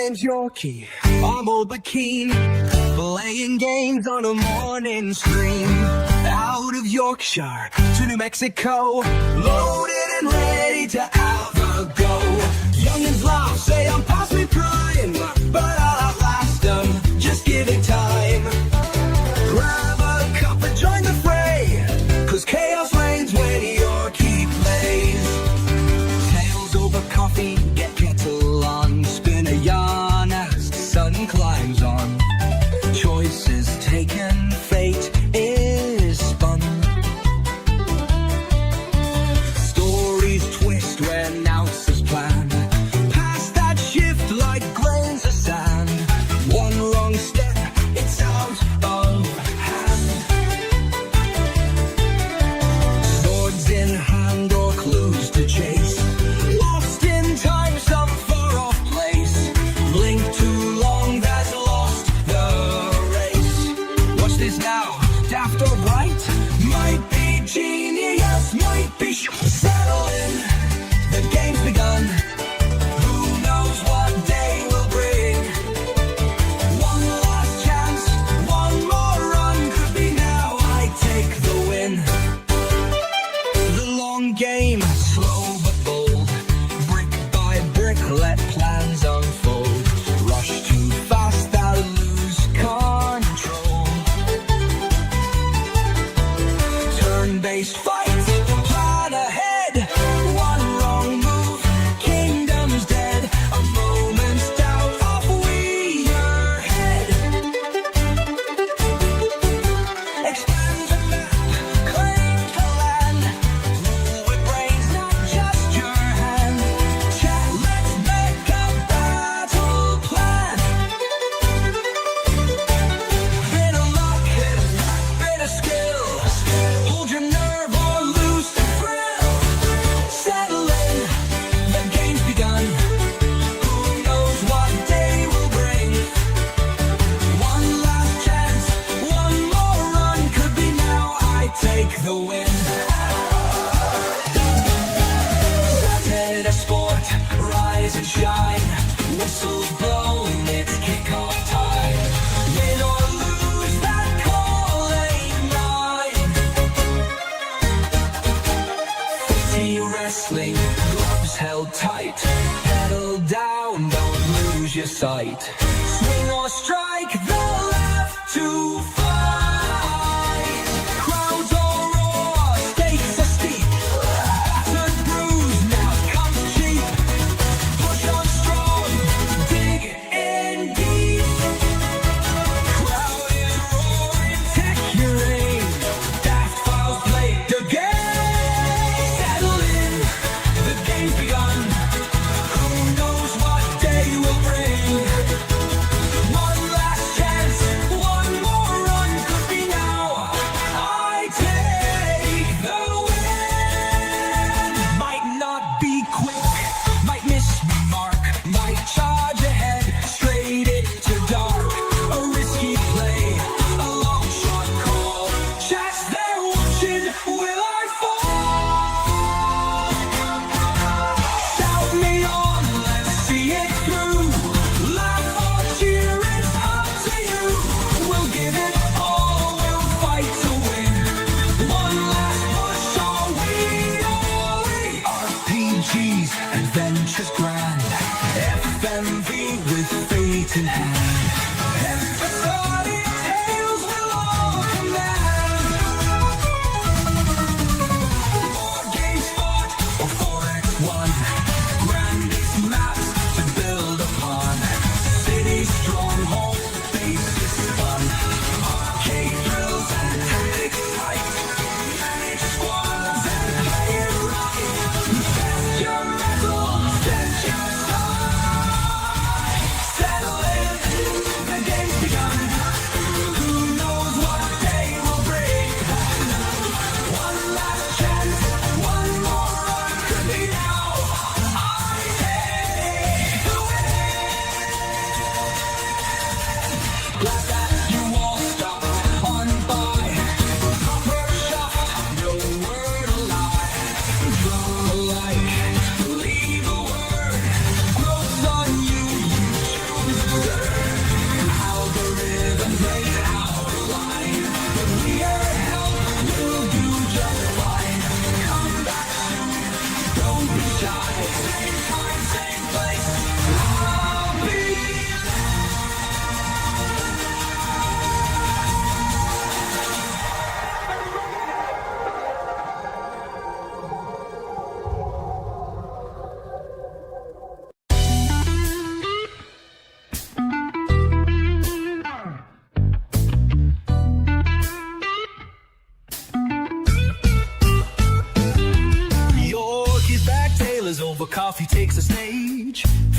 name's Yorkie. I'm old but keen, playing games on a morning stream. Out of Yorkshire to New Mexico, loaded and ready to have a go. Youngins laugh, say I'm past me prime, but I'll outlast them, just give it time. Grab a cup and join the fray, 'cause chaos reigns when Yorkie plays. Tails over coffee, get kettle on, spin a yarn as the sun climbs on. Choices taken, fate is spun. Stories twist when out's planned. Past that shift like grains of sand. One wrong step, it's out of hand. Swords in hand or clues to chase. Lost in time, some far off place. Blink too long, that's lost the race. Watch this now, daft or bright. Might be genius, might be settle in. The game's begun. Who knows what day will bring? One last chance, one more run. Could be now, I take the win. The long game, slow but bold. Brick by brick, let plans unfold. Rush too fast, I'll lose control. Turn-based fight, plan ahead. One wrong move, kingdom's dead. A moment's doubt, off we are head. Expand the map, claim the land. Rule with brains, not just your hand. Chat, let's make a battle plan. Bit of luck, bit of skill. Hold your nerve or lose the thrill. Settle in, the game's begun. Who knows what day will bring? One last chance, one more run. Could be now, I take the win. Started a sport, rise and shine. Whistles blowing, it's kickoff time. Win or lose, that call ain't mine. Footy wrestling, gloves held tight. Pedal down, don't lose your sight. Swing or strike, the left to fight. Crowds all roar, stakes are steep. Battered, bruised, now it comes cheap. Push on strong, dig in deep. Crowd is roaring, take your aim. Daft files play the game. Settle in, the game's begun. Who knows what day will bring? One last chance, one more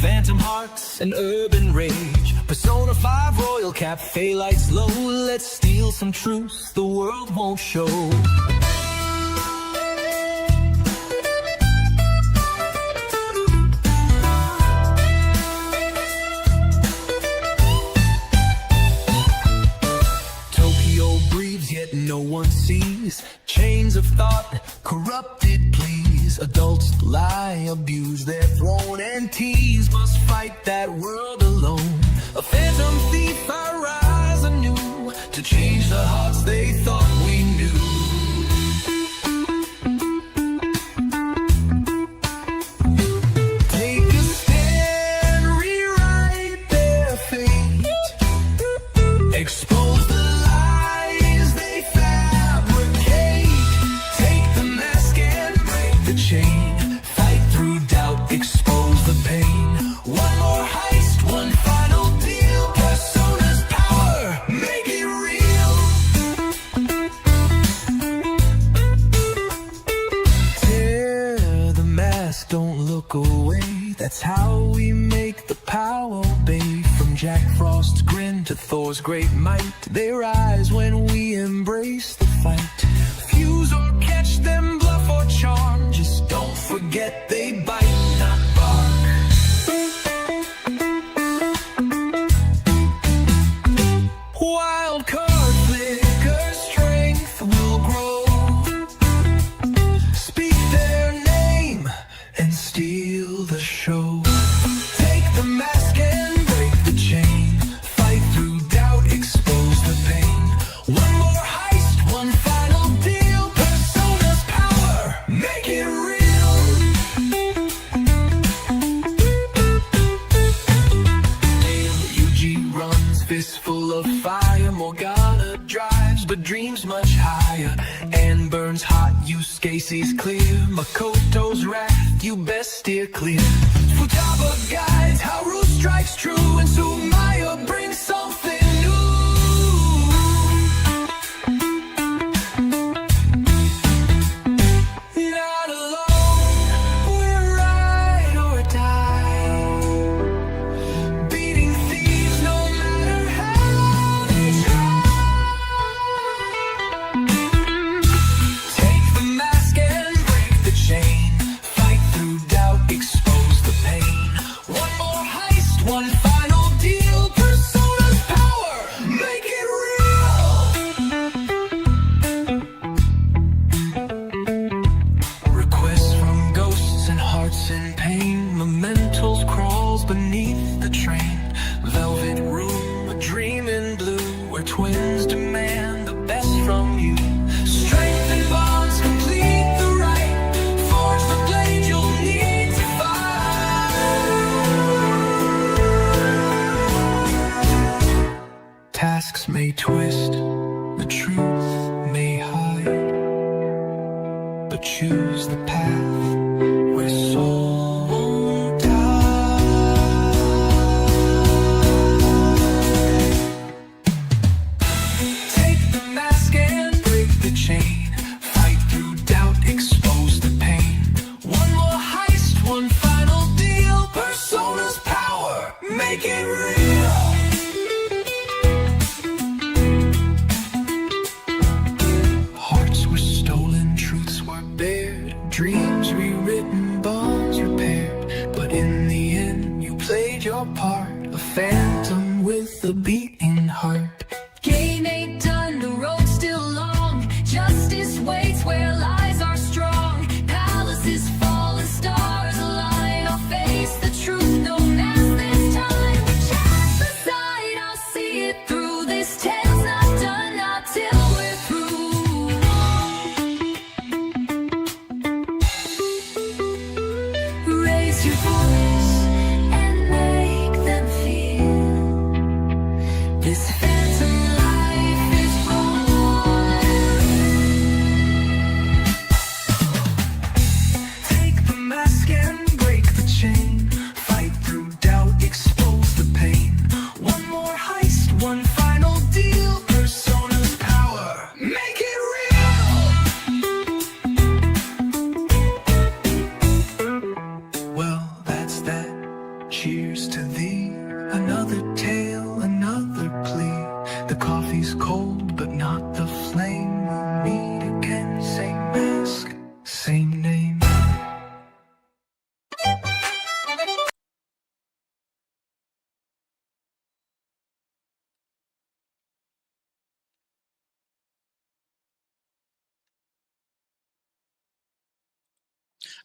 Phantom hearts and urban rage. Persona 5 royal cafe lights low. Let's steal some truths the world won't show. Yet no one sees chains of thought, corrupted pleas. Adults lie, abuse their throne, and teens must fight that world alone. A phantom thief I rise anew to change the hearts they thought we knew. Take a stand, rewrite their fate. Expose the chain, fight through doubt, expose the pain. One more heist, one final deal. Persona's power, make it real. Tear the mask, don't look away. That's how we make the power obey. From Jack Frost's grin to Thor's great might, they rise when we embrace the fight. Fuse or catch them, bluff or charm, just don't forget they bite, not bark. Wild card flicker, strength will grow. Speak their name and steal the show. Take the mask and break the chain. Fight through doubt, expose the pain. One more heist, one final deal. Persona's power, make it real. UG runs, fistful of fire. Morgana drives, but dreams much higher. Anne burns hot, Yusuke sees clear. Makoto's wrath, you best steer clear. Futaba guides, Haru strikes true, and Sumaya brings something new. Not alone, we're ride or die. Beating thieves no matter how they try. Take the mask and break the chain. Fight through doubt, expose the pain. One more heist, one final deal. Persona's power, make it real. Requests from ghosts and hearts in pain. Mementos crawls beneath the train. Velvet room, a dream in blue, where twins demand the best from you. Strength and bonds complete the right. Forge the blade you'll need to fight. Tasks may twist, the truth may hide, but choose the path where soul won't die. Take the mask and break the chain. Fight through doubt, expose the pain. One more heist, one final deal. Persona's power, make it real. Hearts were stolen, truths were bared, dreams cold, but not the flame. We'll meet again, same mask, same name.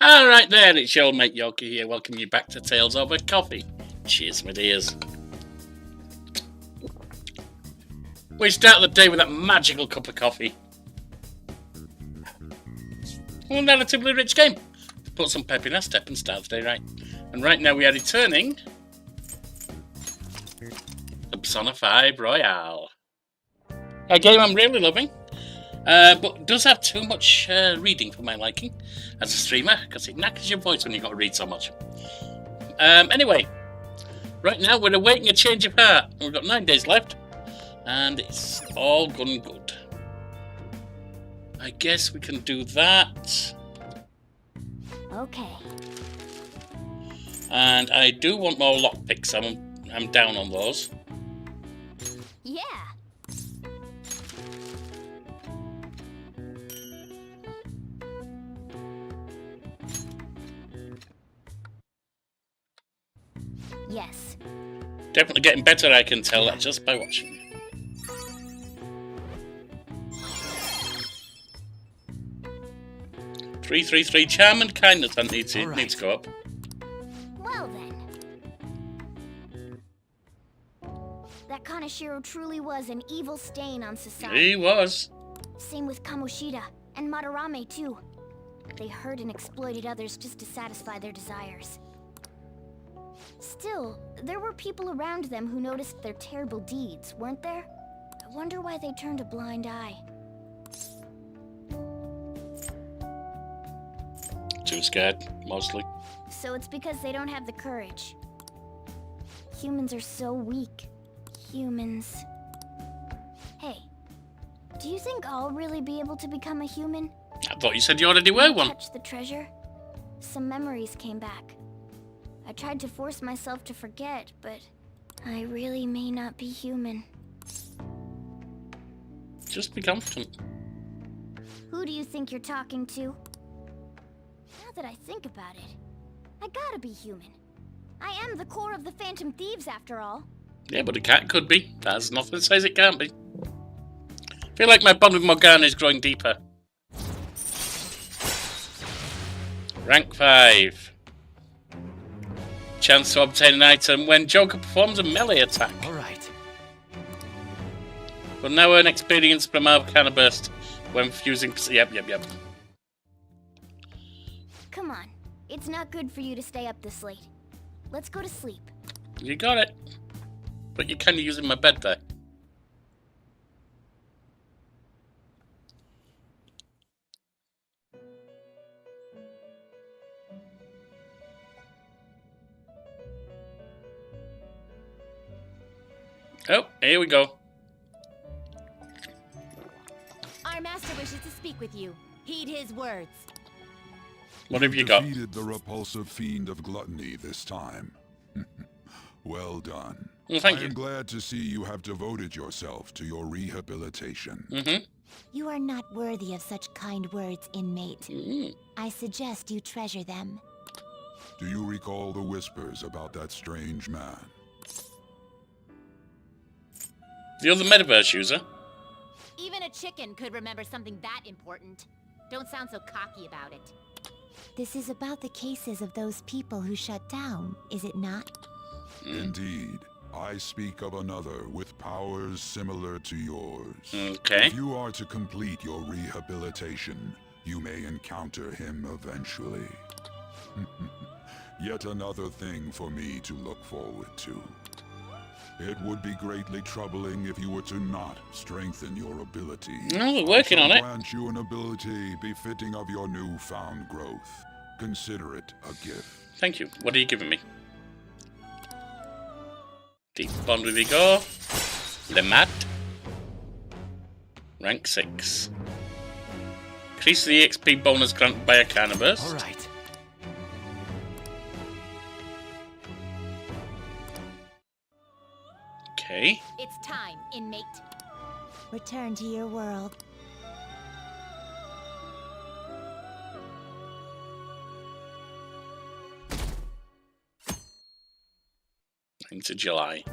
Alright there, it's your mate Yorkie here, welcoming you back to Tales Over Coffee. Cheers, my dears. We start the day with that magical cup of coffee. A relatively rich game. Put some pep in our step and start the day right. And right now we are returning the Persona 5 Royale. A game I'm really loving. But does have too much reading for my liking as a streamer, because it knackers your voice when you've got to read so much. Anyway, right now we're awaiting a change of heart. We've got 9 days left, and it's all gone good. I guess we can do that. Okay. And I do want more lockpicks. I'm down on those. Yeah. Yes. Definitely getting better, I can tell that just by watching. Three charm and kindness that needs to go up. Well then. That Kaneshiro truly was an evil stain on society. He was. Same with Kamoshida and Madarame too. They hurt and exploited others just to satisfy their desires. Still, there were people around them who noticed their terrible deeds, weren't there? I wonder why they turned a blind eye. Too scared, mostly. So it's because they don't have the courage. Humans are so weak. Humans. Hey, do you think I'll really be able to become a human? I thought you said you already were one. Touch the treasure. Some memories came back. I tried to force myself to forget, but I really may not be human. Just be confident. Who do you think you're talking to? Now that I think about it, I gotta be human. I am the core of the Phantom Thieves, after all. Yeah, but it could be. There's nothing that says it can't be. I feel like my bond with Morgana is growing deeper. Rank 5. Chance to obtain an item when Joker performs a melee attack. Alright. Will now earn experience from Arcana Burst when fusing. Yep. Come on. It's not good for you to stay up this late. Let's go to sleep. You got it. But you're kind of using my bed there. Oh, here we go. Our master wishes to speak with you. Heed his words. What have you got? Defeated the repulsive fiend of gluttony this time. Well done. Well, thank I you. am glad to see you have devoted yourself to your rehabilitation. You are not worthy of such kind words, inmate. I suggest you treasure them. Do you recall the whispers about that strange man? The other metaverse user. Even a chicken could remember something that important. Don't sound so cocky about it. This is about the cases of those people who shut down, is it not? Indeed. I speak of another with powers similar to yours. Okay. If you are to complete your rehabilitation, you may encounter him eventually. Yet another thing for me to look forward to. It would be greatly troubling if you were to not strengthen your ability. No, we're working on it. Grant you an ability befitting of your newfound growth. Consider it a gift. Thank you. What are you giving me? Deep bond with Igor. Lemat. Rank 6. Increase the EXP bonus granted by Arcana Burst. Alright. Okay. It's time, inmate. Return to your world. Into July.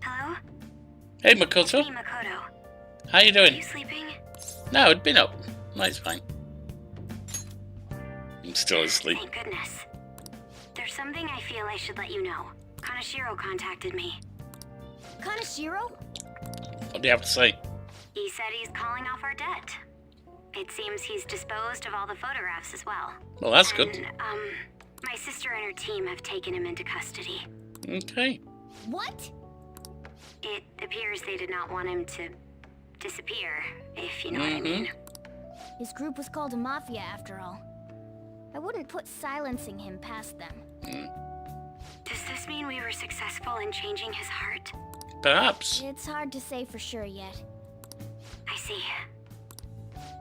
Hello? Hey, Makoto. Hey, Makoto. How you Are doing? you sleeping? No, it'd been up. No, it's fine. I'm still asleep. Thank goodness. There's something I feel I should let you know. Kanashiro contacted me. Kanashiro? What do you have to say? He said he's calling off our debt. It seems he's disposed of all the photographs as well. Well, that's good. And, my sister and her team have taken him into custody. Okay. What? It appears they did not want him to disappear, if you know what I mean. His group was called a mafia after all. I wouldn't put silencing him past them. Does this mean we were successful in changing his heart? Perhaps. It's hard to say for sure yet. I see.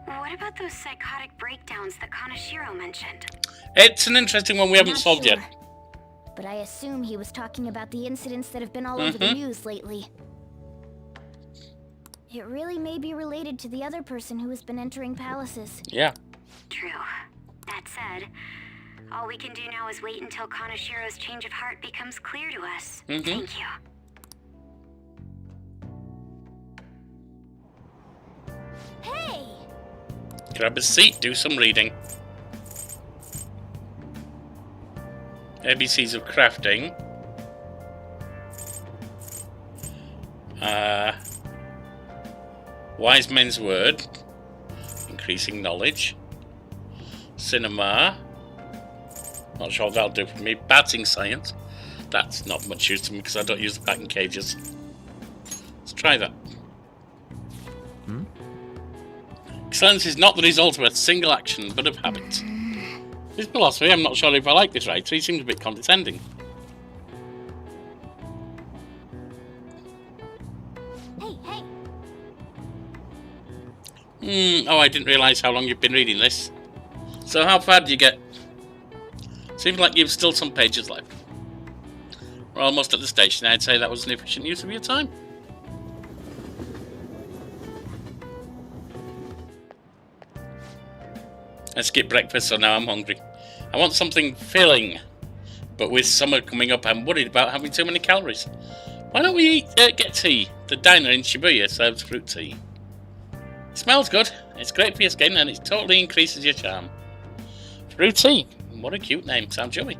What about those psychotic breakdowns that Kanashiro mentioned? It's an interesting one we haven't Not solved sure, yet. but I assume he was talking about the incidents that have been all over the news lately. It really may be related to the other person who has been entering palaces. Yeah. True. That said, all we can do now is wait until Kanashiro's change of heart becomes clear to us. Thank you. Hey! Grab a seat, do some reading. ABCs of crafting. Wise men's word. Increasing knowledge. Cinema. Not sure what that'll do for me. Batting science. That's not much use to me because I don't use the batting cages. Let's try that. Excellence is not the result of a single action, but of habit. His philosophy, I'm not sure if I like this writer. He seems a bit condescending. Hey! Oh, I didn't realise how long you've been reading this. So how far did you get? Seems like you've still some pages left. We're almost at the station. I'd say that was an efficient use of your time. I skipped breakfast, so now I'm hungry. I want something filling. But with summer coming up, I'm worried about having too many calories. Why don't we get tea? The diner in Shibuya serves fruit tea. It smells good. It's great for your skin, and it totally increases your charm. Fruit tea. What a cute name. Sounds yummy.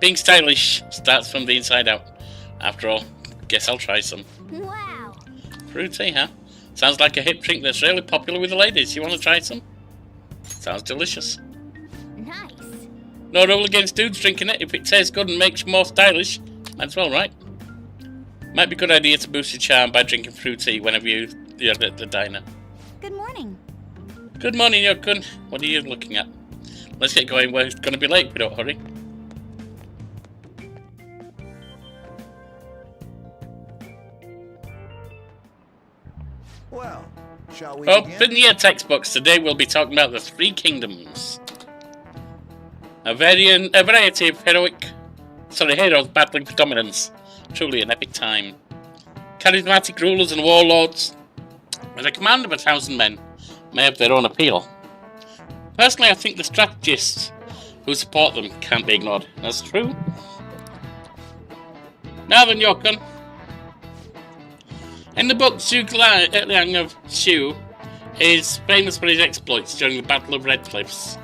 Being stylish starts from the inside out. After all, guess I'll try some. Wow! Fruit tea, huh? Sounds like a hip drink that's really popular with the ladies. You want to try some? Sounds delicious. Nice! No rule against dudes drinking it. If it tastes good and makes you more stylish, might as well, right? Might be a good idea to boost your charm by drinking fruit tea whenever you're at the diner. Good morning. Good morning, Yorkie. What are you looking at? Let's get going. We're going to be late if we don't hurry. Well, shall we Open begin? your textbooks. Today we'll be talking about the Three Kingdoms. A variety of heroes battling for dominance. Truly an epic time. Charismatic rulers and warlords, with a command of 1,000 men, may have their own appeal. Personally, I think the strategists who support them can't be ignored. That's true. Now then, Yorkie. In the book, Zhuge Liang of Shu is famous for his exploits during the Battle of Red Cliffs.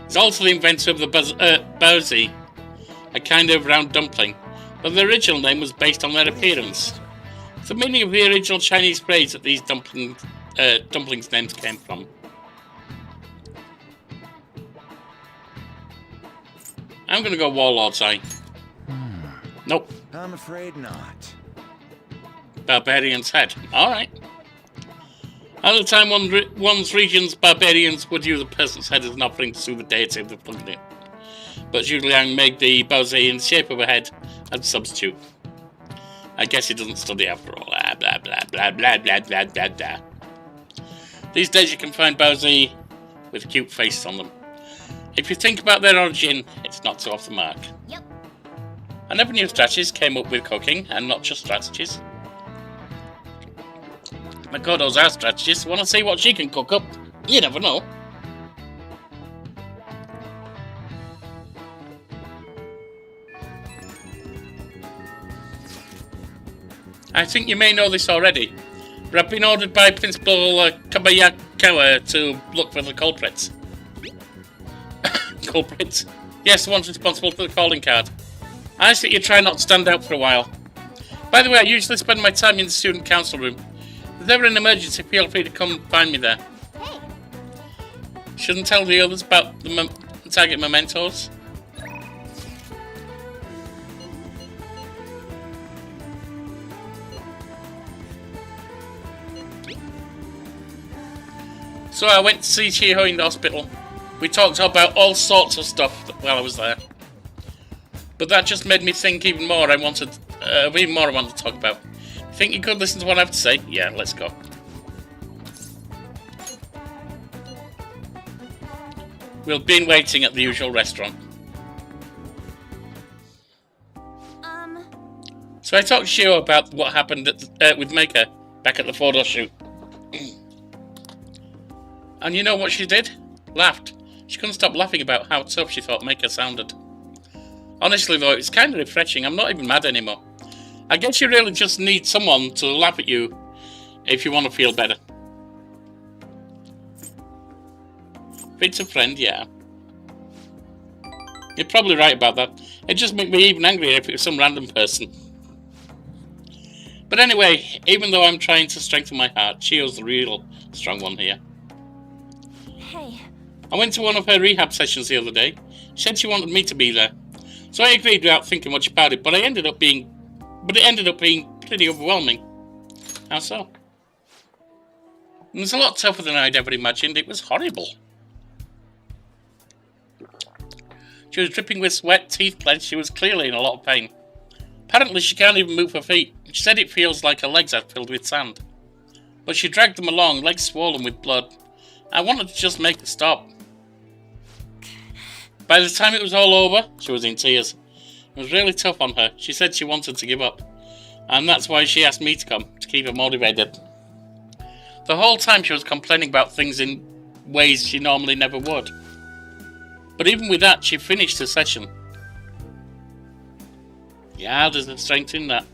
He's also the inventor of the baozi, a kind of round dumpling, but the original name was based on their appearance. It's the meaning of the original Chinese phrase that these dumplings' names came from. I'm going to go Warlord's Eye. Nope. I'm afraid not. Barbarian's Head. Alright. At the time, one's region's barbarians would use a peasant's head as an offering to the deity of the plunder. But Zhuge Liang made the baozi in the shape of a head as a substitute. I guess he doesn't study after all. Blah, blah, blah, blah, blah, blah, blah, blah, blah. These days you can find baozi with cute faces on them. If you think about their origin, it's not so off the mark. Yep. I never knew strategies came up with cooking, and not just strategies. Makoto's our strategist. Want to see what she can cook up? You never know. I think you may know this already, but I've been ordered by Principal Kabayakawa to look for the culprits. Culprits? Yes, the ones responsible for the calling card. I think you try not to stand out for a while. By the way, I usually spend my time in the student council room. If there's ever an emergency, feel free to come find me there. Hey, Shouldn't tell the others about the target mementos. So I went to see Chiho in the hospital. We talked about all sorts of stuff while I was there. But that just made me think even more I wanted to talk about. Think you could listen to what I have to say? Yeah, let's go. We'll be waiting at the usual restaurant. So I talked to Chiho about what happened with Maker back at the photo shoot. And you know what she did? Laughed. She couldn't stop laughing about how tough she thought Maker sounded. Honestly though, it's kind of refreshing. I'm not even mad anymore. I guess you really just need someone to laugh at you if you want to feel better. If it's a friend, yeah. You're probably right about that. It'd just make me even angrier if it was some random person. But anyway, even though I'm trying to strengthen my heart, Chiyo's the real strong one here. hey, I went to one of her rehab sessions the other day. She said she wanted me to be there. So I agreed without thinking much about it, but it ended up being pretty overwhelming. How so? It was a lot tougher than I'd ever imagined. It was horrible. She was dripping with sweat, teeth clenched. She was clearly in a lot of pain. Apparently she can't even move her feet. She said it feels like her legs are filled with sand. But she dragged them along, legs swollen with blood. I wanted to just make it stop. By the time it was all over, she was in tears. It was really tough on her. She said she wanted to give up. And that's why she asked me to come, to keep her motivated. The whole time she was complaining about things in ways she normally never would. But even with that, she finished the session. Yeah, there's a strength in that.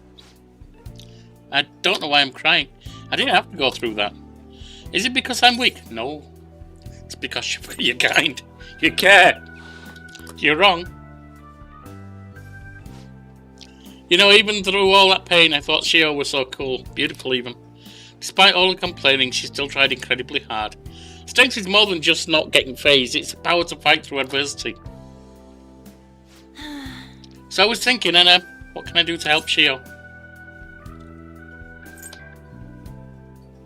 I don't know why I'm crying. I didn't have to go through that. Is it because I'm weak? No. It's because you're kind. You care. You're wrong. You know, even through all that pain, I thought Chiyo was so cool. Beautiful even. Despite all the complaining, she still tried incredibly hard. Strength is more than just not getting phased. It's the power to fight through adversity. So I was thinking, Anna, what can I do to help Chiyo?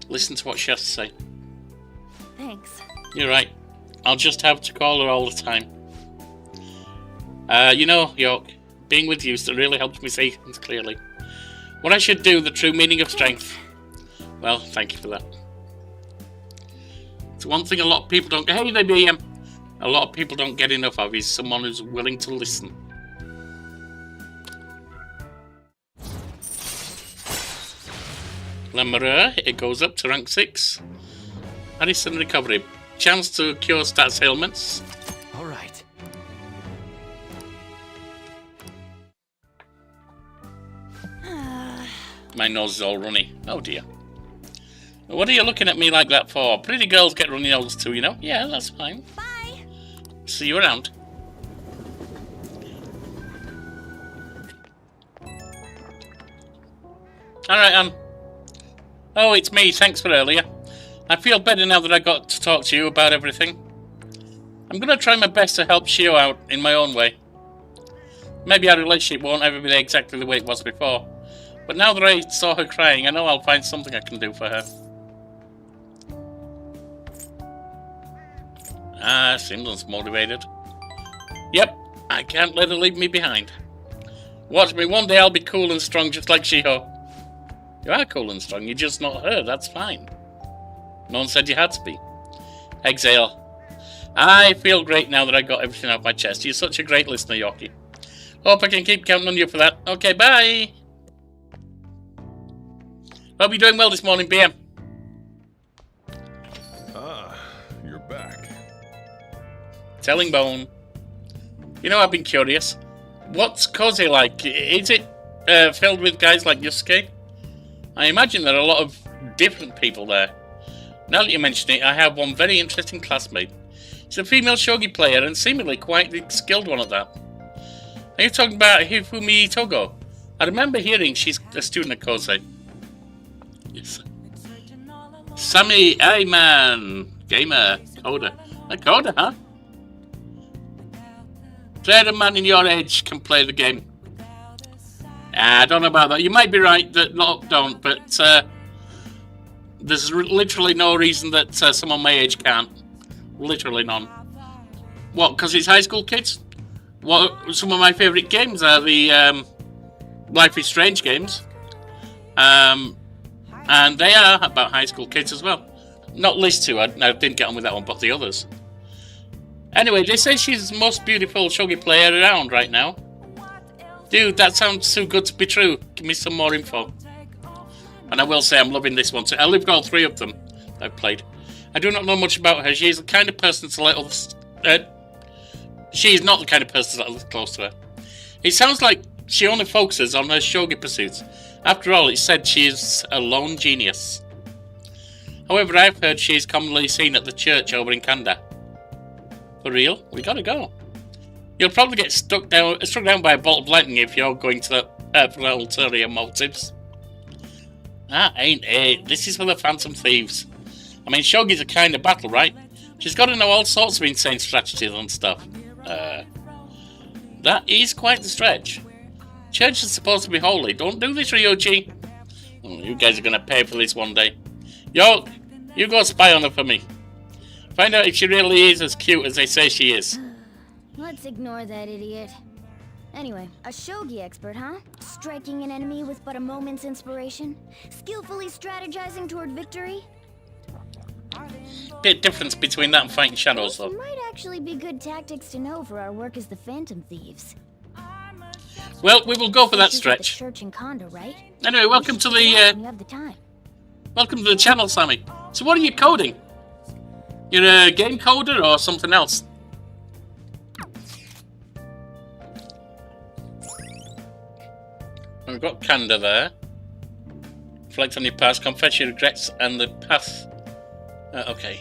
Listen to what she has to say. thanks. You're right. I'll just have to call her all the time. You know, York, being with you really helps me see things clearly. What I should do, the true meaning of strength. Well, thank you for that. It's one thing a lot of people don't get. Hey, there be a lot of people don't get enough of is someone who's willing to listen. Lemureur, it goes up to rank 6. Addison recovery. Chance to cure stats ailments. All right. My nose is all runny. Oh dear. What are you looking at me like that for? Pretty girls get runny noses too, you know? Yeah, that's fine. Bye. See you around. Alright, Anne. Oh, it's me. Thanks for earlier. I feel better now that I got to talk to you about everything. I'm going to try my best to help Chiyo out in my own way. Maybe our relationship won't ever be exactly the way it was before. But now that I saw her crying, I know I'll find something I can do for her. Ah, Simlan's motivated. Yep, I can't let her leave me behind. Watch me, one day I'll be cool and strong just like Chiyo. You are cool and strong, you're just not her, that's fine. No one said you had to be. Exhale. I feel great now that I got everything out of my chest. You're such a great listener, Yorkie. Hope I can keep counting on you for that. Okay, bye. Hope you're doing well this morning, BM. Ah, you're back. Telling Bone. You know, I've been curious. What's Cozy like? Is it filled with guys like Yusuke? I imagine there are a lot of different people there. Now that you mention it, I have one very interesting classmate. She's a female shogi player and seemingly quite the skilled one at that. Are you talking about Hifumi Togo? I remember hearing she's a student at Kosei. Yes. Sammy Ayman, gamer, coder. A coder, huh? Player man in your age can play the game. I don't know about that. You might be right that don't, but there's literally no reason that someone my age can't. Literally none. What, because it's high school kids? What, some of my favourite games are the Life is Strange games. And they are about high school kids as well. Not Liz 2, I didn't get on with that one, but the others. Anyway, they say she's the most beautiful shogi player around right now. Dude, that sounds too good to be true. Give me some more info. And I will say I'm loving this one too. I lived all 3 of them I've played. I do not know much about her. She is the kind of person to let others... she is not the kind of person to let others close to her. It sounds like she only focuses on her shogi pursuits. After all, it's said she is a lone genius. However, I've heard she is commonly seen at the church over in Kanda. For real? We gotta go. You'll probably get struck down by a bolt of lightning if you're going to that for ulterior motives. That ain't it. This is for the Phantom Thieves. I mean, shogi's a kind of battle, right? She's got to know all sorts of insane strategies and stuff. That is quite the stretch. Church is supposed to be holy. Don't do this, Ryoji. Oh, you guys are going to pay for this one day. Yo, you go spy on her for me. Find out if she really is as cute as they say she is. Let's ignore that idiot. Anyway, a shogi expert, huh? Striking an enemy with but a moment's inspiration? Skillfully strategizing toward victory? Bit difference between that and fighting shadows, though. Might actually be good tactics to know for our work as the Phantom Thieves. Well, we will go for that She's at the stretch. church in Kondo, right? Anyway, welcome to You the have the time. welcome to the channel, Sammy. So, what are you coding? You're a game coder or something else? We've got Kanda there. Reflect on your past, confess your regrets, and the path. Okay.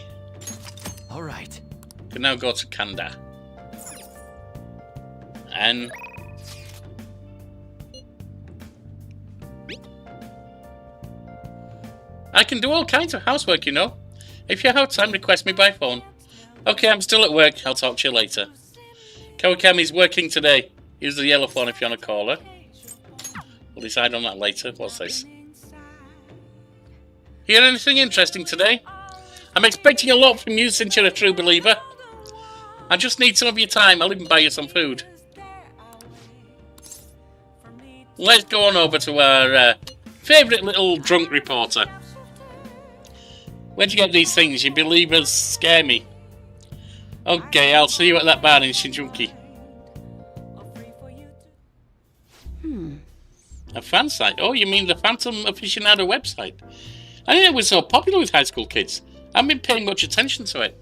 All right. We can now go to Kanda. And I can do all kinds of housework, you know. If you have time, request me by phone. Okay, I'm still at work. I'll talk to you later. Kawakami's working today. Use the yellow phone if you want to call her. We'll decide on that later. What's this? Hear anything interesting today? I'm expecting a lot from you since you're a true believer. I just need some of your time. I'll even buy you some food. Let's go on over to our favourite little drunk reporter. Where'd you get these things? You believers scare me. Okay, I'll see you at that bar in Shinjuku. A fan site? Oh, you mean the Phantom Aficionado website? I didn't know it was so popular with high school kids. I haven't been paying much attention to it.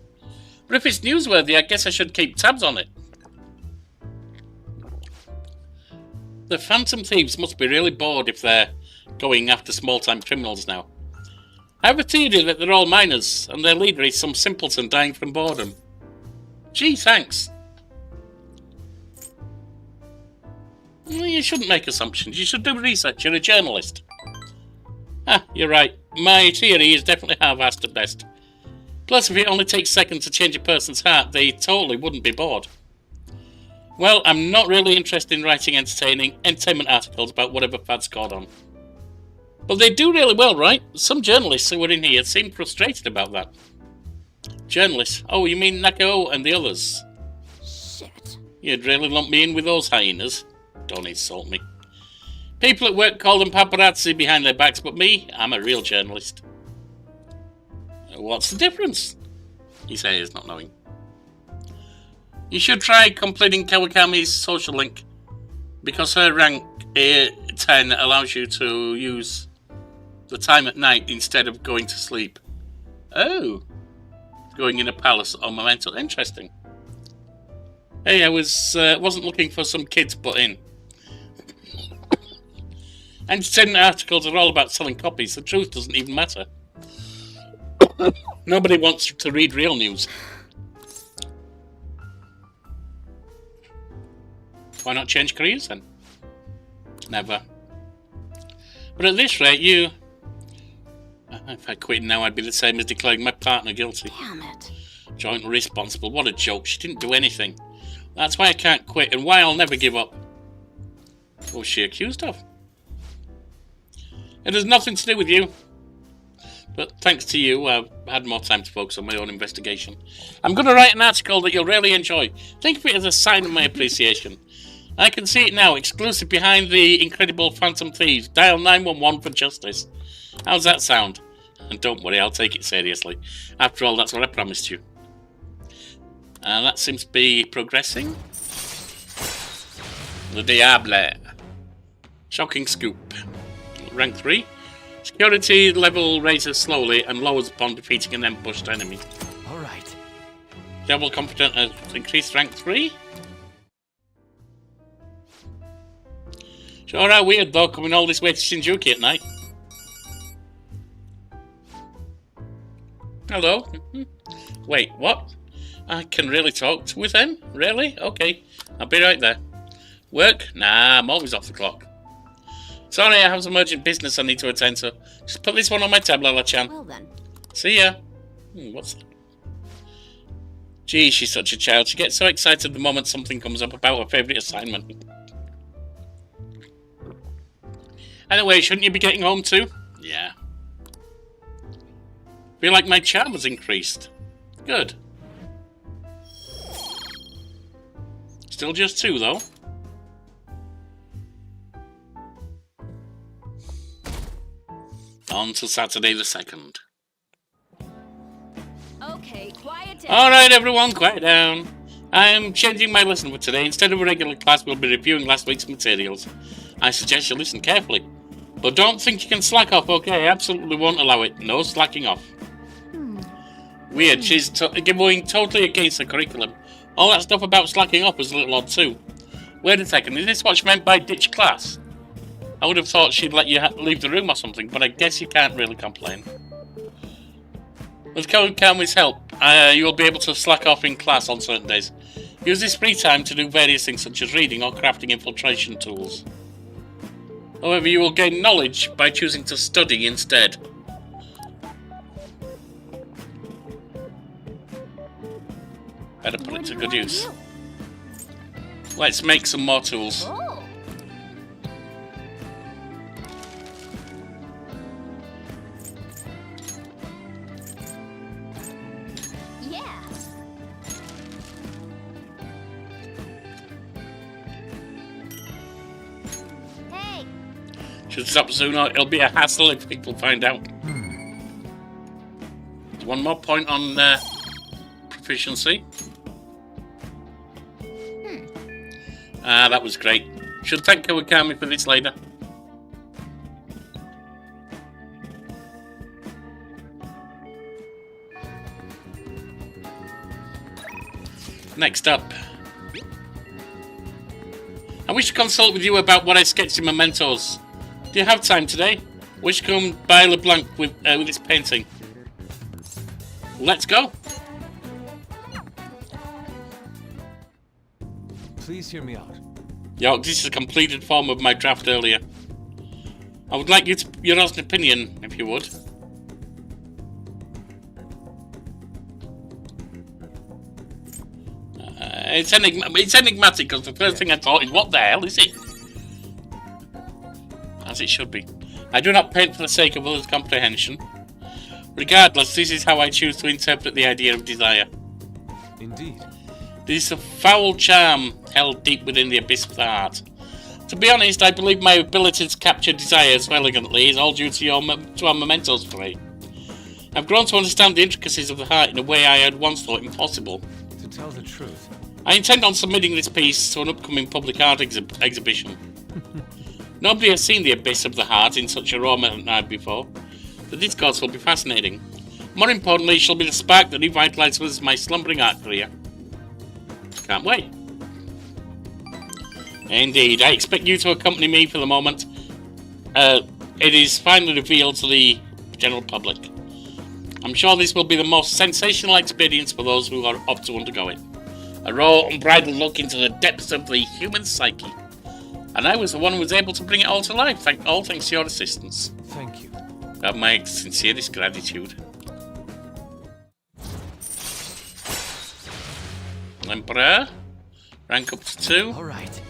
But if it's newsworthy, I guess I should keep tabs on it. The Phantom Thieves must be really bored if they're going after small-time criminals now. I have a theory that they're all minors, and their leader is some simpleton dying from boredom. Gee, thanks. Well, you shouldn't make assumptions. You should do research. You're a journalist. Ah, you're right. My theory is definitely half-assed at best. Plus, if it only takes seconds to change a person's heart, they totally wouldn't be bored. Well, I'm not really interested in writing entertainment articles about whatever fad's caught on. But they do really well, right? Some journalists who were in here seem frustrated about that. Journalists? Oh, you mean Nakao and the others? Shit. You'd really lump me in with those hyenas? Don't insult me. People at work call them paparazzi behind their backs, but me, I'm a real journalist. What's the difference? He says, not knowing. You should try completing Kawakami's social link. Because her rank 10 allows you to use the time at night instead of going to sleep. Oh. Going in a palace or memento. Interesting. Hey, I wasn't looking for some kids butt in. Entertainment articles are all about selling copies. The truth doesn't even matter. Nobody wants to read real news. Why not change careers then? Never. But at this rate, you... If I quit now, I'd be the same as declaring my partner guilty. Damn it. Jointly responsible. What a joke. She didn't do anything. That's why I can't quit and why I'll never give up. What was she accused of? It has nothing to do with you. But thanks to you, I've had more time to focus on my own investigation. I'm going to write an article that you'll really enjoy. Think of it as a sign of my appreciation. I can see it now, exclusive behind the incredible Phantom Thieves. Dial 911 for justice. How's that sound? And don't worry, I'll take it seriously. After all, that's what I promised you. That seems to be progressing. The Diable. Shocking scoop. Rank 3. Security level raises slowly and lowers upon defeating an ambushed enemy. Alright. Double confident has increased rank 3. Sure are weird though, coming all this way to Shinjuku at night. Hello? Wait, what? I can really talk with him? Really? Okay, I'll be right there. Work? Nah, I'm always off the clock. Sorry, I have some urgent business I need to attend to. Just put this one on my tab, Lala-chan. Well then. See ya. What's that? Gee, she's such a child. She gets so excited the moment something comes up about her favourite assignment. Anyway, shouldn't you be getting home too? Yeah. Feel like my charm has increased. Good. Still just 2 though. On to Saturday the 2nd. Okay, quiet down. Alright everyone, quiet down. I am changing my lesson for today. Instead of a regular class, we'll be reviewing last week's materials. I suggest you listen carefully. But don't think you can slack off, okay? I absolutely won't allow it. No slacking off. Weird, she's going totally against the curriculum. All that stuff about slacking off was a little odd too. Wait a second, is this what she meant by ditch class? I would have thought she'd let you leave the room or something, but I guess you can't really complain. With Kami's help, you'll be able to slack off in class on certain days. Use this free time to do various things such as reading or crafting infiltration tools. However, you will gain knowledge by choosing to study instead. Better put it to good use. Let's make some more tools. Oh. Yeah. Hey, Should stop soon or it'll be a hassle if people find out. One more point on proficiency. That was great. Should thank Kawakami for this later. Next up. I wish to consult with you about what I sketched in mementos. Do you have time today? Wish to come by LeBlanc with this painting. Let's go. Please hear me out. York, this is a completed form of my draft earlier. I would like your honest opinion, if you would. It's enigmatic because the first thing I thought is, what the hell is it? As it should be. I do not paint for the sake of others' comprehension. Regardless, this is how I choose to interpret the idea of desire. Indeed. This is a foul charm held deep within the abyss of the heart. To be honest, I believe my ability to capture desire so elegantly is all due to our mementos play. I've grown to understand the intricacies of the heart in a way I had once thought impossible. To tell the truth, I intend on submitting this piece to an upcoming public art exhibition. Nobody has seen the abyss of the heart in such a raw manner before. The discourse will be fascinating. More importantly, it shall be the spark that revitalizes my slumbering art career. Can't wait. Indeed, I expect you to accompany me for the moment. It is finally revealed to the general public. I'm sure this will be the most sensational experience for those who are up to undergo it. A raw, unbridled look into the depths of the human psyche. And I was the one who was able to bring it all to life, thanks to your assistance. Thank you. I have my sincerest gratitude. Emperor, rank up to 2. All right.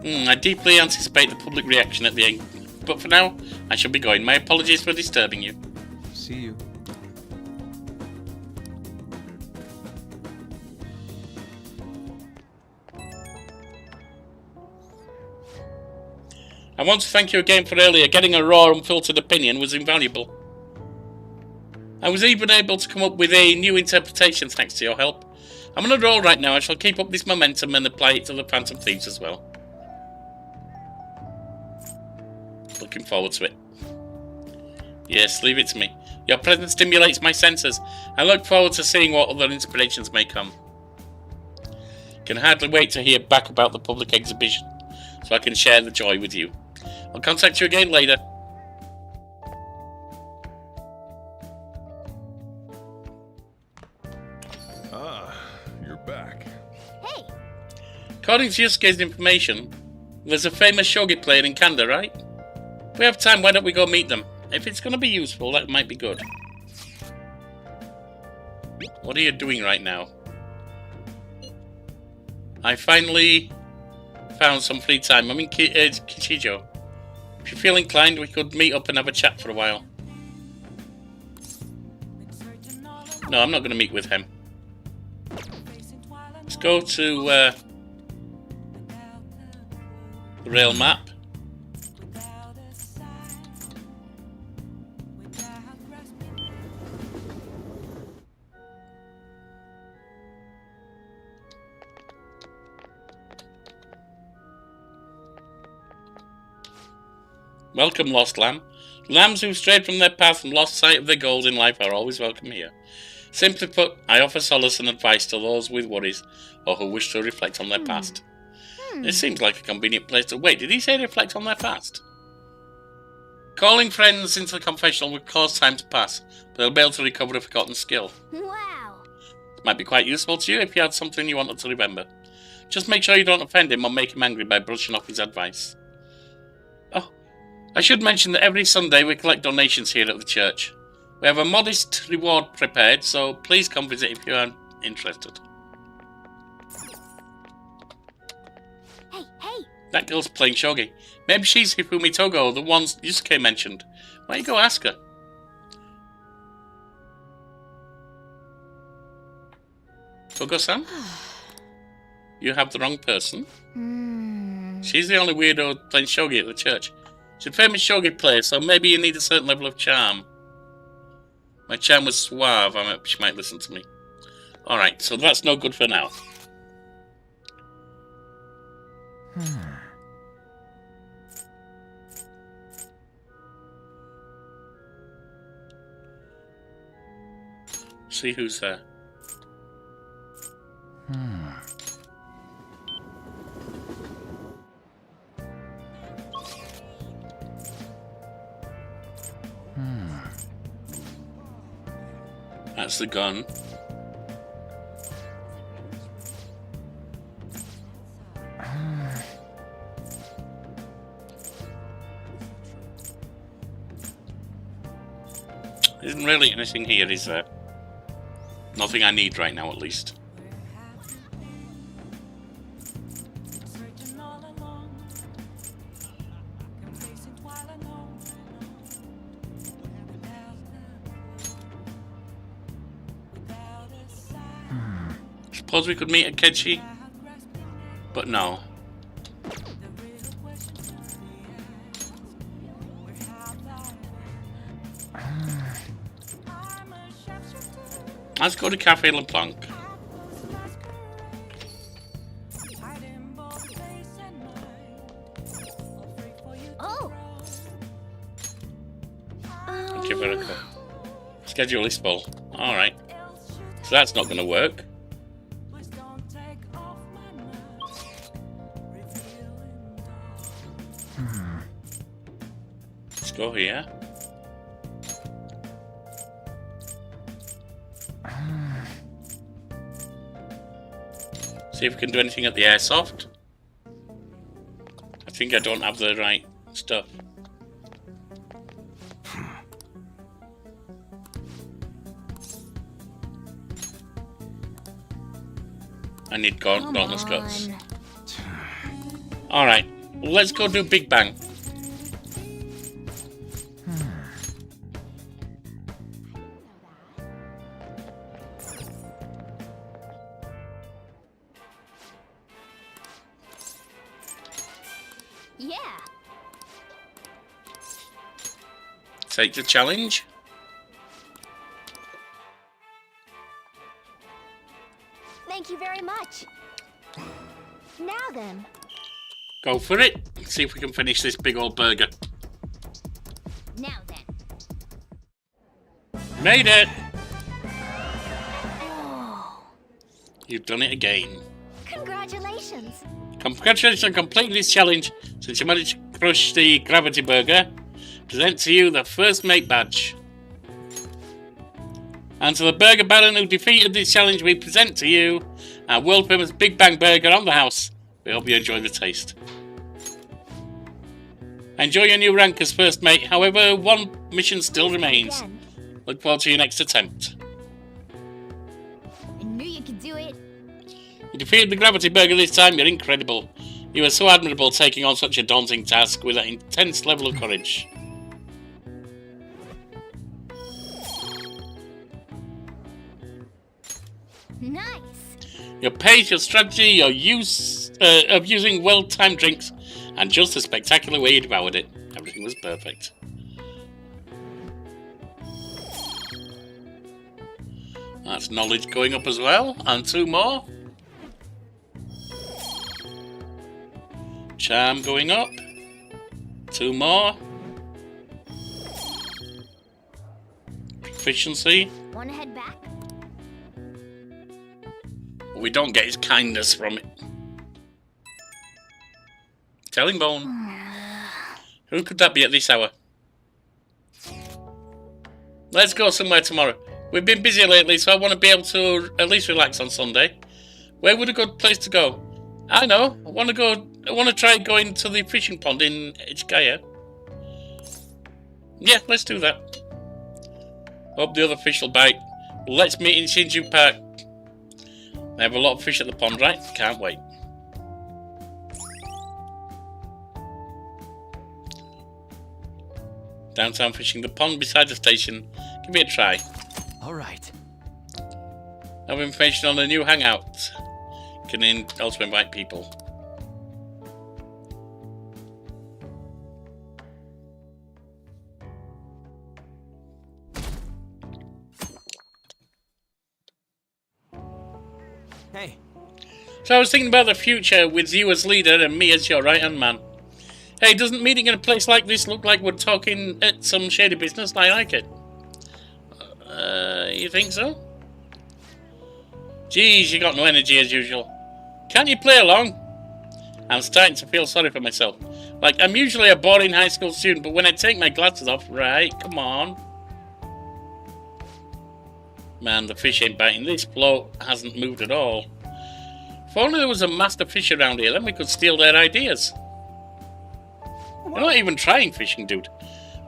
I deeply anticipate the public reaction at the end, but for now, I shall be going. My apologies for disturbing you. See you. I want to thank you again for earlier. Getting a raw, unfiltered opinion was invaluable. I was even able to come up with a new interpretation thanks to your help. I'm on a roll right now. I shall keep up this momentum and apply it to the Phantom Thieves as well. Looking forward to it. Yes, leave it to me. Your presence stimulates my senses. I look forward to seeing what other inspirations may come. Can hardly wait to hear back about the public exhibition, so I can share the joy with you. I'll contact you again later. Ah, you're back. Hey, According to Yusuke's information, there's a famous shogi player in Kanda, right? If we have time, why don't we go meet them? If it's going to be useful, that might be good. What are you doing right now? I finally found some free time. I'm in Kichijo. If you feel inclined, we could meet up and have a chat for a while. No, I'm not going to meet with him. Let's go to the rail map. Welcome, lost lamb. Lambs who've strayed from their path and lost sight of their goals in life are always welcome here. Simply put, I offer solace and advice to those with worries or who wish to reflect on their past. This seems like a convenient place to wait. Did he say reflect on their past? Calling friends into the confessional would cause time to pass, but they'll be able to recover a forgotten skill. Wow. It might be quite useful to you if you had something you wanted to remember. Just make sure you don't offend him or make him angry by brushing off his advice. Oh, I should mention that every Sunday we collect donations here at the church. We have a modest reward prepared, so please come visit if you are interested. Hey, That girl's playing shogi. Maybe she's Hifumi Togo, the one Yusuke mentioned. Why don't you go ask her? Togo-san? You have the wrong person. She's the only weirdo playing shogi at the church. She's a famous shogi player, so maybe you need a certain level of charm. My charm was suave. She might listen to me. Alright, so that's no good for now. See who's there. That's the gun. There isn't really anything here, is there? Nothing I need right now, at least. Suppose we could meet at Kechi, but no. Let's go to Cafe LeBlanc. Oh. Give her a call. Schedule is full. Alright. So that's not going to work. Let's go here. See if we can do anything at the airsoft. I think I don't have the right stuff. I need dauntless guts. Alright, let's go do Big Bang. Yeah. Take the challenge. Thank you very much. Now then. Go for it. See if we can finish this big old burger. Now then. Made it! Oh. You've done it again. Congratulations. Congratulations on completing this challenge. Since you managed to crush the gravity burger, present to you the first mate badge. And to the burger baron who defeated this challenge, we present to you our world famous Big Bang burger on the house. We hope you enjoy the taste. Enjoy your new rank as first mate. However, one mission still remains. Again. Look forward to your next attempt. I knew you could do it. You defeated the gravity burger this time. You're incredible. You are so admirable taking on such a daunting task with an intense level of courage. Nice. Your pace, your strategy, your use of using well-timed drinks, and just the spectacular way you devoured it. Everything was perfect. That's knowledge going up as well, and 2 more. Charm going up. 2 more. Proficiency. Want to head back? We don't get his kindness from it. Telling bone. Who could that be at this hour? Let's go somewhere tomorrow. We've been busy lately, so I want to be able to at least relax on Sunday. Where would a good place to go? I know. I want to try going to the fishing pond in Ichigaya. Yeah, let's do that. Hope the other fish will bite. Let's meet in Shinju Park. They have a lot of fish at the pond, right? Can't wait. Downtown fishing, the pond beside the station. Give it a try. All right. Have information on the new hangout. Can also invite people. Hey. So I was thinking about the future with you as leader and me as your right-hand man. Hey, doesn't meeting in a place like this look like we're talking at some shady business? I like it. You think so? Geez, you got no energy as usual. Can't you play along? I'm starting to feel sorry for myself. Like, I'm usually a boring high school student, but when I take my glasses off, right, come on. Man, the fish ain't biting. This float hasn't moved at all. If only there was a master fish around here, then we could steal their ideas. You're not even trying fishing, dude.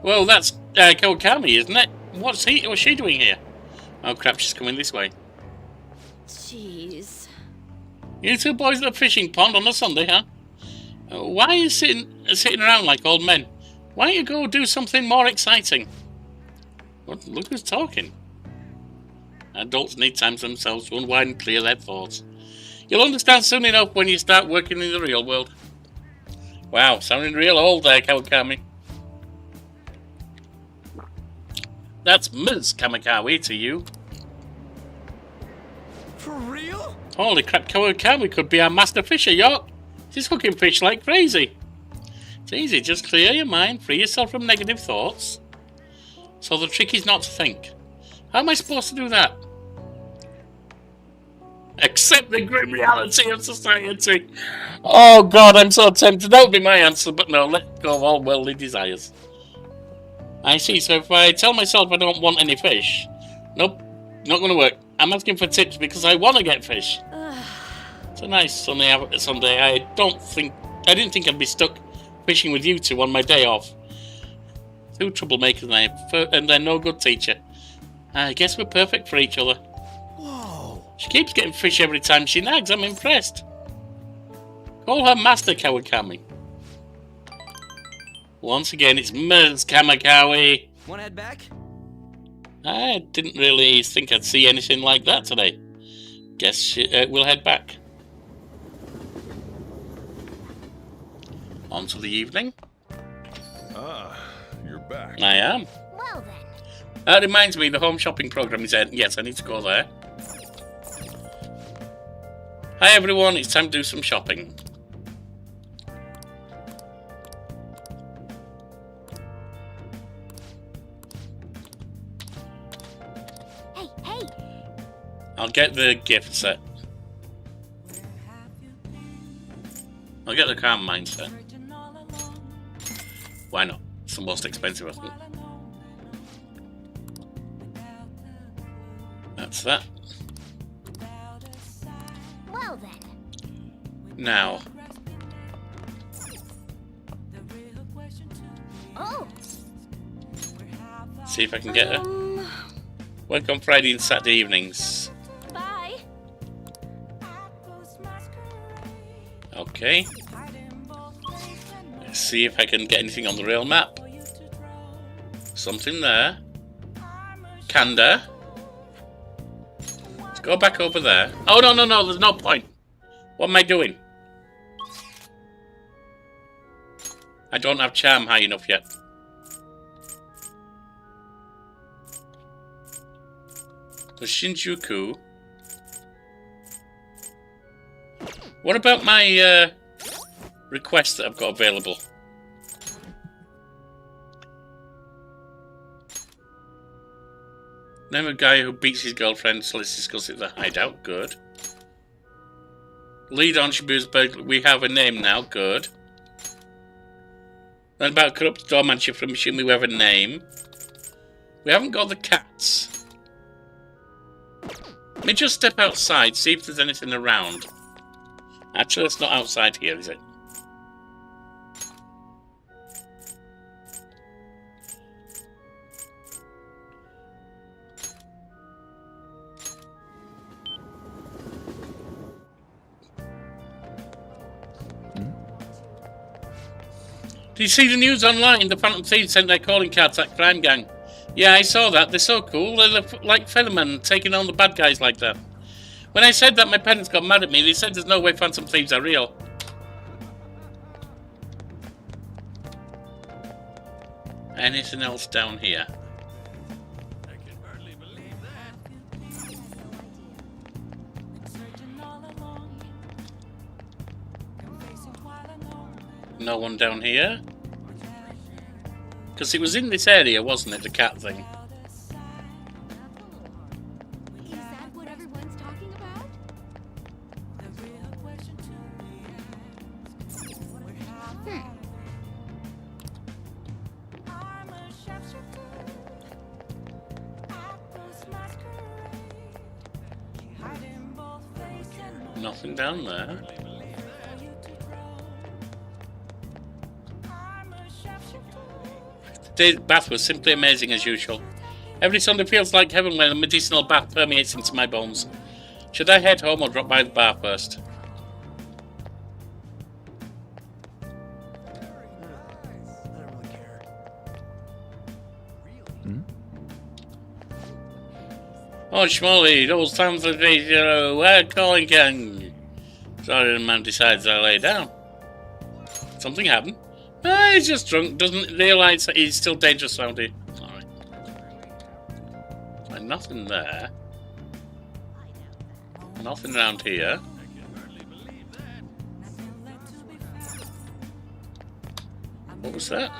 Well, that's Kawakami, isn't it? What's she doing here? Oh crap, she's coming this way. Jeez. You 2 boys at the fishing pond on a Sunday, huh? Why are you sitting around like old men? Why don't you go do something more exciting? What? Look who's talking. Adults need time to themselves to unwind and clear their thoughts. You'll understand soon enough when you start working in the real world. Wow, sounding real old there, Kawakami. That's Ms. Kamikawi to you. For real? Holy crap, Kawakami could be our master fisher, York. She's hooking fish like crazy. It's easy, just clear your mind, free yourself from negative thoughts. So the trick is not to think. How am I supposed to do that? Accept the grim reality of society. Oh god, I'm so tempted. That would be my answer, but no, let go of all worldly desires. I see, so if I tell myself I don't want any fish, nope, not gonna work. I'm asking for tips because I want to get fish. It's a nice sunny Sunday. I didn't think I'd be stuck fishing with you two on my day off. Two troublemakers and they're no good teacher. I guess we're perfect for each other. Whoa. She keeps getting fish every time she nags. I'm impressed. Call her Master Kawakami. Once again, it's Ms. Kamakawi. Wanna head back? I didn't really think I'd see anything like that today. Guess we'll head back. On to the evening. Ah, you're back. I am. Well then. That reminds me, the home shopping program is end. Yes, I need to go there. Hi everyone, it's time to do some shopping. Hey! I'll get the gift set. I'll get the calm mindset. Why not? It's the most expensive, I think. That's that. Well then. Now. Oh! See if I can get her. Work on Friday and Saturday evenings. Bye! Okay. Let's see if I can get anything on the real map. Something there. Kanda. Let's go back over there. Oh, no, there's no point. What am I doing? I don't have charm high enough yet. The Shinjuku. What about my requests that I've got available? Name a guy who beats his girlfriend, so let's discuss it at the hideout. Good. Lead on Shibuya's, we have a name now. Good. Then about corrupt doormanship from Shumi, we have a name. We haven't got the cats. Let me just step outside, see if there's anything around. Actually, it's not outside here, is it? Did you see the news online? The Phantom Thieves sent their calling cards at Crime Gang. Yeah, I saw that. They're so cool. They're like Featherman, taking on the bad guys like that. When I said that, my parents got mad at me. They said there's no way Phantom Thieves are real. Anything else down here? I can hardly believe that. No one down here? Because it was in this area, wasn't it, the cat thing? Is that what everyone's talking about? Nothing down there. Today's bath was simply amazing as usual. Every Sunday feels like heaven when a medicinal bath permeates into my bones. Should I head home or drop by the bar first? Oh, Schmolly, those times of the we're calling King. Sorry, the man decides I lay down. Something happened. He's just drunk, doesn't realise that he's still dangerous around here. Alright. Nothing there. Nothing around here. What was that?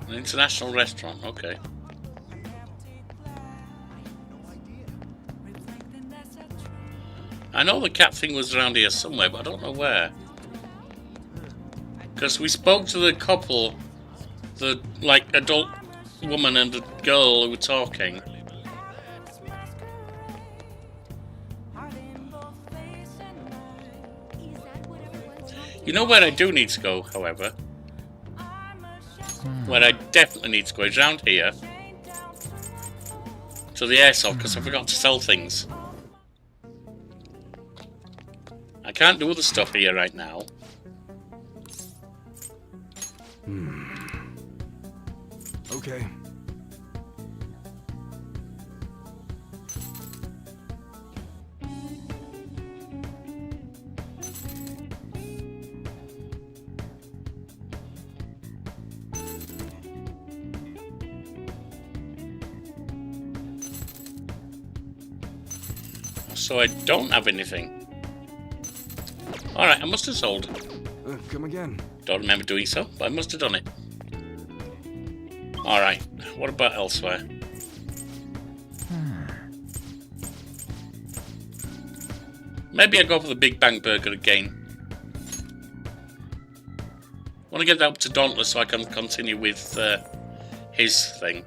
An international restaurant, okay. I know the cat thing was around here somewhere, but I don't know where. Because we spoke to the couple, the like adult woman and the girl who were talking. You know where I do need to go, however? Where I definitely need to go is around here. To the airsoft, because I forgot to sell things. I can't do other stuff here right now. Okay. So I don't have anything. Alright, I must have sold. Come again. Don't remember doing so, but I must have done it. Alright, what about elsewhere? Maybe I go for the Big Bang Burger again. I want to get that up to Dauntless so I can continue with his thing.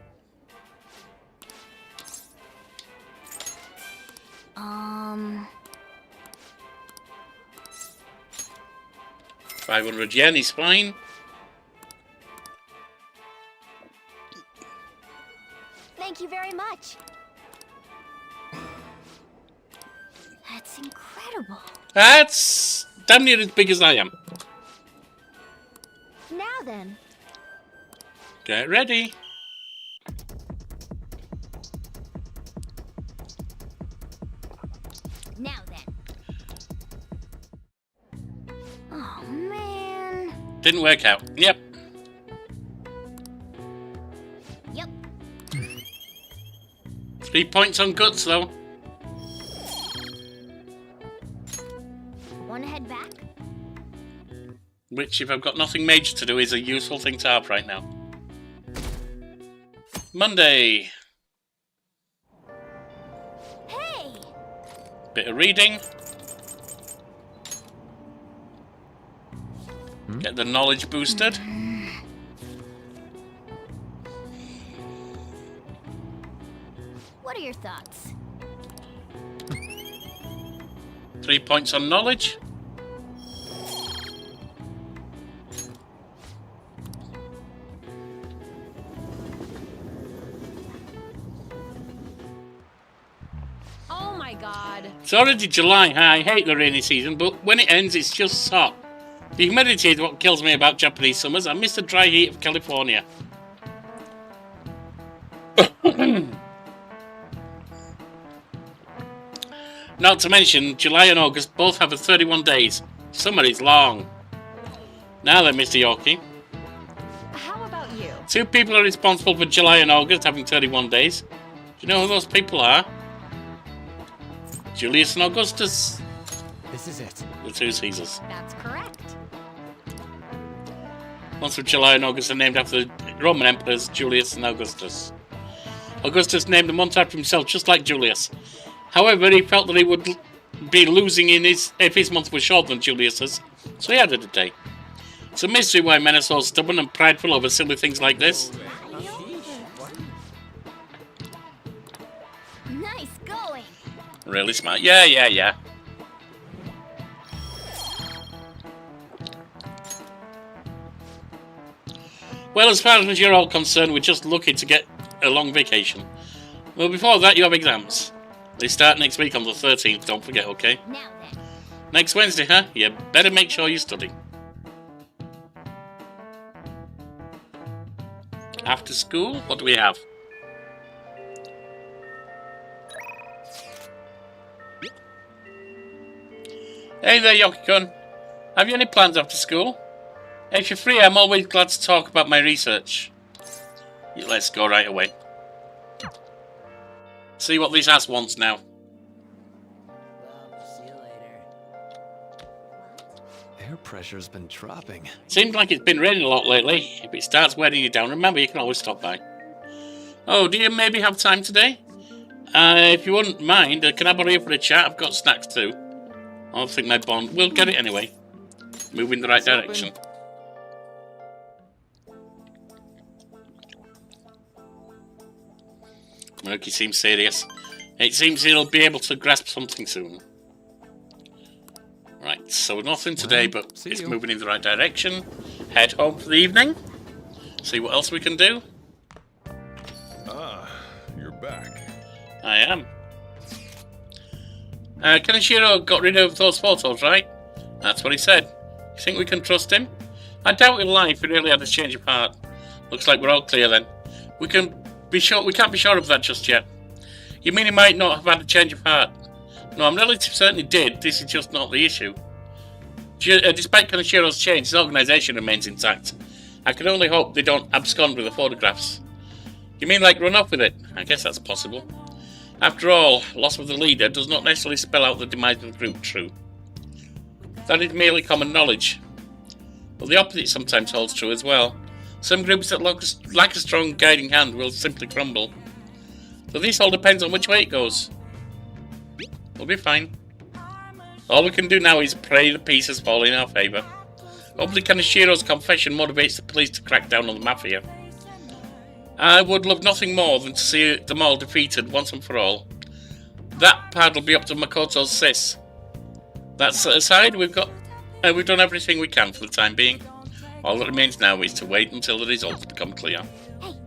500 yen, he's fine. Thank you very much. That's incredible. That's damn near as big as I am. Now then. Get ready. Now then. Oh man. Didn't work out. Yep. Yep. 3 points on guts though. Wanna head back? Which, if I've got nothing major to do, is a useful thing to have right now. Monday. Hey! Bit of reading. Get the knowledge boosted. What are your thoughts? 3 points on knowledge. Oh my god. It's already July. I hate the rainy season, but when it ends, it's just hot. The humidity is what kills me about Japanese summers. I miss the dry heat of California. Not to mention, July and August both have a 31 days. Summer is long. Now then, Mr. Yorkie. How about you? 2 people are responsible for July and August having 31 days. Do you know who those people are? Julius and Augustus. This is it. The 2 Caesars. That's correct. Months of July and August are named after the Roman emperors Julius and Augustus. Augustus named the month after himself, just like Julius. However, he felt that he would be losing if his month was shorter than Julius's, so he added a day. It's a mystery why men are so stubborn and prideful over silly things like this. Nice going. Really smart. Yeah. Well, as far as you're all concerned, we're just lucky to get a long vacation. Well, before that, you have exams. They start next week on the 13th, don't forget, okay? Now then. Next Wednesday, huh? You better make sure you study. After school, what do we have? Hey there, Yorkie-kun. Have you any plans after school? If you're free, I'm always glad to talk about my research. Let's go right away. See what this ass wants now. Well, see you later. Air pressure's been dropping. Seems like it's been raining a lot lately. If it starts wearing you down, remember you can always stop by. Oh, do you maybe have time today? If you wouldn't mind, can I borrow you for a chat? I've got snacks too. I don't think my bond... We'll get it anyway. Move in the right direction. Yorkie seems serious. It seems he'll be able to grasp something soon. Right, so nothing today, but it's moving in the right direction. Head home for the evening. See what else we can do. Ah, you're back. I am. Kaneshiro got rid of those photos, right? That's what he said. You think we can trust him? I doubt he'll lie if he really had a change of heart. Looks like we're all clear then. We can't be sure of that just yet. You mean he might not have had a change of heart? No, I'm relatively certain he did. This is just not the issue. Despite Kaneshiro's change, his organisation remains intact. I can only hope they don't abscond with the photographs. You mean like run off with it? I guess that's possible. After all, loss of the leader does not necessarily spell out the demise of the group, true. That is merely common knowledge. But the opposite sometimes holds true as well. Some groups that lack a strong guiding hand will simply crumble. So this all depends on which way it goes. We'll be fine. All we can do now is pray the pieces fall in our favour. Hopefully Kaneshiro's confession motivates the police to crack down on the Mafia. I would love nothing more than to see them all defeated once and for all. That part will be up to Makoto's sis. That aside, we've done everything we can for the time being. All that remains now is to wait until the results become clear.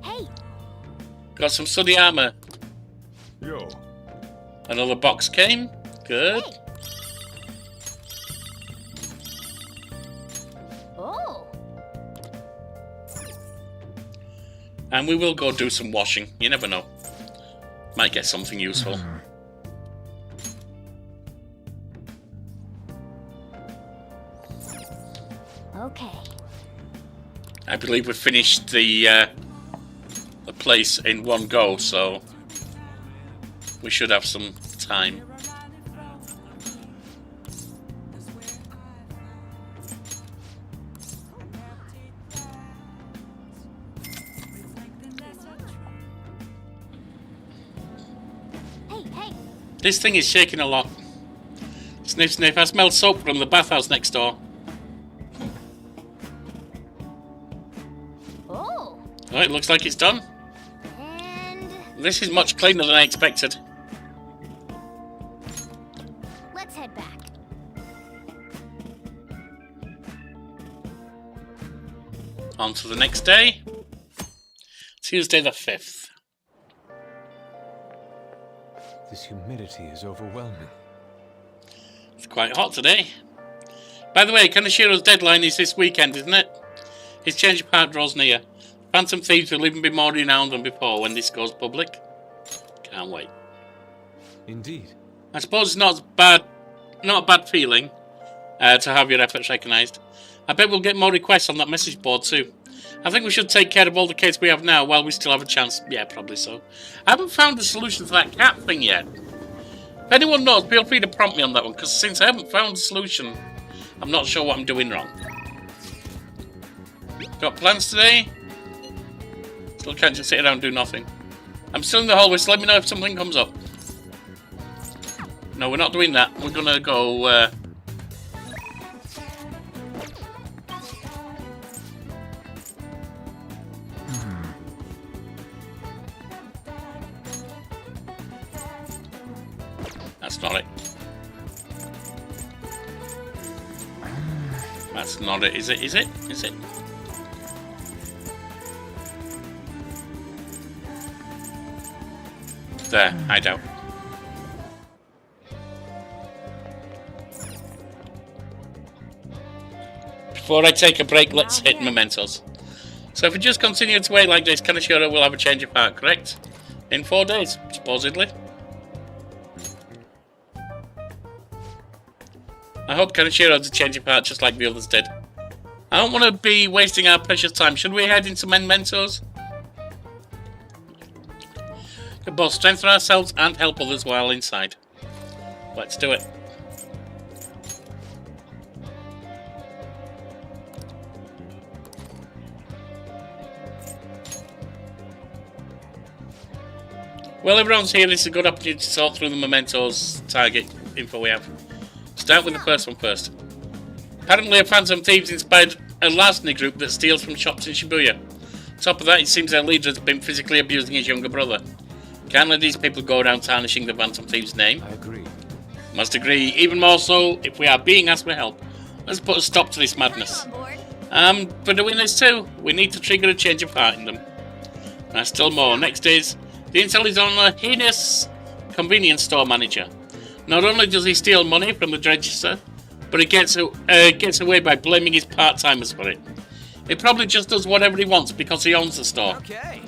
Hey! Got some study armour. Yo. Another box came. Good. Hey. Oh! And we will go do some washing. You never know. Might get something useful. Okay. I believe we finished the place in one go, so we should have some time. Hey! This thing is shaking a lot. Sniff, sniff. I smell soap from the bathhouse next door. Oh! Oh, it looks like it's done. And This is much cleaner than I expected. let's head back. On to the next day. Tuesday the 5th. This humidity is overwhelming. It's quite hot today. By the way, Kaneshiro's deadline is this weekend, isn't it? His change of heart draws near. Phantom Thieves will even be more renowned than before when this goes public. Can't wait. Indeed. I suppose it's not a bad feeling to have your efforts recognised. I bet we'll get more requests on that message board too. I think we should take care of all the kids we have now while we still have a chance. Yeah, probably so. I haven't found a solution for that cat thing yet. If anyone knows, feel free to prompt me on that one, because since I haven't found a solution, I'm not sure what I'm doing wrong. Got plans today? Still can't just sit around and do nothing. I'm still in the hallway, so let me know if something comes up. No, we're not doing that. We're gonna go, That's not it. That's not it, is it? Is it? Is it? There, hideout. Before I take a break, let's hit mementos. So if we just continue to wait like this, Kaneshiro will have a change of heart, correct? In 4 days, supposedly. I hope Kaneshiro has a change of heart just like the others did. I don't want to be wasting our precious time. Should we head into mementos? We can both strengthen ourselves and help others while inside. Let's do it. Well, everyone's here. This is a good opportunity to sort through the mementos target info we have. Start with the first one first. Apparently, a phantom thieves inspired a larceny group that steals from shops in Shibuya. On top of that, it seems their leader has been physically abusing his younger brother. Can't let these people go around tarnishing the phantom thieves' name. I agree. Must agree. Even more so if we are being asked for help. Let's put a stop to this madness. For doing this too, we need to trigger a change of heart in them. And still more. Next is the intel is on a heinous convenience store manager. Not only does he steal money from the register, but he gets away by blaming his part-timers for it. He probably just does whatever he wants because he owns the store. Okay.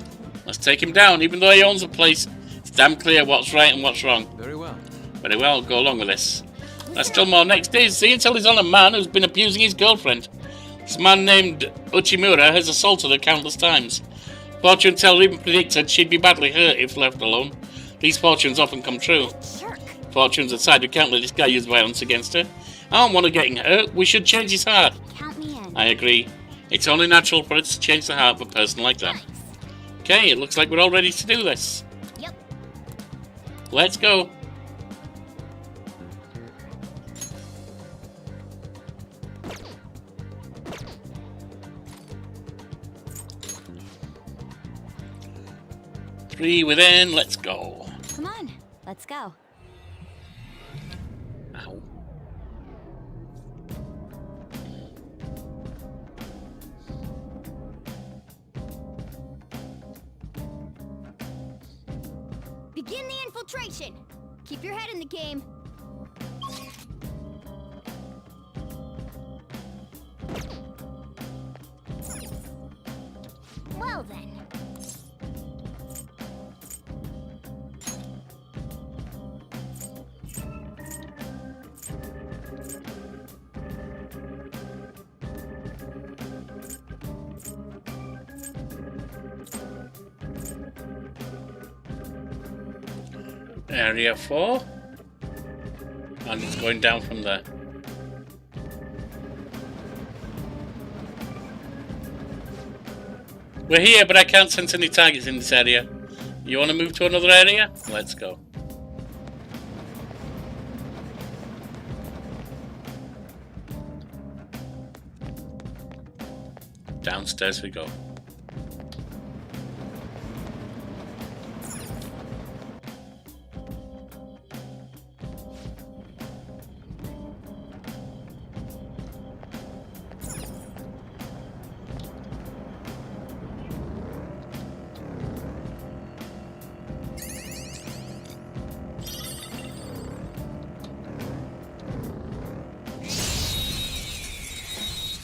Let's take him down. Even though he owns the place, it's damn clear what's right and what's wrong. Very well. Very well, go along with this. There's still more. Next is the intel is on a man who's been abusing his girlfriend. This man named Uchimura has assaulted her countless times. Fortune teller even predicted she'd be badly hurt if left alone. These fortunes often come true. Fortunes aside, we can't let this guy use violence against her. I don't want her getting hurt. We should change his heart. Count me in. I agree. It's only natural for us to change the heart of a person like that. Okay, it looks like we're all ready to do this. Yep. Let's go. Three within, let's go. Come on, let's go. Ow. Begin the infiltration. Keep your head in the game. Well then. Area 4. And it's going down from there. We're here, but I can't sense any targets in this area. You want to move to another area? Let's go. Downstairs we go.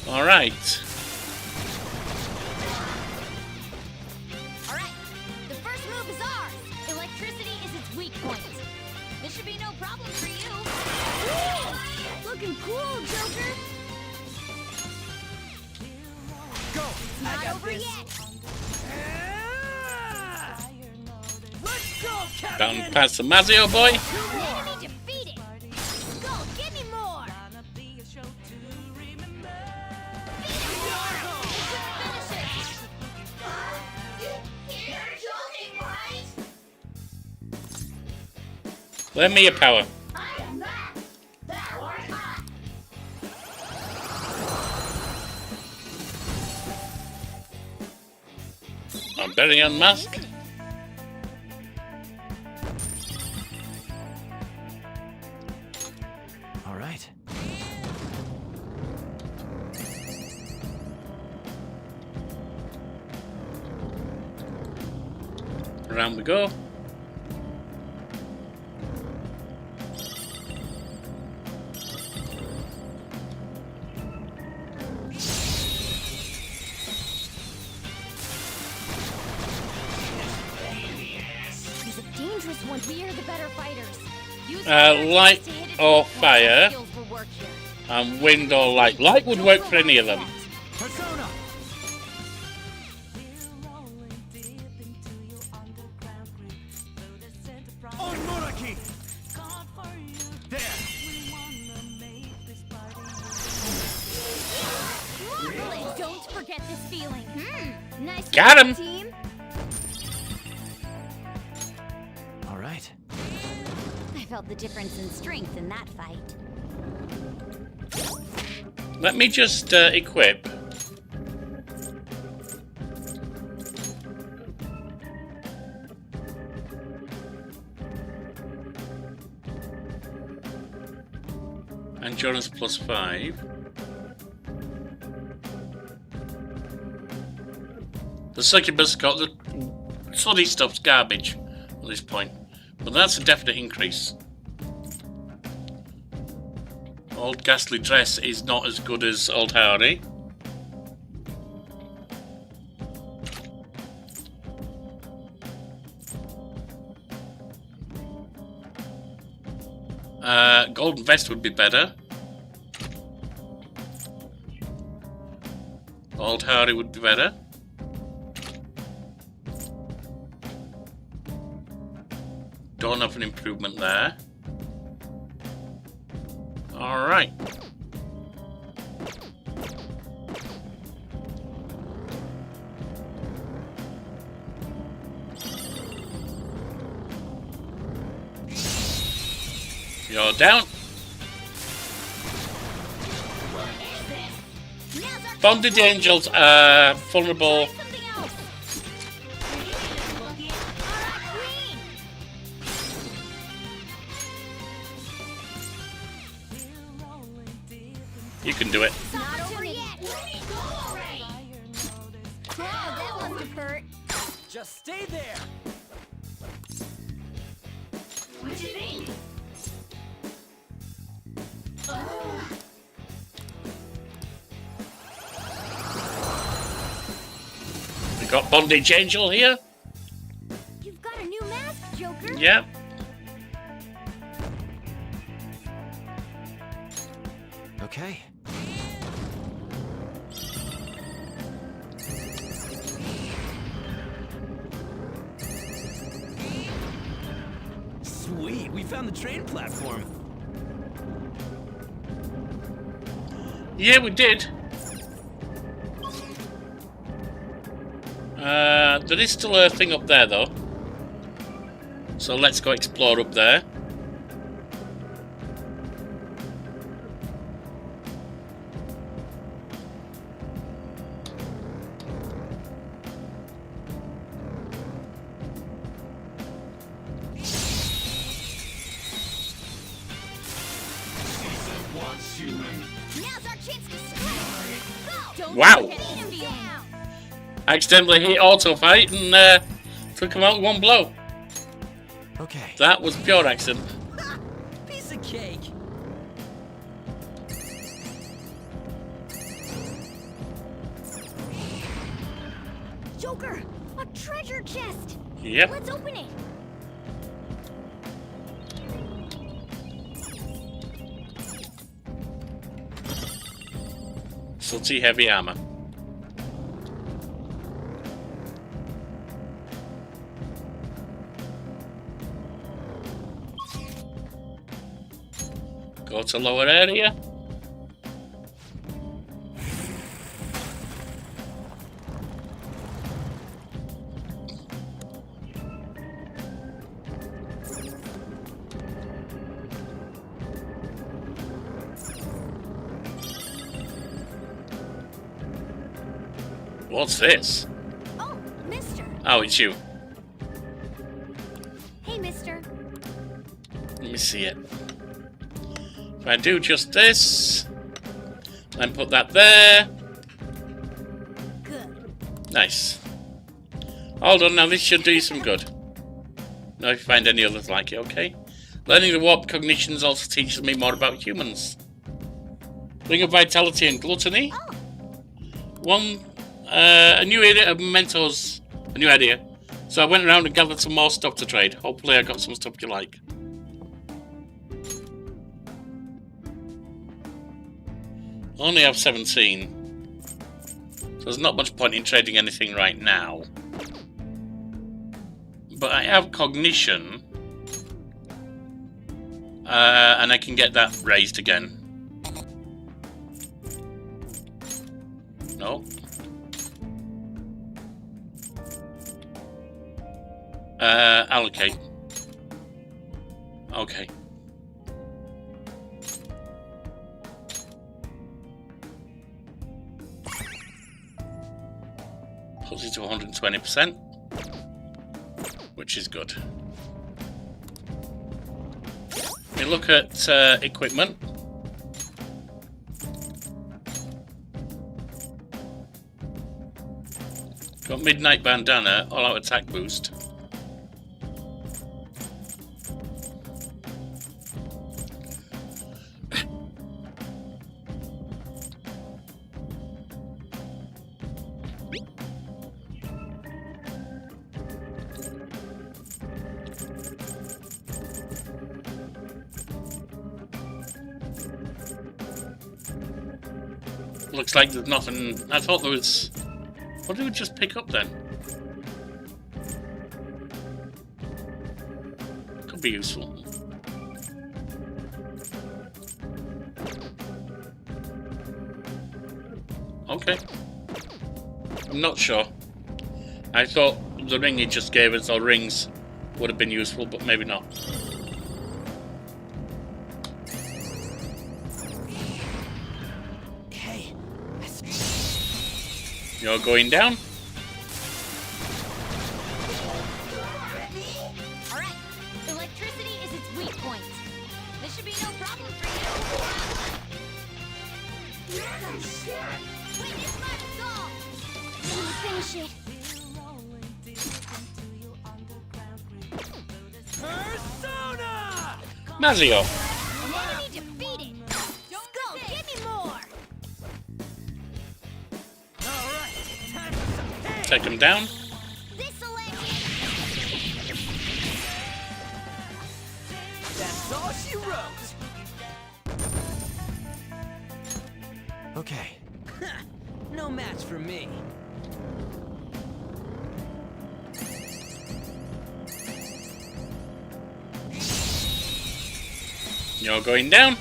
All right. All right. The first move is ours. Electricity is its weak point. This should be no problem for you. Woo! Looking cool, Joker. Go! It's not over yet. Let's go, Down past the Mazio boy. Enemy defeated. Go, give me more. Lend me your power. I'm very unmasked. All right. Around we go. He's a dangerous one. We are the better fighters. Use Light to hit it or with fire. skills will work here. And wind or light. Light would work for any of them. Persona! feeling? Nice Got work, him. team. All right. I felt the difference in strength in that fight. Let me just equip. Endurance +5. The succubus got the slutty stuff's garbage at this point, but that's a definite increase. Old Ghastly Dress is not as good as Old Howdy. Golden Vest would be better. Old Howdy would be better. Don't have an improvement there. Alright. You're down. Bonded angels are vulnerable. Something else. Alright, Queen. You can do it. Not over yet. Oh, that must have hurt. Just stay there. What you think? We got Bondage Angel here. You've got a new mask, Joker. Yep. Okay. Sweet, we found the train platform. Yeah, we did. There is still a thing up there, though. So let's go explore up there. Now's our chance to strike. Go. Don't Wow. let him down. Accidentally hit auto fight and took him out with one blow. Okay. That was pure accident. Piece of cake. Joker, a treasure chest. Yep. Let's open it. Slutty heavy armor. Go to lower area. What's this? Oh, mister. Oh, it's you. Hey, mister. Let me see it. If I do just this, and put that there. Good. Nice. Hold on, now this should do you some good. Now if you find any others like it, okay? Learning the warp cognitions also teaches me more about humans. Ring of Vitality and Gluttony. A new area of mementos. A new idea. So I went around and gathered some more stuff to trade. Hopefully I got some stuff you like. Only have 17. So there's not much point in trading anything right now. But I have cognition. And I can get that raised again. No. Allocate. Okay. Puts it to 120%, which is good. We look at equipment. Got Midnight Bandana, all-out attack boost. Looks like there's nothing. I thought there was. What did we just pick up then? Could be useful. Okay. I'm not sure. I thought the ring he just gave us, or rings, would have been useful, but maybe not. You're going down. Alright, electricity is its weak point. This should be no problem for you. Witness my resolve! Finish it. Persona! Mazio. Enemy defeated! Don't go, give me more! Alright, time for some pain! Take him down. This'll end That's all she wrote! Okay. No match for me. You're going down.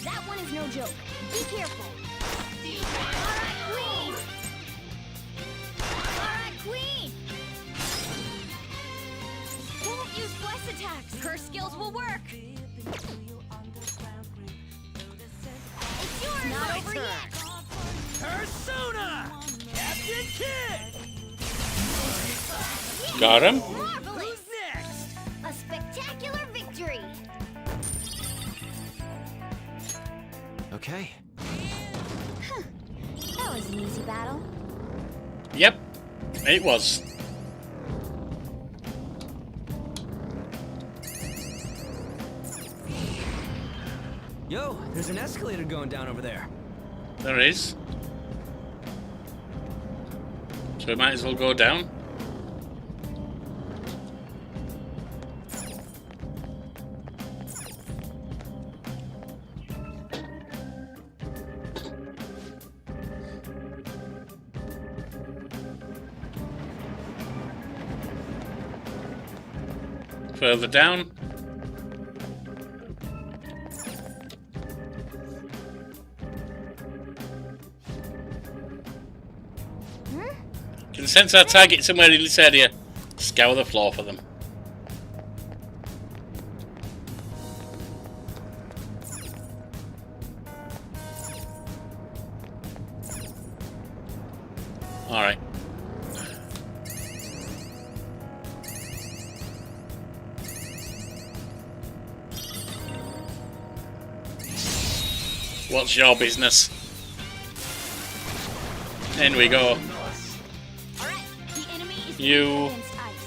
That one is no joke. Be careful. Alright, Queen! Alright, Queen! Won't use bless attacks. Her skills will work. It's yours. Not my over turn. yet. Persona! Captain Kidd! Got him. Marvelous! Who's next? A spectacular victory! Okay. That was an easy battle. Yep, it was. Yo, there's an escalator going down over there. There is. So we might as well go down. Further down. Can sense our target somewhere in this area. Scour the floor for them. Alright. What's your business? In we go. Alright, the enemy is You. weak against ice.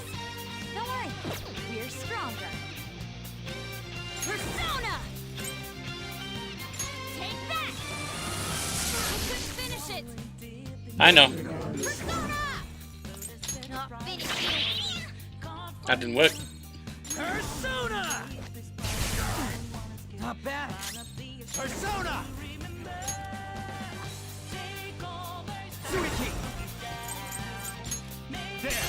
Don't worry, we're stronger. Persona! Take that! I couldn't finish it! I know. Persona! Not finished. That didn't work. Persona! Not bad. Persona! Suiki! There!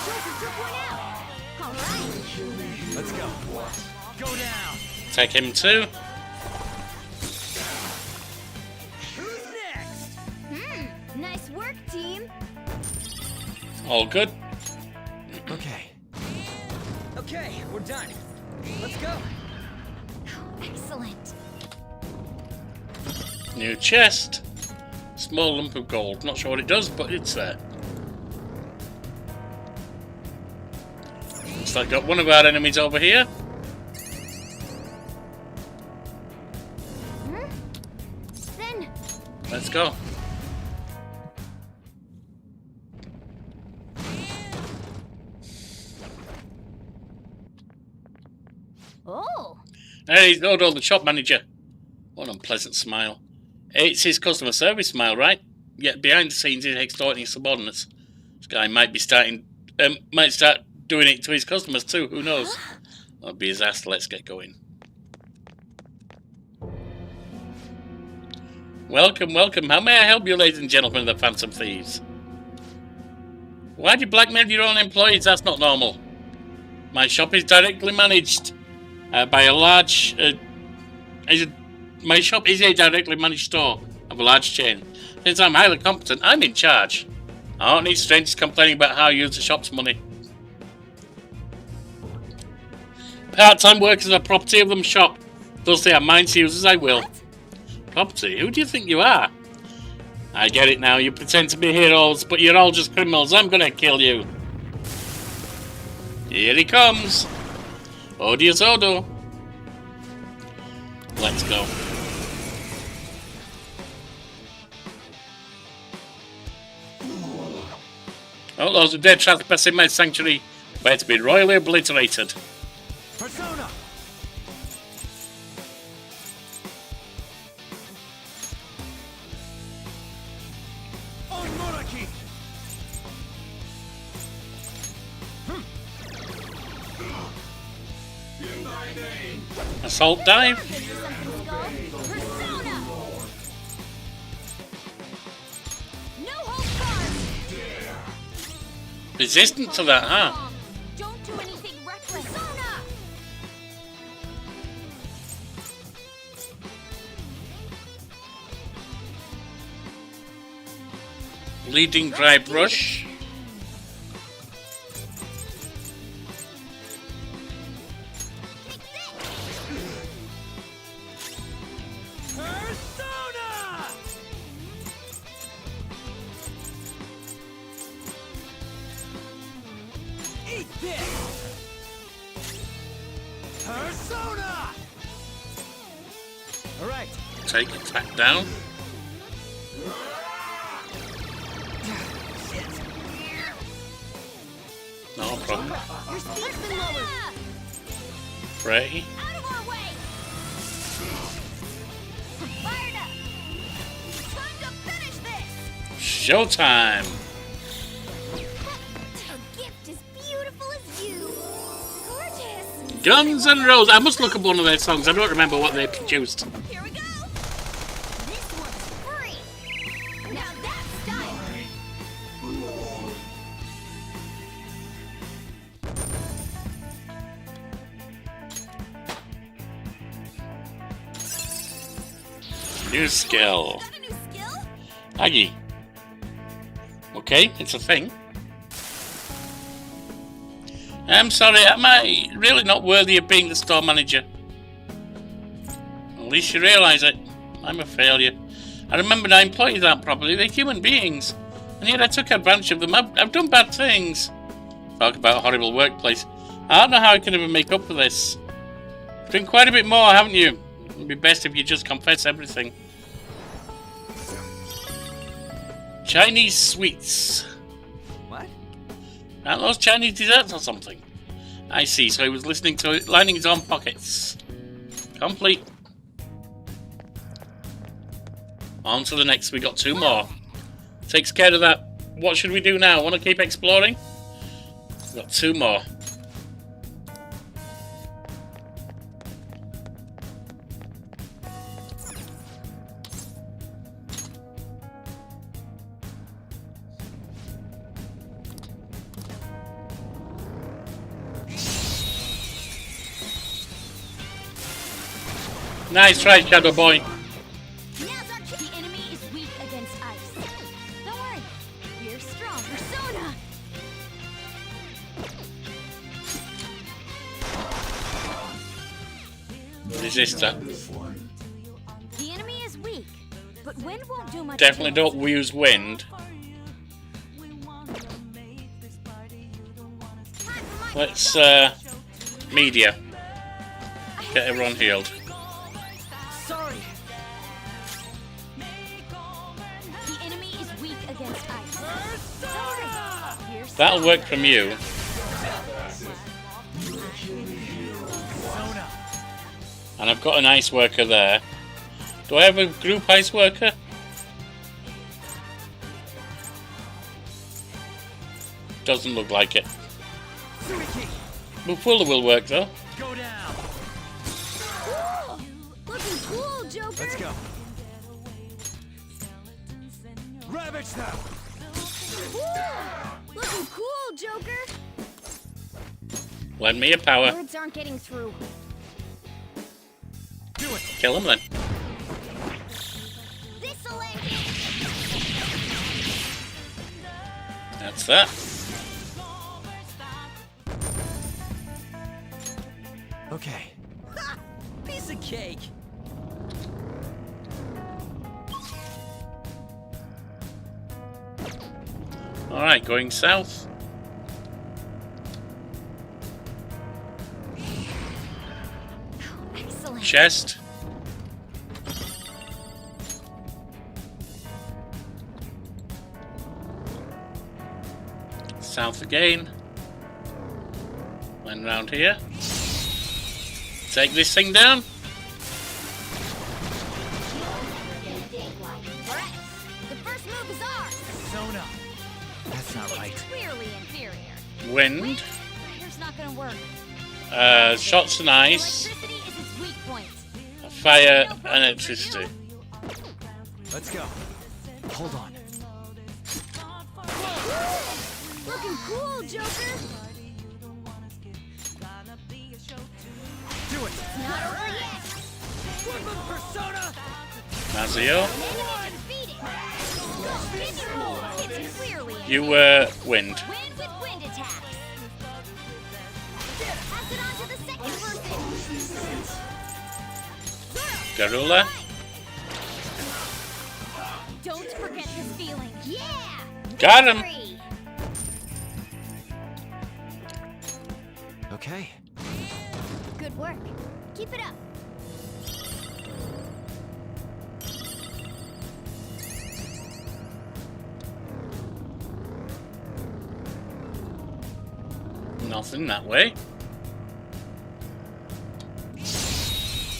Joker took one out! Alright! Let's go. Go down! Take him too. Who's next? All good. Okay. Okay, we're done. Let's go. Excellent. New chest. Small lump of gold. Not sure what it does, but it's there. Looks like got one of our enemies over here. Then Let's go. oh, Hey, Dodo, the shop manager. What an unpleasant smile. It's his customer service smile, right? Yet behind the scenes he's extorting his subordinates. This guy might start doing it to his customers too, who knows? That'll be his ass. Let's get going. Welcome, welcome. How may I help you, ladies and gentlemen of the Phantom Thieves? Why'd you blackmail your own employees? That's not normal. My shop is directly managed by a large... my shop is a directly managed store of a large chain. Since I'm highly competent, I'm in charge. I don't need strangers complaining about how I use the shop's money. Part-time workers are property of the shop. Thus they are mine to use as I will. Property? Who do you think you are? I get it now. You pretend to be heroes, but you're all just criminals. I'm gonna kill you. Here he comes. Odious Odo. Let's go. Oh, those are dead trespassing my sanctuary. Where to be royally obliterated. Persona! On Moraki! Assault dive. Persona! No holds barred! Resistant to that, huh? Don't do anything reckless! Persona! Leading dry brush. Persona! Eat this! Persona! Alright. Take attack down. No problem. Your speed's been lowered! Pray. Out of our way! Fired up! Time to finish this! Showtime. A gift as beautiful as you! Gorgeous! Guns N' Roses. I must look up one of their songs. I don't remember what they produced. Here we go! This one's free! Now that's style! New skill. Got a new skill? Aggie. Okay, it's a thing. I'm sorry, am I really not worthy of being the store manager? At least you realise it. I'm a failure. I remembered our employees aren't properly, they're human beings. And yet I took advantage of them. I've done bad things. Talk about a horrible workplace. I don't know how I can ever make up for this. You've done quite a bit more, haven't you? It'd be best if you just confess everything. Chinese sweets. What? Aren't those Chinese desserts or something? I see, so he was listening to it, lining his own pockets. Complete. On to the next, we got 2 more. Takes care of that. What should we do now? Want to keep exploring? We've got 2 more. Nice try, Shadow Boy. Now's our chance. The enemy is weak against ice. Don't worry, we're strong. Persona! resistor. The enemy is weak, but wind won't do much. Definitely don't use wind. Let's media. Get everyone healed. Sorry. The enemy is weak against ice. Sorry. Here's That'll work from you. And I've got an ice worker there. Do I have a group ice worker? Doesn't look like it. Mufula will work though. Go down. looking cool, Joker. Let's go. Ravage them. Looking cool, Joker. Lend me your power. Words aren't getting through. Do it. Kill him then. This'll end. That's that. Okay. Ha! Piece of cake. Alright, going south. Excellent. Chest. South again. Went round here. Take this thing down. Alright. The first move is ours. Sona. That's not right. Clearly inferior. Wind. Fire's not gonna work. Shots and ice. Electricity is its weak point. Fire and electricity. Let's go. Hold on. Looking cool, Joker. Do it. Not over yet. Woodman persona. Mazio. Enemy defeated. It's clearly You inferior. wind. Wind with wind attacks. Pass it on to the second person. Garula. Don't forget this feeling. Yeah. Got him. Free. Okay. Good work. Keep it up. Nothing that way.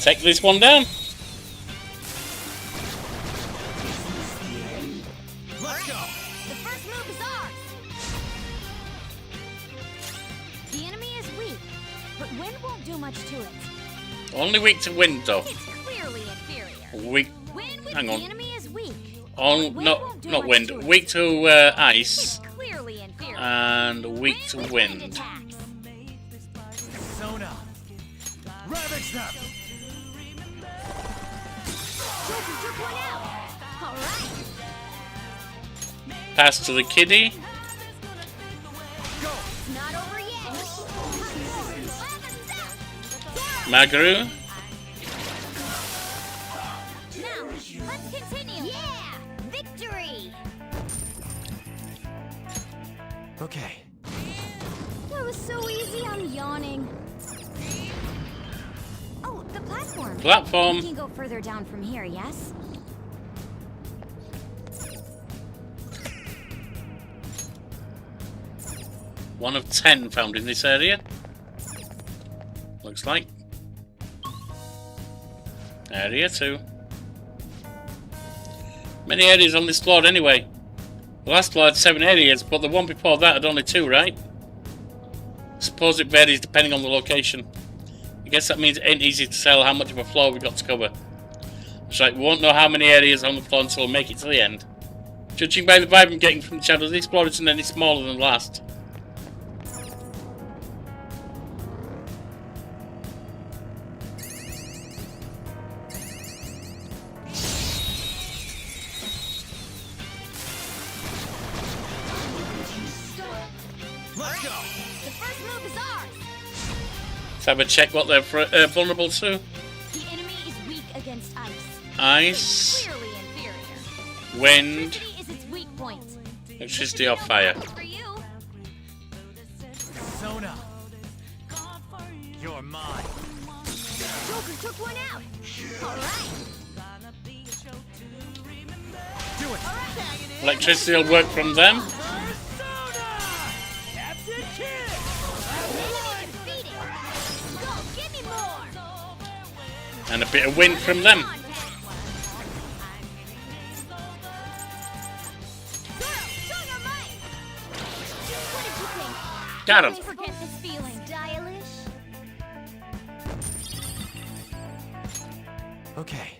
Take this one down. Let's go. The first move is ours. The enemy is weak, but wind won't do much to it. Only weak to wind though. It's clearly inferior. Weak. Wind with Hang on. the enemy is weak. On Wind not won't do not much wind. to it. Weak to ice It's clearly inferior. and weak to with wind. attacks. Sona. Ravage them. Joker took one out. All right. Pass to the kiddie. It's not over yet. Magaru. Now, let's continue. Yeah, victory. Okay. That was so easy. I'm yawning. Oh, the platform. Platform. We can go further down from here, yes? One of 10 found in this area. Looks like. Area 2. Many areas on this floor anyway. The last floor had 7 areas, but the one before that had only 2, right? Suppose it varies depending on the location. I guess that means it ain't easy to tell how much of a floor we got to cover. That's right, we won't know how many areas on the floor until we make it to the end. Judging by the vibe I'm getting from the shadows, this floor isn't any smaller than the last. Let's go. The first move is ours. Let's have a check what they're vulnerable to. Ice, Clearly inferior. wind, Electricity is its weak point. electricity, or fire. For you. Sona. You're mine. Joker took one out. All right. Do it. Electricity will work from them. Captain Kidd. Defeated. Go, give me more. And a bit of wind from them. Got him. Forget this feeling. Stylish. Okay.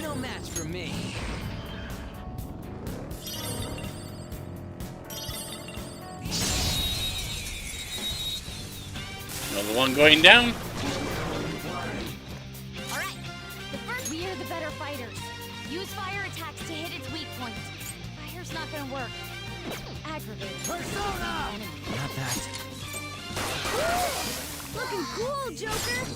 No match for me. Another one going down. All right. The first, we are the better fighters. Use fire attacks to hit its weak point. Fire's not gonna work. Aggravating. Persona. Not that. Looking cool, Joker.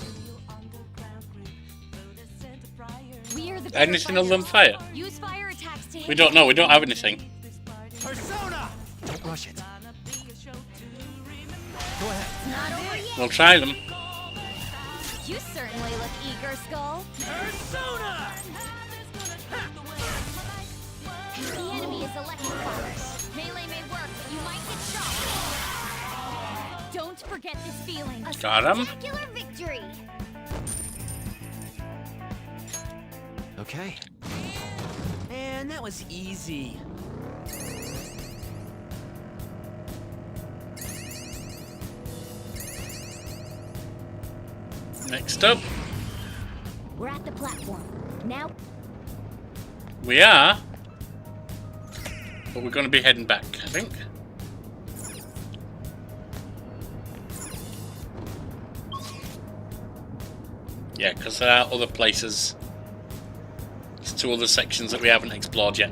We are the better Anything other than fighters. fire? Use fire attacks to hit We don't know. We don't have anything. Persona. Don't rush it. Go ahead. Not over yet. We'll try them. You certainly look eager, Skull. Persona. The enemy is electrified. Melee may work, but you might get shocked. Don't forget this feeling. A Got him. Spectacular victory. Okay. And that was easy. Next up, We're at the platform. Now, we are. But we're going to be heading back, I think. Yeah, because there are other places. There's 2 other sections that we haven't explored yet.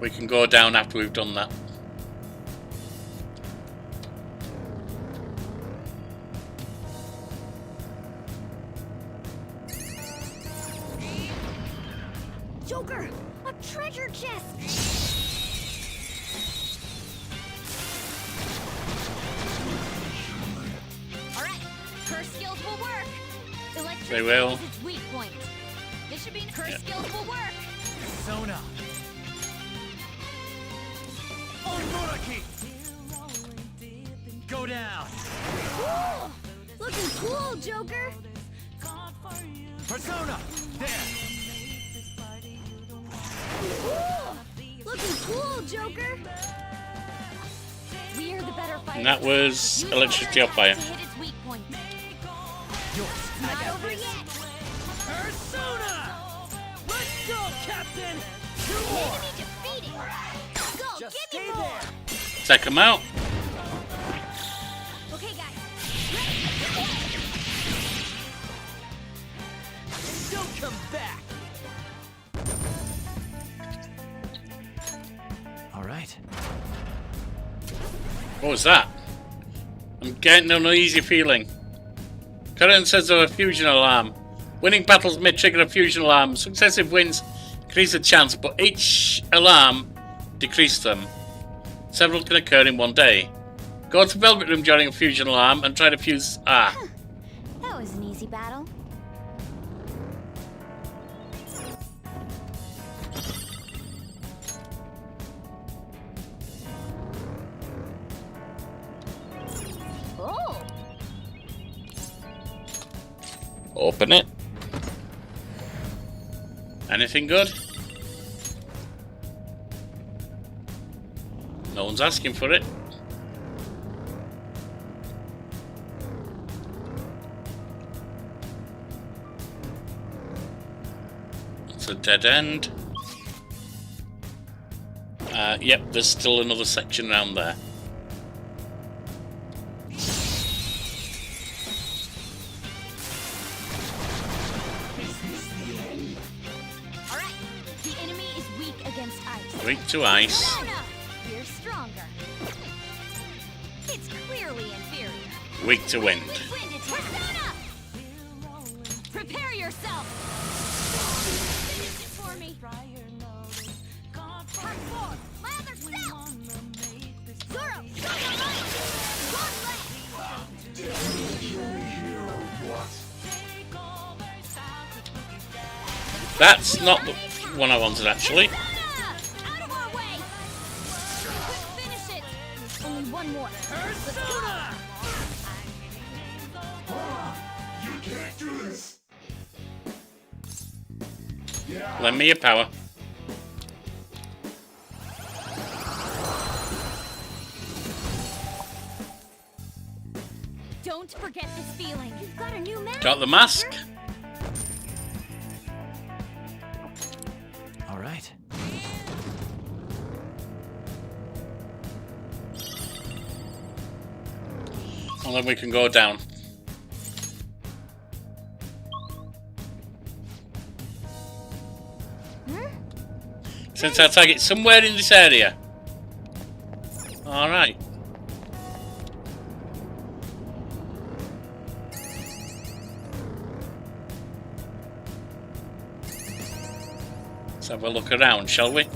We can go down after we've done that. Joker, a treasure chest. All right, curse skills will work. Electricity They will. is its weak point. This should be curse skills will work. Persona. Onmuraki. Go down. Cool. Looking cool, Joker. Persona. There. Cool. Looking cool, Joker. We are the better fighters. And that was Use electricity or fire. to hit its weak point. Yours. I Not got over this. yet. Persona. Let's go, Captain. Enemy defeated. Go, Just give me stay more. there. Take them out. Okay, guys. Don't come back. All right. What was that? I'm getting an uneasy feeling. Current says of a fusion alarm. Winning battles may trigger a fusion alarm. Successive wins increase the chance, but each alarm decreases them. Several can occur in one day. Go to the Velvet Room during a fusion alarm and try to fuse. That was an easy battle. Oh, Open it. Anything good? No one's asking for it. It's a dead end. Yep, there's still another section around there. All right, the enemy is weak against ice. Weak to ice. No, no, we're stronger. It's clearly inferior. Weak to wind. Wind is Persona! Prepare yourself! Finish it for me! Part 4, Lather Cell! Zoro, go your light! That's not the one I wanted, actually. Out of our way! Finish it! Only one more. You can't do this! Lend me your power. Don't forget this feeling. You've got a new mask. Got the mask. All right. And then we can go down. Since our target's somewhere in this area. Alright. Let's have a look around, shall we?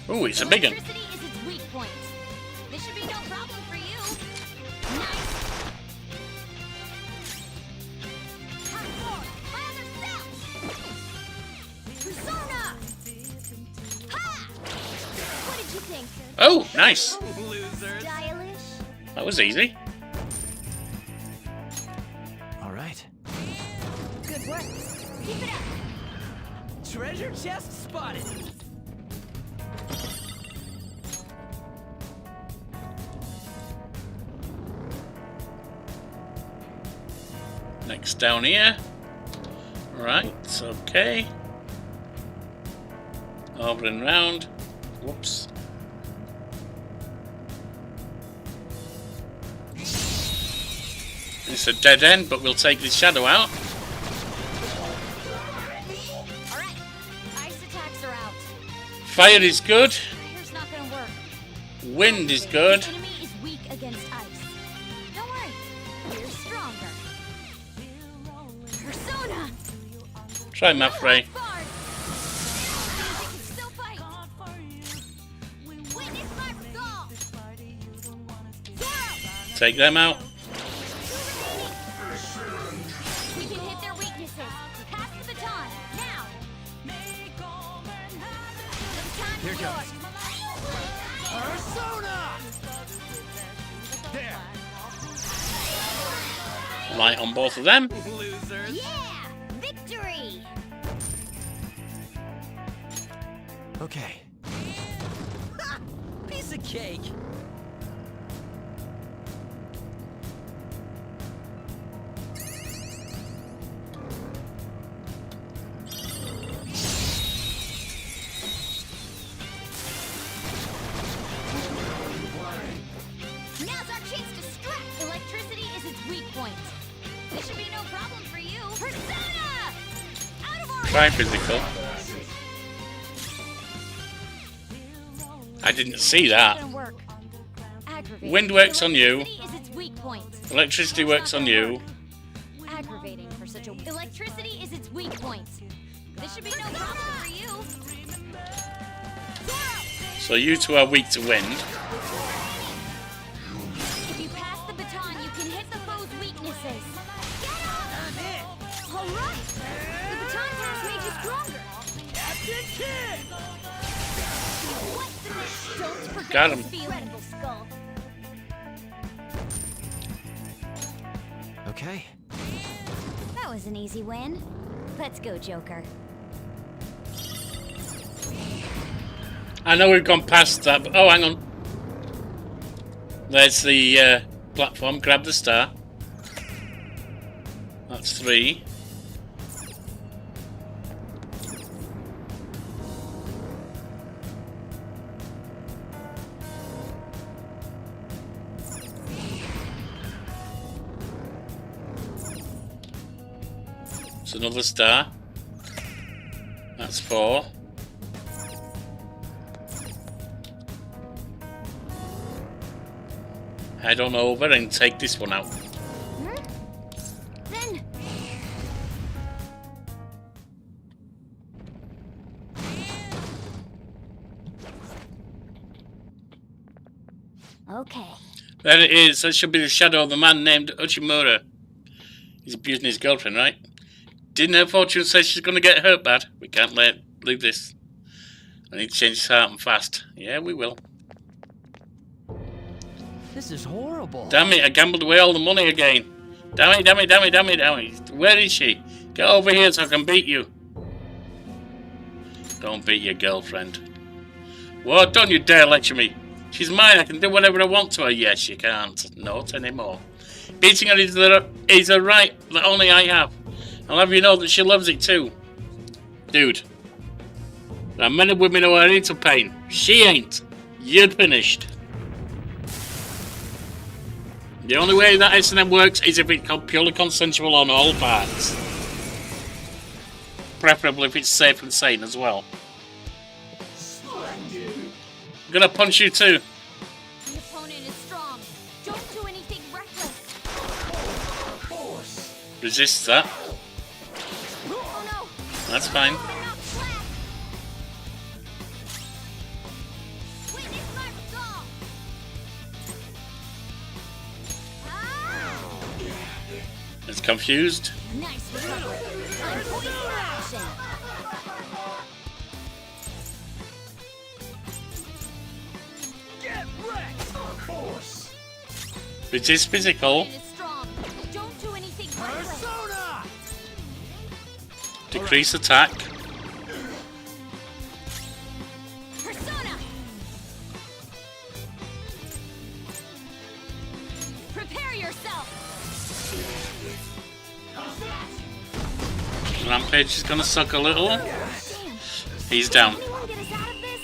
Ooh, it's a big one. Electricity is its weak point. This should be no problem for you. Nice. Part 4, Lather Cell! Persona! Ha! What did you think? Oh, nice. Stylish? That was easy. All right. Good work. Keep it up. Treasure chest spotted. Next down here. Right, okay. Over and round. Whoops. It's a dead end, but we'll take this shadow out. Alright. Ice attacks are out. Fire is good. Fire's not gonna work. Wind is good. The enemy is weak against ice. Don't worry. We're stronger. Persona! Try Math Ray. Bard! They can still fight. Witness my resolve! Zoro! Take them out. We can hit their weaknesses. Pass the baton. Now! The time Here is goes. yours. Persona! There. Light on both of them. Losers. Yeah! Victory! Okay. Ha! Piece of cake. Now's our chance to strike! Electricity is its weak point. This should be no problem for you. Persona! Out of our Try physical. I didn't see that. Gonna work. Aggravating. Wind works on you. Electricity is its weak point. Electricity works on you. Aggravating for such a... Electricity is its weak point. This should be no problem for you. Zoro! So you two are weak to wind. If you pass the baton, you can hit the foe's weaknesses. Get up! All right. The baton pass made you stronger. Captain Kid! What? Don't forget Got this him. feeling. Incredible skull. Okay. That was an easy win. Let's go, Joker. I know we've gone past that, but oh, hang on. There's the platform. Grab the star. That's 3. It's another star. That's 4. Head on over and take this one out. Then. Okay. There it is. That should be the shadow of the man named Uchimura. He's abusing his girlfriend, right? Didn't her fortune say she's going to get hurt bad? We can't leave this. I need to change his heart and fast. Yeah, we will. This is horrible. Damn it, I gambled away all the money again. Damn it, damn it, damn it, damn it, damn it. Where is she? Get over here so I can beat you. Don't beat your girlfriend. What? Don't you dare lecture me. She's mine, I can do whatever I want to her. Yes, you can't. Not anymore. Beating her is a right that only I have. I'll have you know that she loves it too. Dude. There are many women who are into pain. She ain't. You're finished. The only way that S&M works is if it's purely consensual on all parts. Preferably if it's safe and sane as well. I'm gonna punch you too. The opponent is strong. Don't do anything reckless. Resist that. Oh no! That's fine. Not flat. Witness my resolve. Ah! It's confused. Nice recovery. I'm poised for action. Resist physical. Opponent is strong. Don't do anything reckless. Decrease attack. Persona. Prepare yourself. Rampage is gonna suck a little. Damn. He's down. Anyone get us out of this?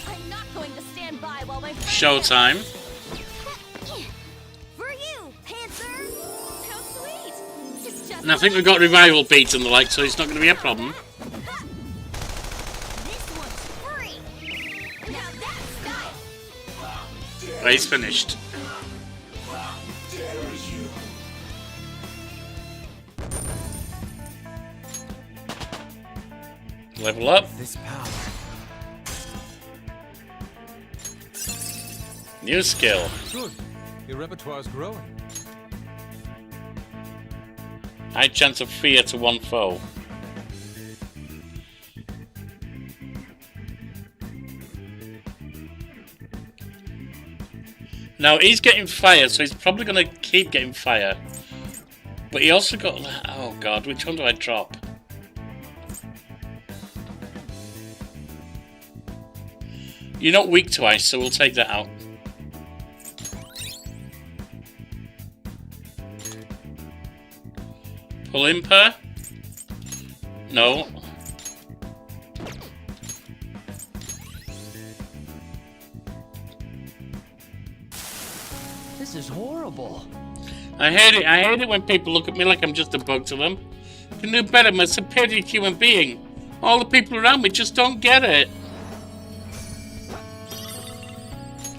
I'm not going to stand by while my friends Showtime. For you, Panther. How sweet. It's just And I think we've got revival beats and the like, so it's not going to be a problem. This one's free. Now that's style. But he's finished. Level up. This power. New skill. Good. Your repertoire's growing. High chance of fear to one foe. Now he's getting fire, so he's probably going to keep getting fire. But he also got... Oh god, which one do I drop? You're not weak to ice, so we'll take that out. Pull imper? No. This is horrible. I hate it. I hate it when people look at me like I'm just a bug to them. I can do better. I'm a superior human being. All the people around me just don't get it.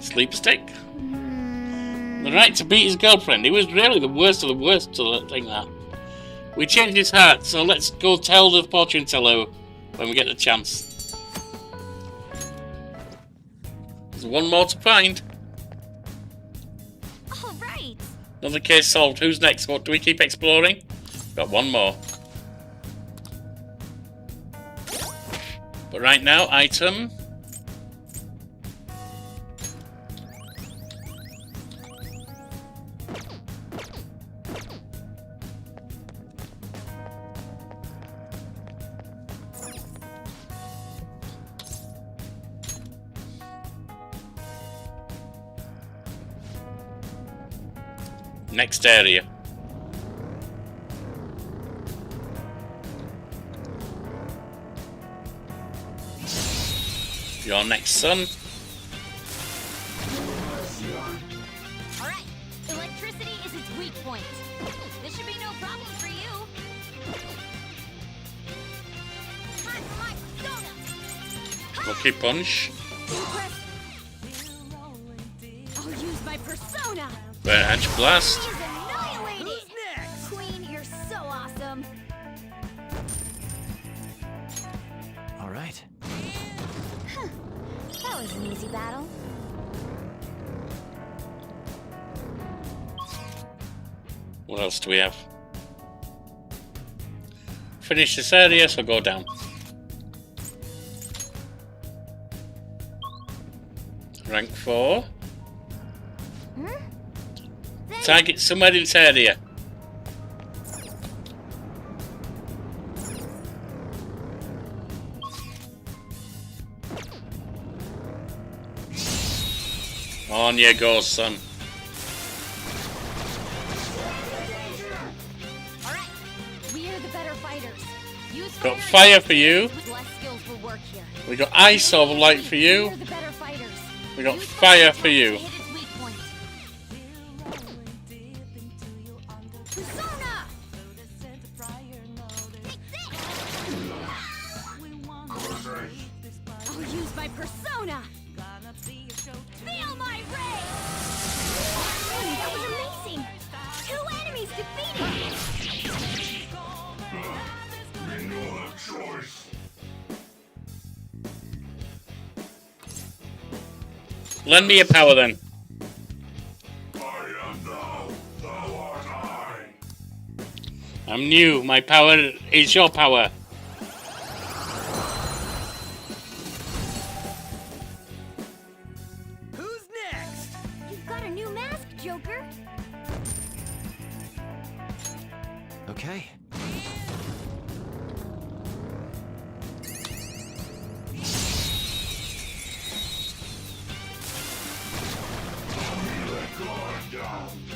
Sleep stick. The right to beat his girlfriend. He was really the worst of the worst to think that. We changed his heart, so let's go tell the fortune teller when we get the chance. There's one more to find. All right. Another case solved. Who's next? What do we keep exploring? Got one more. But right now, item. Next area. Your next son. All right. Electricity is its weak point. This should be no problem for you. Lucky punch. I'll use my persona. Edge blast. He's annihilated. Queen, you're so awesome. All right. That was an easy battle. What else do we have? Finish this area, so go down. Rank 4. Target somewhere in this area. On you go, son. Alright, we are the better fighters. Use Got fire fire for you. Less skills will work here. We got ice over light for We you. are the better fighters. We got Use fire for you. to hit its weak point. Persona! I'll use my persona. Feel my rage! That was amazing! 2 enemies defeated! Lend me your power then. I'm new. My power is your power. Who's next? You've got a new mask, Joker. Okay.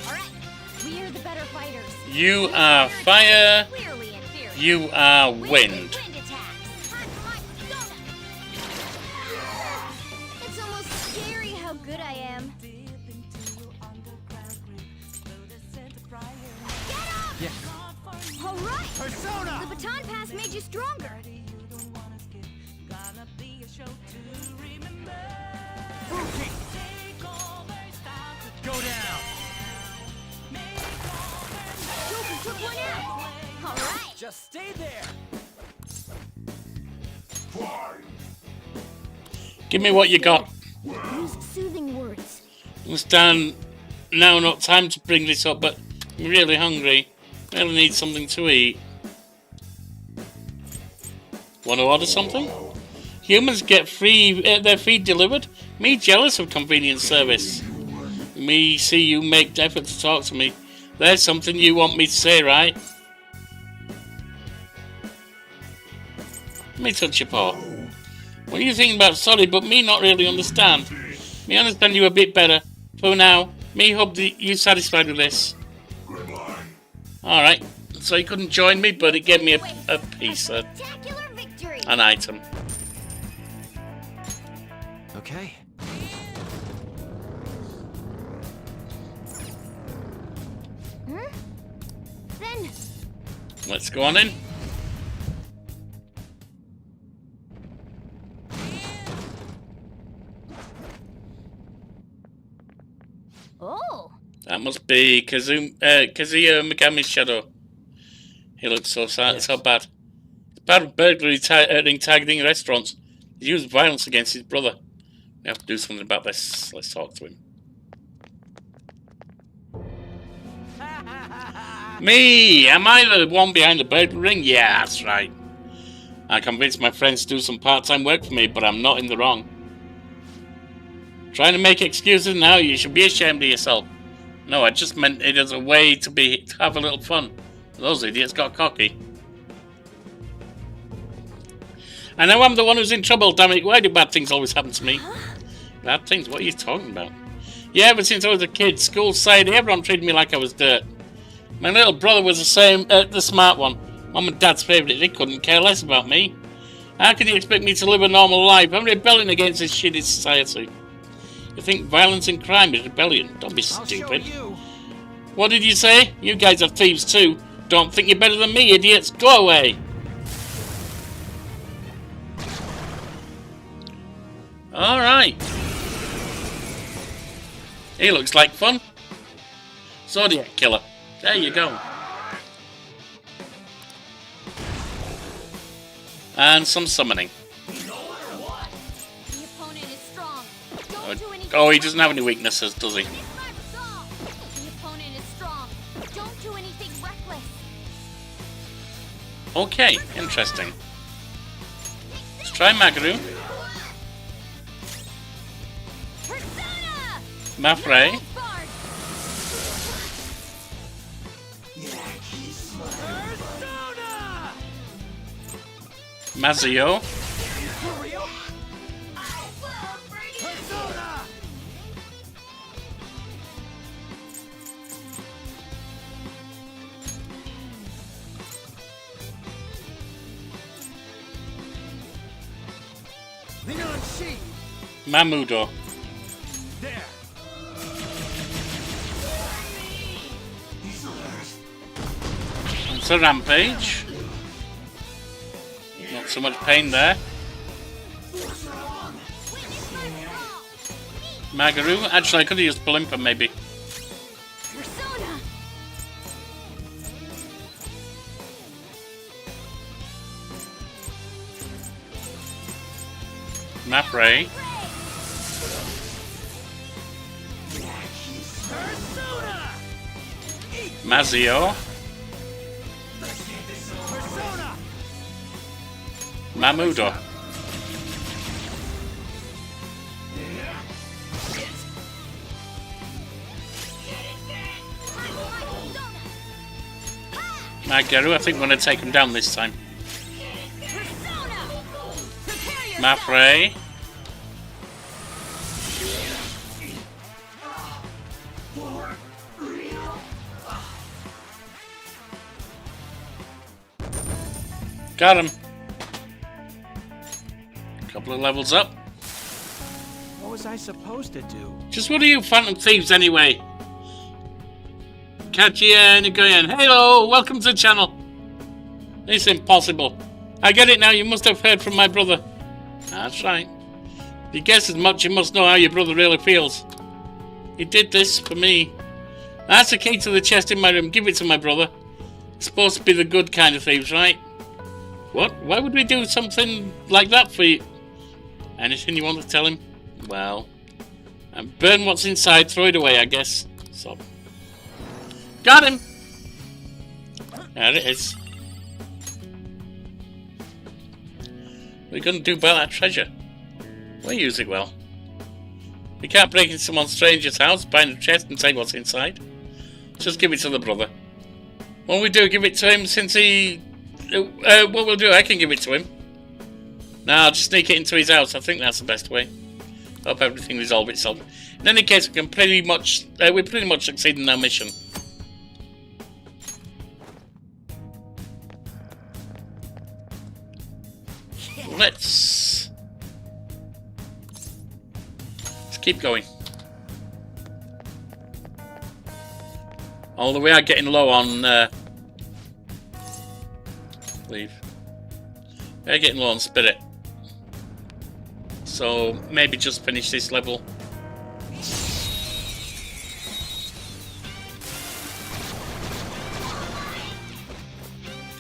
Alright, we are the better fighters. You are fire. Clearly inferior. You are Wind wind. attacks. It's almost scary how good I am. Yeah. All right. Persona! The baton pass made you stronger. Fuki! Go down! Joker took one out. All right. Just stay there! Give me what you got. Use soothing words. Understand now not time to bring this up, but I'm really hungry. Really need something to eat. Want to order something? Humans get their feed delivered? Me jealous of convenience service. Me see you make effort to talk to me. There's something you want me to say, right? Let me touch your paw. What are you thinking about? Sorry, but me not really understand. Me understand you a bit better. For now, me hope that you satisfied with this. Alright, so you couldn't join me, but it gave me a piece, Spectacular victory. an item. Okay. Then Let's go on in. oh, That must be Kazuya Megami's shadow. He looks so sad, so bad. It's bad burglary targeting restaurants. He used violence against his brother. We have to do something about this. Let's talk to him. Me! Am I the one behind the burglary ring? Yeah, that's right. I convinced my friends to do some part-time work for me, but I'm not in the wrong. Trying to make excuses now? You should be ashamed of yourself. No, I just meant it as a way to have a little fun. Those idiots got cocky. I know I'm the one who's in trouble, damn it. Why do bad things always happen to me? Bad things? What are you talking about? Yeah, ever since I was a kid, school side, everyone treated me like I was dirt. My little brother was the smart one. Mum and Dad's favourite. They couldn't care less about me. How can you expect me to live a normal life? I'm rebelling against this shitty society. You think violence and crime is rebellion? Don't be stupid. What did you say? You guys are thieves too. Don't think you're better than me, idiots. Go away. Alright. He looks like fun. Zodiac Killer. There you go. And some summoning. The opponent is strong. Don't do anything. Oh, he doesn't have any weaknesses, does he? The opponent is strong. Don't do anything reckless. Okay, interesting. Let's try Magaru. Persona! Mafrey. Bard! Mazio. Mamudo. It's a rampage. Not so much pain there. Magaru. Actually, I could have used Blimper maybe. Persona! Mafrey. Mazio. Mamudo. Magaru, I think we're going to take him down this time. Mafrey. Got him. Couple of levels up. What was I supposed to do? Just what are you phantom thieves anyway? Kachia Nigoyan. Hello, welcome to the channel. It's impossible. I get it now, you must have heard from my brother. That's right. If you guess as much, you must know how your brother really feels. He did this for me. That's the key to the chest in my room. Give it to my brother. It's supposed to be the good kind of thieves, right? What? Why would we do something like that for you? Anything you want to tell him? Well, and burn what's inside, throw it away, I guess. So, got him! There it is. What are you going to do about that treasure? We'll use it well. We can't break into some stranger's house, find a chest and take what's inside. Just give it to the brother. What we do, give it to him since he... what we'll do, I can give it to him. Now, I'll just sneak it into his house. I think that's the best way. Hope everything resolves itself. In any case, we can pretty much succeed in our mission. Let's keep going. Although we are getting low on leave. We're getting low on spirit. So maybe just finish this level.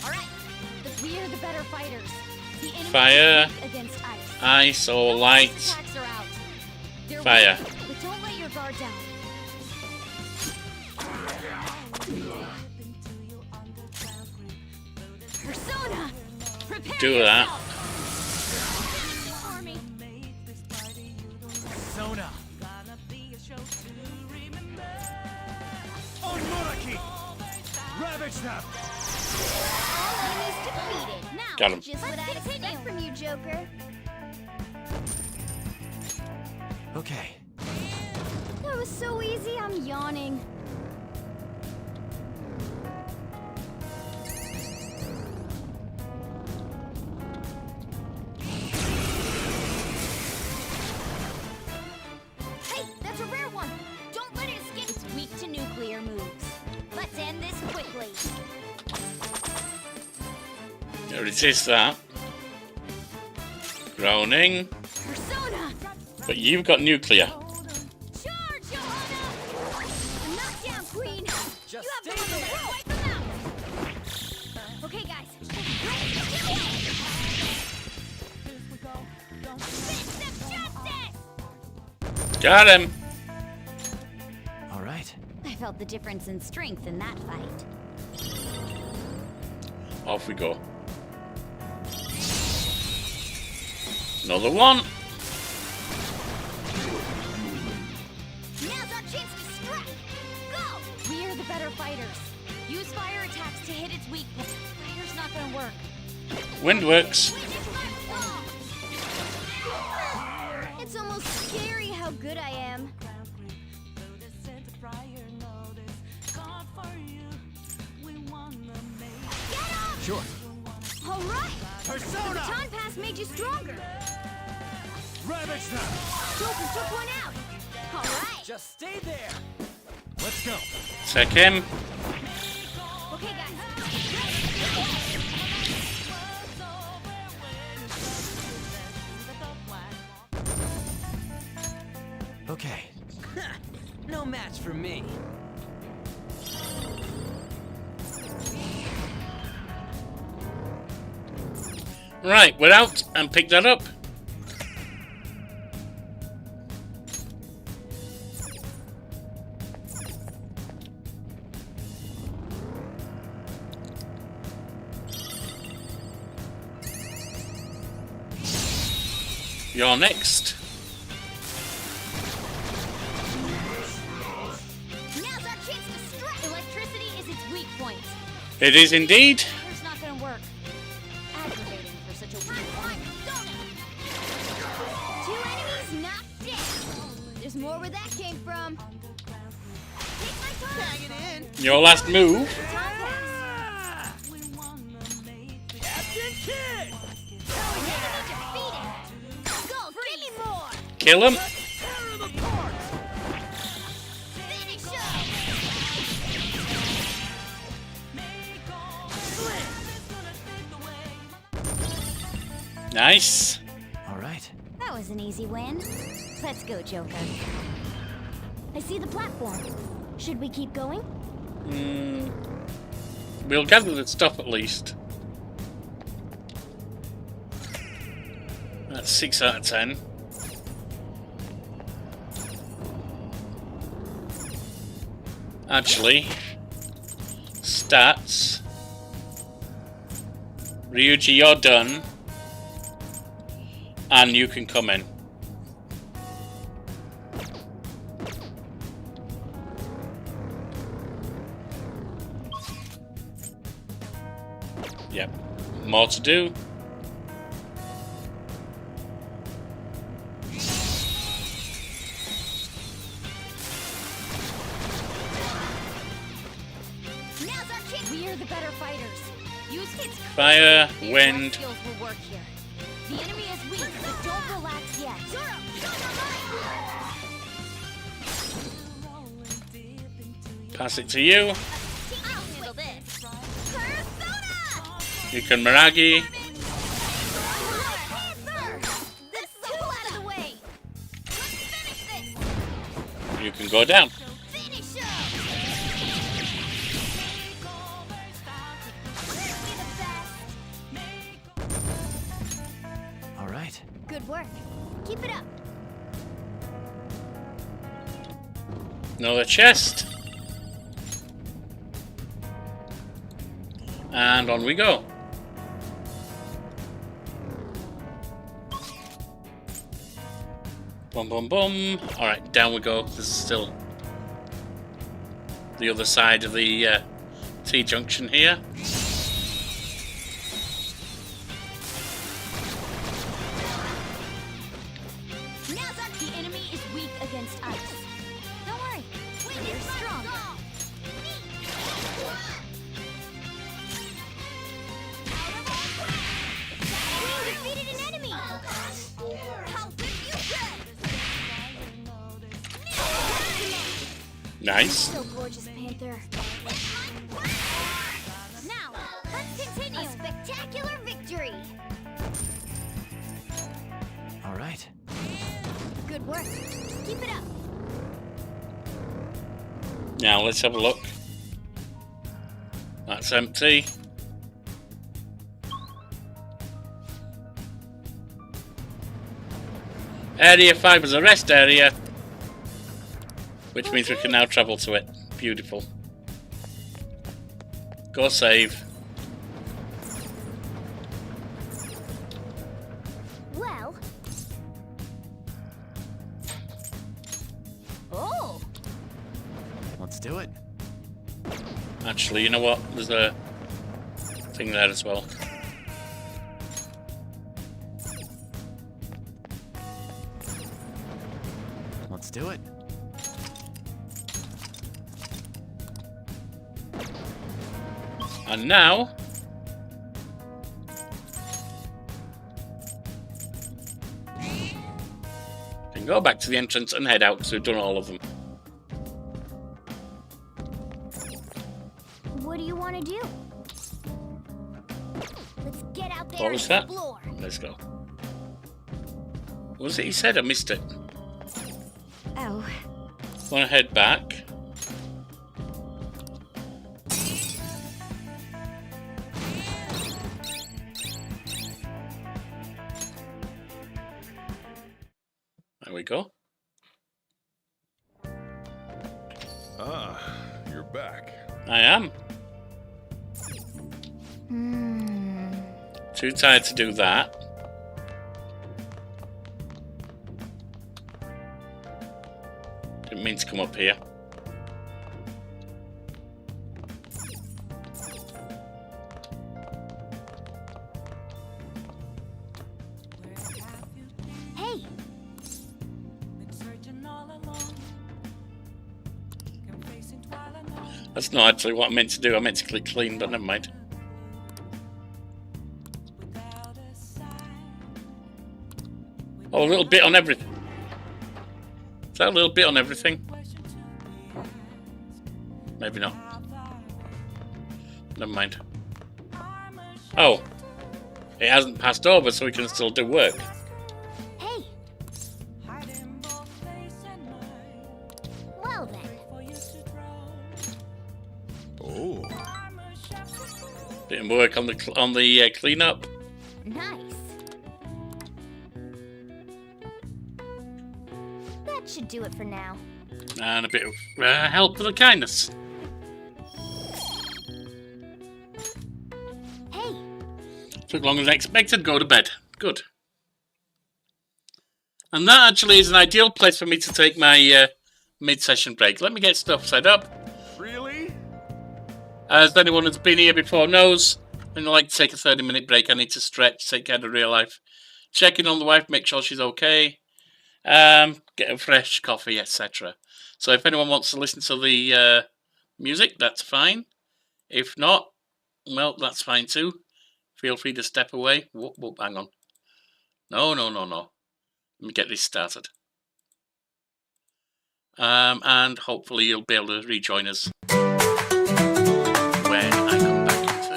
Alright, we're the better fighters. The enemy Fire, against ice. ice or light, Attacks are out. They're fire. weak, but don't let your guard down. Persona! Prepare Do that. Army. Persona. On Yorkie! Ravage them! All enemies defeated. Now, Got him. just what I'd expect from you, Joker. Okay. That was so easy, I'm yawning. Hey, that's a rare one. Don't let it escape. It's weak to nuclear moves. Let's end this quickly. Resist that. Groaning. Persona! But you've got nuclear. Charge, Johanna! Knock down, Queen! Just You have stay them on the there. rope! Wipe them out! Okay, guys. Fist of justice! Got him. All right. I felt the difference in strength in that fight. Off we go. Another one. Now's our chance to strike! Go! We're the better fighters. Use fire attacks to hit its weak point. Fire's not gonna work. Wind works. It's almost scary how good I am. Sure. All right! Persona! Baton pass made you stronger. Ravage them! Joker took one out. All right. Just stay there. Let's go. Take him. Okay, guys. Okay. No match for me. Right, we're out and pick that up. You're next. Now's our chance to strike! Electricity is its weak point. It is indeed. Fire's not gonna work. Aggravating for such a weak point. Two enemies knocked down. There's more where that came from. Take my turn. Bang it in. Your last move. Baton pass. Captain Kid! Enemy defeated. Go, give me more. Kill him. Tear them apart! Finish Nice. All right. That was an easy win. Let's go, Joker. I see the platform. Should we keep going? We'll gather the stuff at least. That's 6 out of 10. Actually, stats. Ryuji, you're done. And you can come in. Yep. More to do. Now's our chance! We're the better fighters. Use its Fire, Your wind. skills will work here. The enemy is weak, but don't relax yet. Zoro, go Pass it to you. I'll handle this. Persona! You can Miragi. Panther! This is all out of the way. Let's finish this. You can go down. Finish him! Be the best. All right. Good work. Keep it up. Another chest. And on we go. Boom, boom, boom. Alright, down we go. This is still the other side of the T-junction here. Now's our The enemy is weak against ice. Don't worry, we're strong. We defeated an enemy. How good you Nice. So gorgeous, Panther. Now, let's continue. A spectacular victory. All right. Good Good work. Keep it up. Now let's have a look. That's empty. Area 5 is a rest area, which means we can now travel to it. Beautiful. Go save. Well. Oh. Let's do it. Actually, you know what? There's a thing there as well. Let's do it. And now, can go back to the entrance and head out because we've done all of them. What do you want to do? Let's get out there What was that? and explore. Let's go. What was it he said? I missed it. Oh. Want to head back? There we go. Ah, you're back. I am. Too tired to do that. Didn't mean to come up here. Hey, That's not actually what I meant to do. I meant to click clean, but never mind. Oh, a little bit on everything. Is that a little bit on everything? Maybe not. Never mind. Oh. It hasn't passed over, so we can still do work. hey. Well then. Oh, Bit of work on the cleanup. Nice. That should do it for now. And a bit of help for the kindness. Hey, Took longer than expected. Go to bed. Good. And that actually is an ideal place for me to take my mid-session break. Let me get stuff set up. really? As anyone who's been here before knows, when I like to take a 30-minute break, I need to stretch, take care of real life, check in on the wife, make sure she's okay, get a fresh coffee, etc. So if anyone wants to listen to the music, that's fine. If not, well, that's fine too. Feel free to step away. Whoop, whoop, hang on. No. Let me get this started. And hopefully you'll be able to rejoin us when I come back into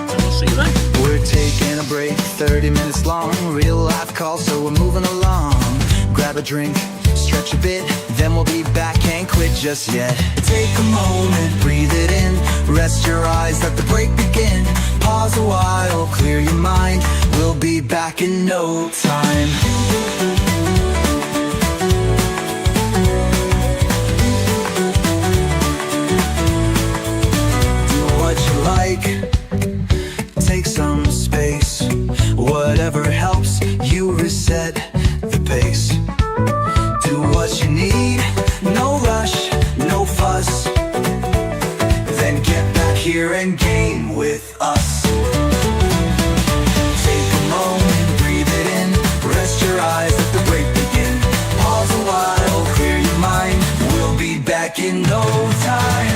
and we'll see you then. We're taking a break, 30 minutes long. Real life call, so we're moving along. Grab a drink, stretch a bit, then we'll be back. Can't quit just yet. Take a moment, breathe it in. Rest your eyes, let the break begin. Pause a while, clear your mind. We'll be back in no time. Do what you like, take some space. Whatever helps you reset the pace. Do what you need, no rush, no fuss. Then get back here and game with us. Take a moment, breathe it in. Rest your eyes, let the break begin. Pause a while, clear your mind. We'll be back in no time.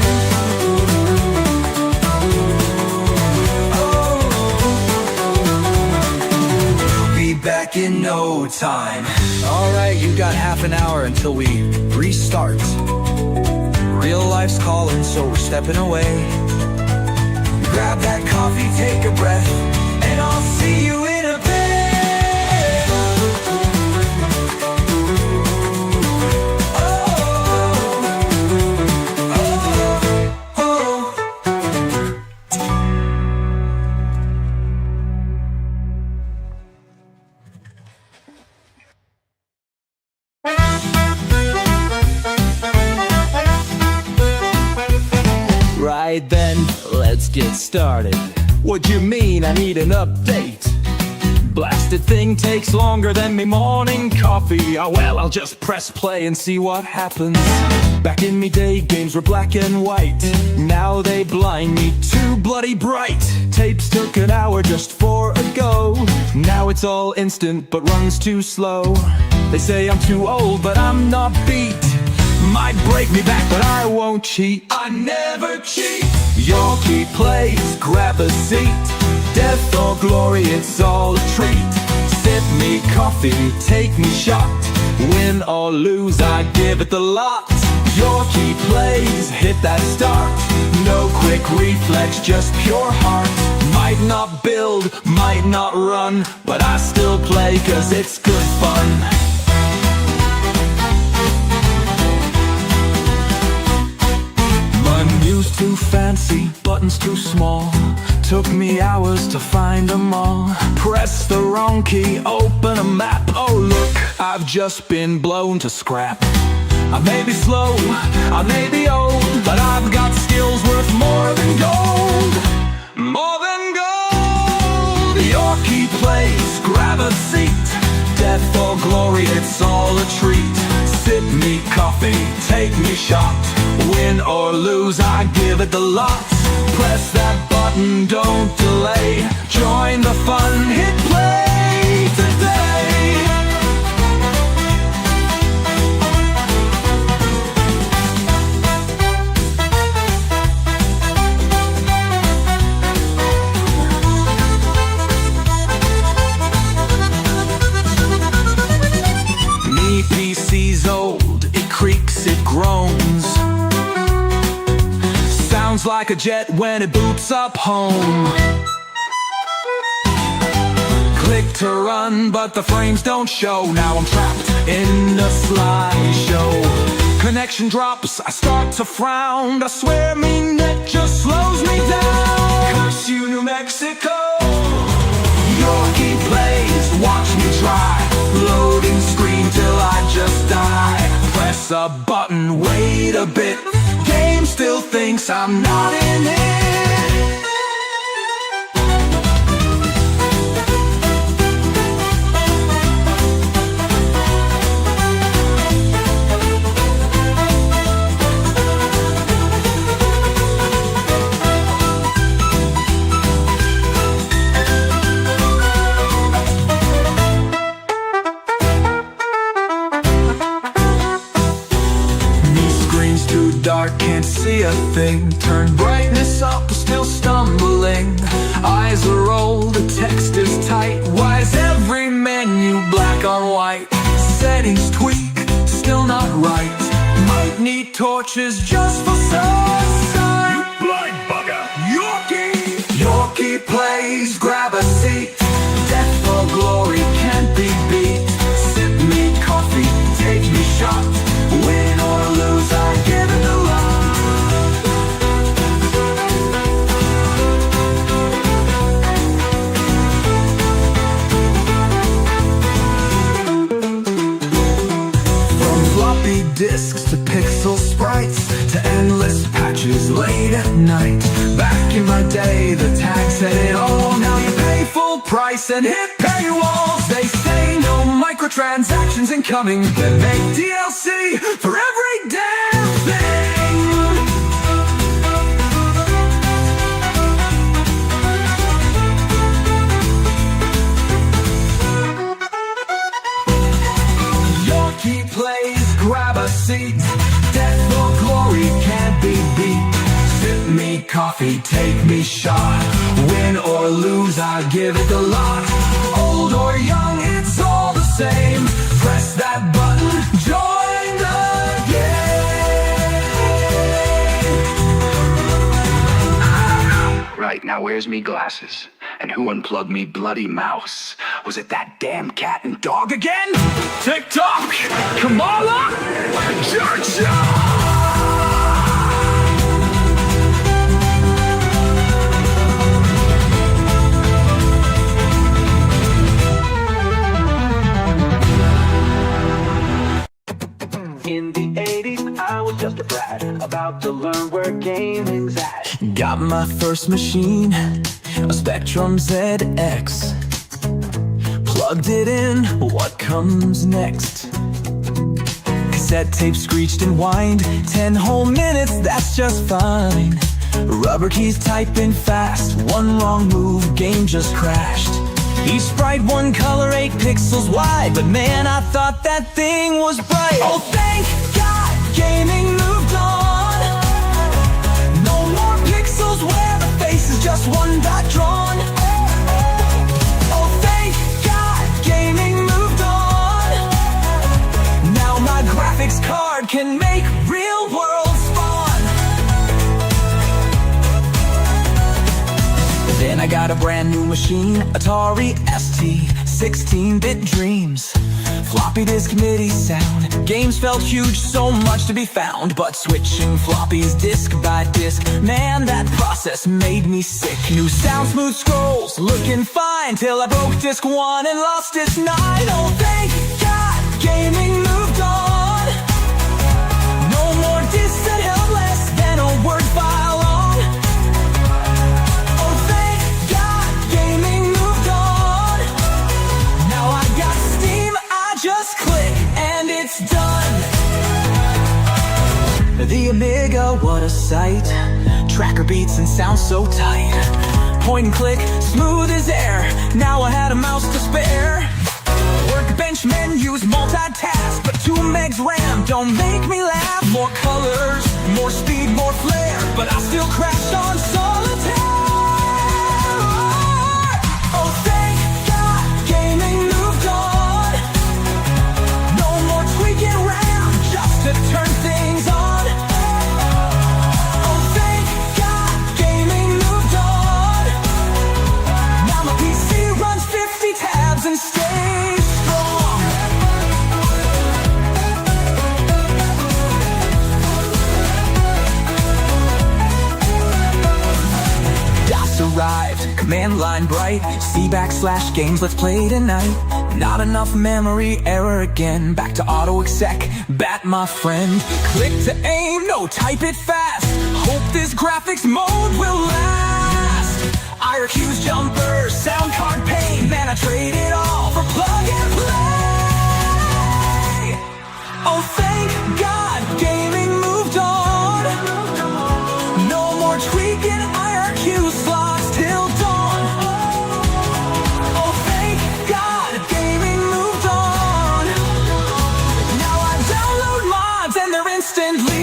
Back in no time. Alright, you got half an hour until we restart. Real life's calling, so we're stepping away. Grab that coffee, take a breath, and I'll see you in a bit. Alright then, let's get started. What do you mean I need an update? Blasted thing takes longer than me morning coffee. Oh well, I'll just press play and see what happens. Back in me day, games were black and white. Now they blind me too bloody bright. Tapes took an hour just for a go. Now it's all instant but runs too slow. They say I'm too old but I'm not beat. Might break me back but I won't cheat. I never cheat. Yorkie plays, grab a seat. Death or glory, it's all a treat. Sip me coffee, take me shot. Win or lose, I give it the lot. Yorkie plays, hit that start. No quick reflex, just pure heart. Might not build, might not run, but I still play cause it's good fun. Menus too fancy, buttons too small. Took me hours to find them all. Press the wrong key, open a map. Oh look, I've just been blown to scrap. I may be slow, I may be old, but I've got skills worth more than gold. More than gold. Yorkie plays, grab a seat. Death or glory, it's all a treat. Sip me coffee, take me shot. Win or lose, I give it the lot. Press that button, don't delay. Join the fun, hit play today. Me PC's old, it creaks, it groans. Sounds like a jet when it boots up home. Click to run, but the frames don't show. Now I'm trapped in a slideshow. Connection drops, I start to frown. I swear me net just slows me down. Curse you, New Mexico. Yorkie plays, watch me try. Loading screen till I just die. Press a button, wait a bit. Game still thinks I'm not in it. Dark, can't see a thing. Turn brightness up, still stumbling. Eyes are old, the text is tight. Why is every menu black on white? Settings tweak, still not right. Might need torches just for sunshine. You blind bugger! Yorkie plays, grab a seat. Death or glory can't be beat. Sip me coffee, take me shot. Win or lose, I give it a lot. From floppy disks to pixel sprites to endless patches late at night. Back in my day, the tag said it all. Now you pay full price and hit paywalls. They say no microtransactions incoming. They make DLC for every damn thing. Yorkie plays, grab a seat. Death or glory can't be beat. Sip me coffee, take me shot. Win or lose, I give it the lot. Old or young, it's all the same. Press that button, join the game. Right, now where's me glasses? And who unplugged me bloody mouse? Was it that damn cat and dog again? TikTok, Kamala, Georgia. In the 80s, I was just a brat, about to learn where gaming's at. Got my first machine, a Spectrum ZX. Plugged it in, what comes next? Cassette tape screeched and whined, 10 whole minutes, that's just fine. Rubber keys typing fast, one wrong move, game just crashed. Each sprite one color, 8 pixels wide, but man, I thought that thing was bright. Oh, thank God, gaming moved on. No more pixels where the face is just one dot drawn. Oh, thank God, gaming moved on. Now my graphics card can make real world spawn. Then I got a brand new machine, Atari ST, 16-bit dreams. Floppy disk MIDI sound, games felt huge, so much to be found. But switching floppies disc by disc, man, that process made me sick. New sound, smooth scrolls, looking fine, till I broke disc 1 and lost disc 9. Oh, thank God, gaming moved on. No more discs that held less than a word file long. Oh, thank God, gaming moved on. Now I got Steam, I just click and it's done. The Amiga, what a sight. Tracker beats and sounds so tight. Point and click, smooth as air. Now I had a mouse to spare. Workbench menus, multitask, but 2 megs RAM don't make me laugh. More colors, more speed, more flair, but I still crash on solitaire. Oh, thank God, gaming moved on. No more tweaking RAM just to turn things on. Oh, thank God, gaming moved on. Now my PC runs 50 tabs and stays strong. DOS arrived, command line bright. C / games, let's play tonight. Not enough memory, error again. Back to auto exec, bat my friend. Click to aim, no, type it fast. Hope this graphics mode will last. IRQ's jumpers, sound card pain. Man, I trade it all for plug and play. Oh, thank God, gaming moved on. No more tweaking IRQ slots till dawn. Oh, thank God, gaming moved on. Now I download mods and they're instantly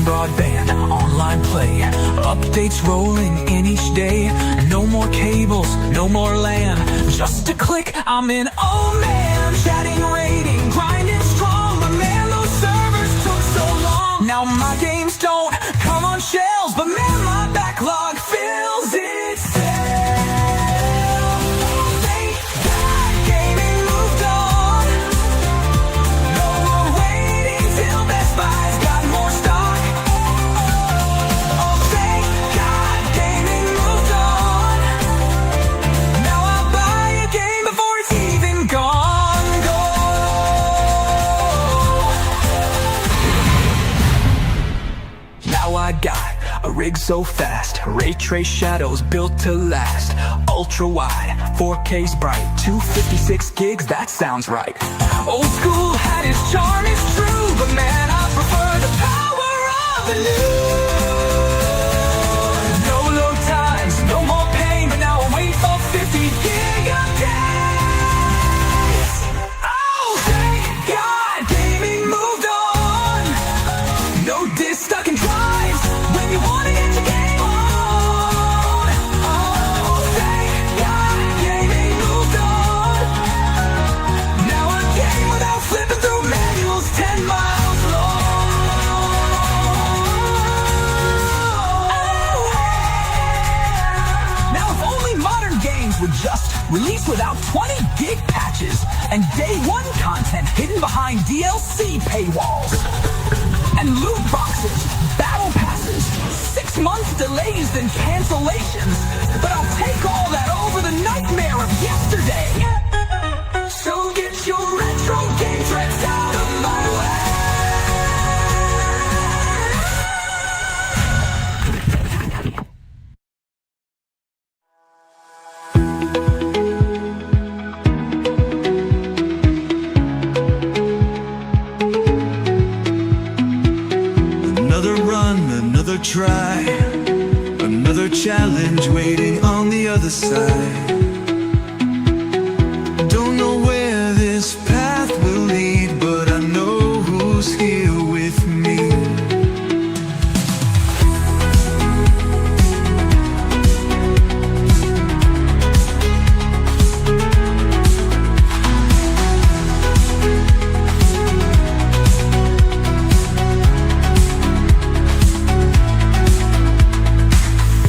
broadband, online play, updates rolling in each day. No more cables, no more LAN, just a click, I'm in, oh man. Chatting, rating, grinding strong, but man, those servers took so long. Now my games don't come on shelves, but man, my backlog fills itself. Thank God, gaming moved on. No more waiting till Best Buy's got more stock. I got a rig so fast, ray trace shadows built to last. Ultra wide, 4K's bright, 256 gigs, that sounds right. Old school had its charm, it's true, but man, I prefer the power of the new. No load times, no more pain, but now I wait for 50 gig a day. Oh, thank God, gaming moved on. No disc stuck in drives when you want to get your game on. Oh, thank God, gaming moved on. Now a game without flipping through manuals, 10 miles long. Now if only modern games would just release without 20 gig patches and day one content hidden behind DLC paywalls and loot boxes, battle passes, 6 months delays and cancellations. But I'll take all that over the nightmare of yesterday. side. Don't know where this path will lead, but I know who's here with me.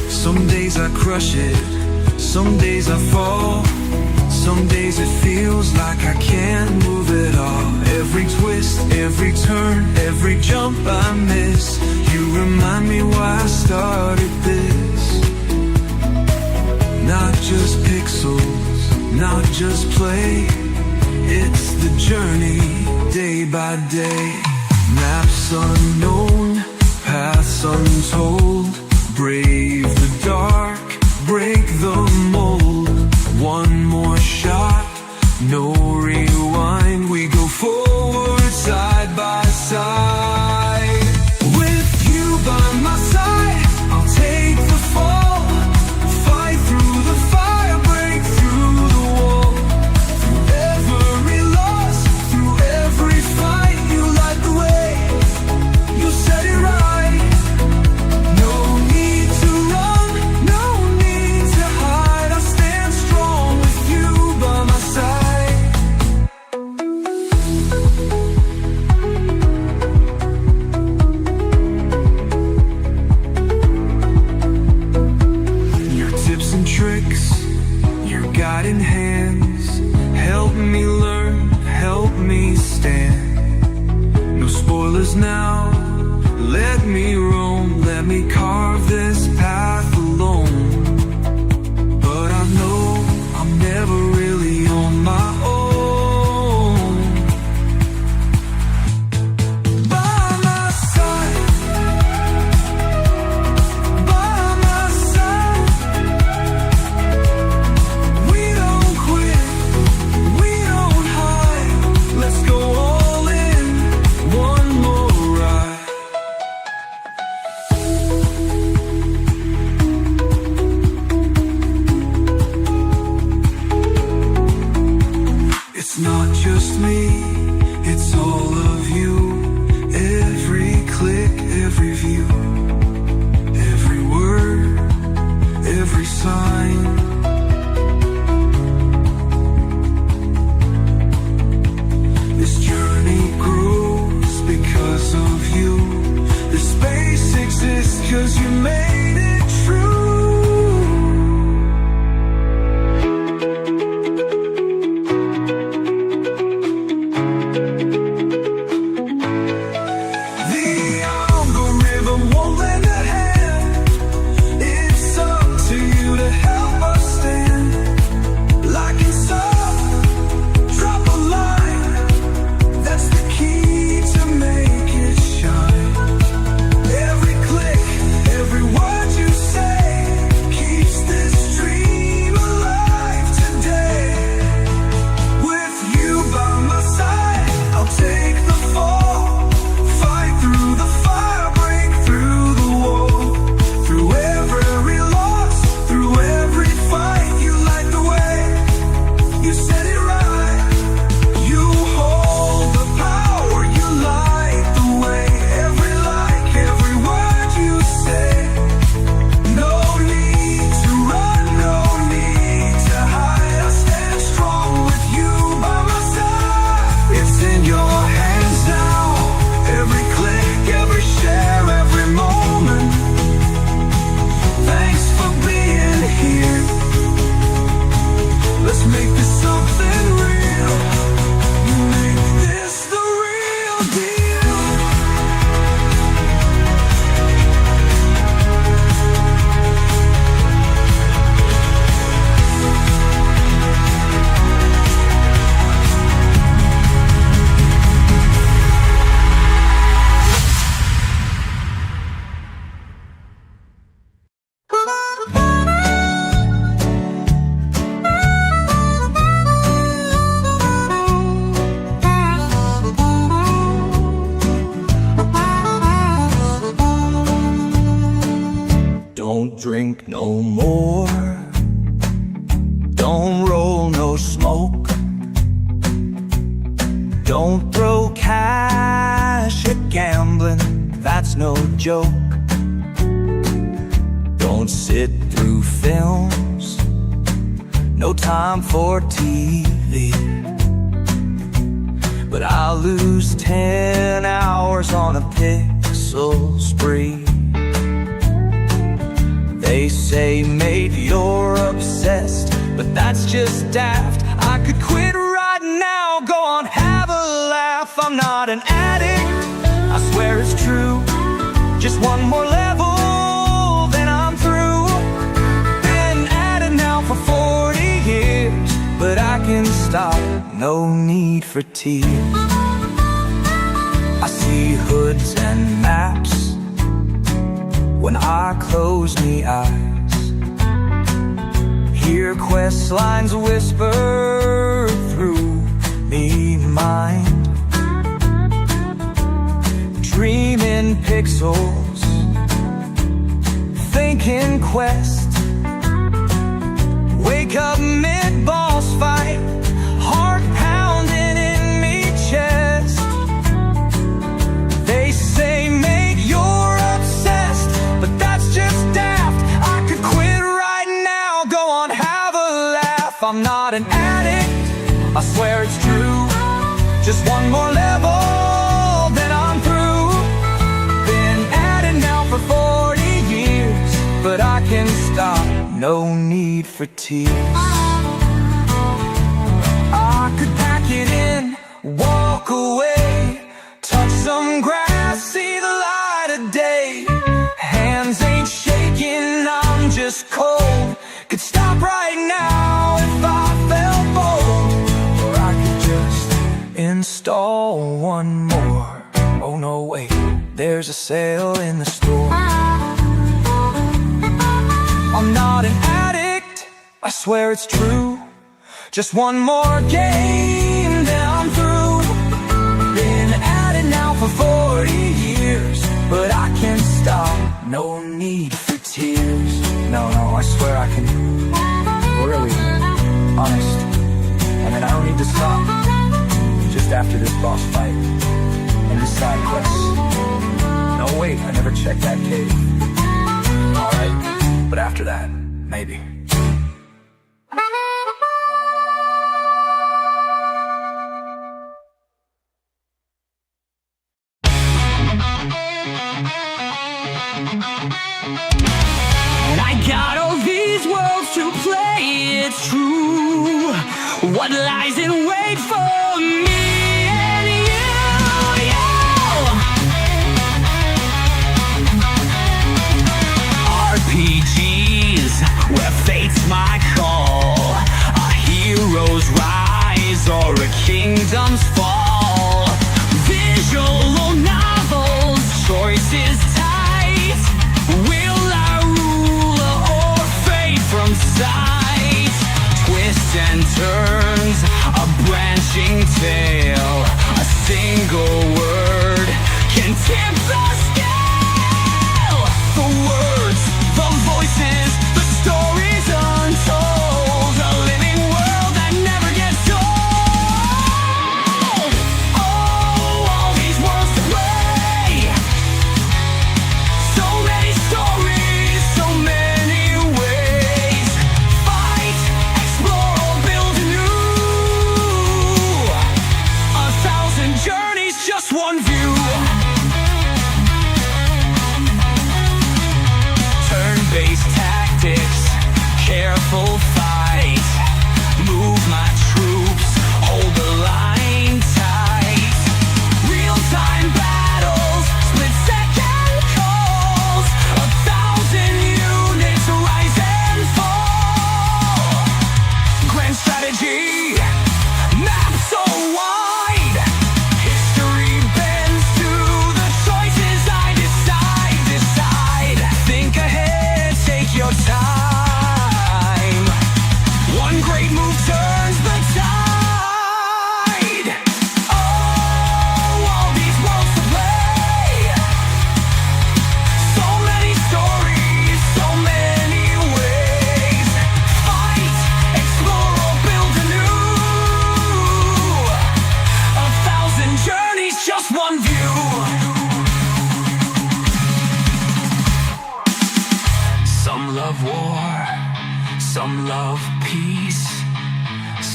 Some days I crush it, some days I fall, some days it feels like I can't move at all. Every twist, every turn, every jump I miss, you remind me why I started this. Not just pixels, not just play, it's the journey, day by day. Maps unknown, paths untold, brave the dark, break the mold. One more shot, no rewind. We go forward side by side. With you by my side, I'll take the fall, fight through the fire, break through the wall. Through every loss, through every fight, you light the way, you set it right. No need to run, no need to hide. I stand strong with you by my side. Your tips and tricks, your guiding hands, help me learn, help me stand. No spoilers now, let me roam, let me carve this path alone. But I know I'm never really on my own. By my side, by my side. We don't quit, we don't hide. Let's go all in, one more ride. It's not just me, it's all of you. Every click, every view, every word, every sign. This journey grows because of you. This space exists 'cause you made it true. The algorithm no smoke. Don't throw cash at gambling, that's no joke. Don't sit through films, no time for TV. But I'll lose 10 hours on a pixel spree. They say, mate, you're obsessed, but that's just daft. I could quit right now, go on, have a laugh. I'm not an addict, I swear it's true. Just one more level, then I'm through. Been at it now for 40 years, but I can stop, no need for tears. I see hoods and maps when I close me eyes. Hear quest lines whisper through me mind. Dreaming pixels, thinking quest. Wake up mid-boss fight, heart pounding in me chest. They say, mate, you're obsessed, but that's just daft. I could quit right now, go on, have a laugh. I'm not an addict, I swear it's true. Just one more level, then I'm through. Been at it now for 40 years, but I can stop, no need for tears. I could pack it in, walk away, touch some grass, see the light of day. Hands ain't shaking, I'm just cold. Could stop right now if I felt bold. Or I could just install one more. Oh no, wait, there's a sale in the store. I'm not an addict, I swear it's true. Just one more game, then I'm through. Been at it now for 40 years, but I can't stop, no need for tears. No, I swear I can, really, honest. I mean, I don't need to stop, just after this boss fight and this side quest. No, wait, I never checked that cave. Alright, but after that, maybe. And I got all these worlds to play, it's true. What lies in wait for me and you? RPGs, where fate's my call. A hero's rise or a kingdom's fall. Visual novels, choices tight. Will I rule or fade from sight? Twists and turns, a branching tale. A single word can tip the scale. The words, the voices, the stories untold. A living world that never gets old.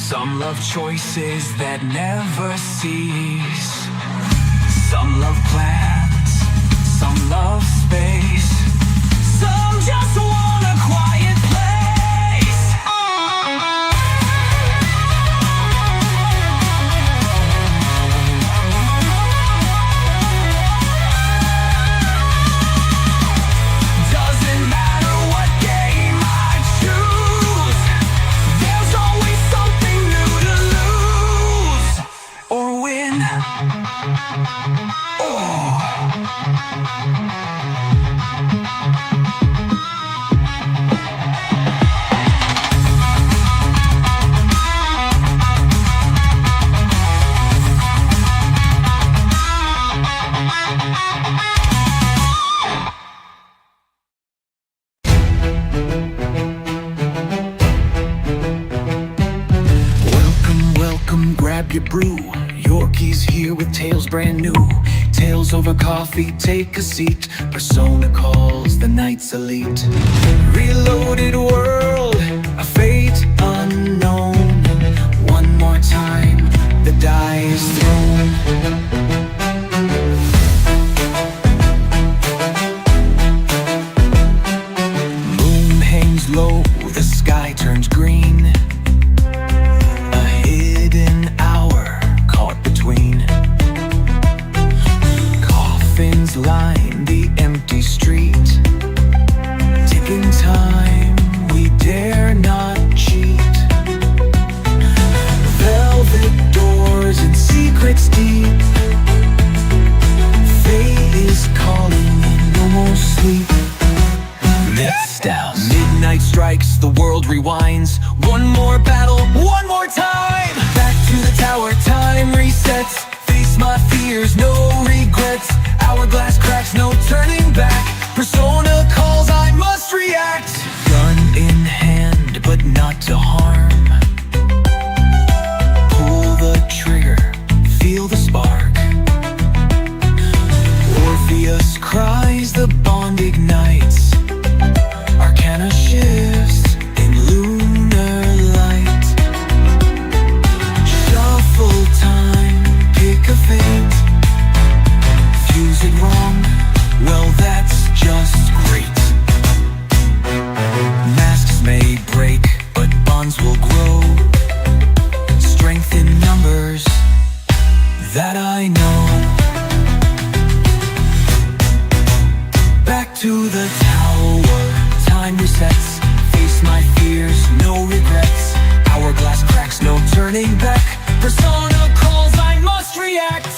Some love choices that never cease. Some love plans, some love space. Some just want a quiet place. Doesn't matter what game I choose, there's always something new to lose or win. Welcome, welcome, grab your brew. Yorkie's here with tales brand new. Tales over coffee, take a seat. Persona calls the night's elite. Reloaded world, a fate unknown. One more time, the die is thrown. Moon hangs low, the sky turns green. A hidden hour caught between. Coffins line the empty street. Ticking time, we dare not cheat. Velvet doors and secrets deep. Fate is calling and no more sleep. Myths down. Midnight strikes, the world rewinds. One more battle, one more time. Back to the tower, time resets. Face my fears, no regrets. Hourglass cracks, no turning back. Persona calls, I must react. Gun in hand, but not to harm. Pull the trigger, feel the spark. Orpheus cries, the bond ignites. Arcana shifts in lunar light. Shuffle time, pick a fate. Fuse it wrong, well that's just great. Masks may break, but bonds will grow. Strength in numbers, that I know. Back to the tower, time resets. Face my fears, no regrets. Hourglass cracks, no turning back. Persona calls, I must react.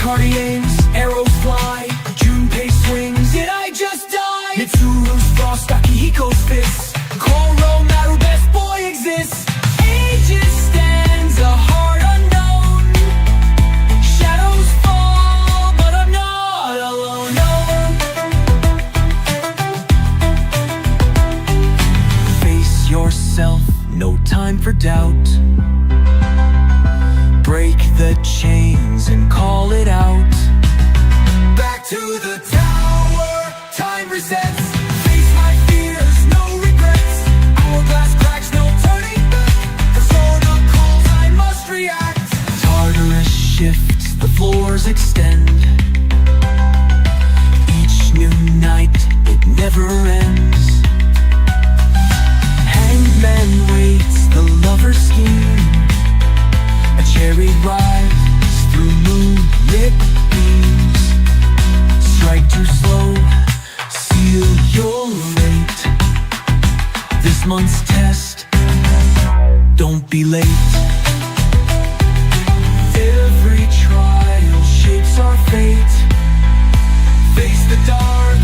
Yorkie aims, arrows fly. Junpei swings, did I just die? Mitsuru's frost, Akihiko's fists. Koro Maru, best boy exists. Aegis stands, a heart unknown. Shadows fall, but I'm not alone, no. Face yourself, no time for doubt. Break the chains and call it out. Back to the tower, time resets. Face my fears, no regrets. Hourglass cracks, no turning back. Persona calls, I must react. Tartarus shifts, the floors extend. Each new night, it never ends. Hanged man waits, the lover's scheme. A chariot rides through moonlit beams. Strike too slow, seal your fate. This month's test, don't be late. Every trial shapes our fate. Face the dark,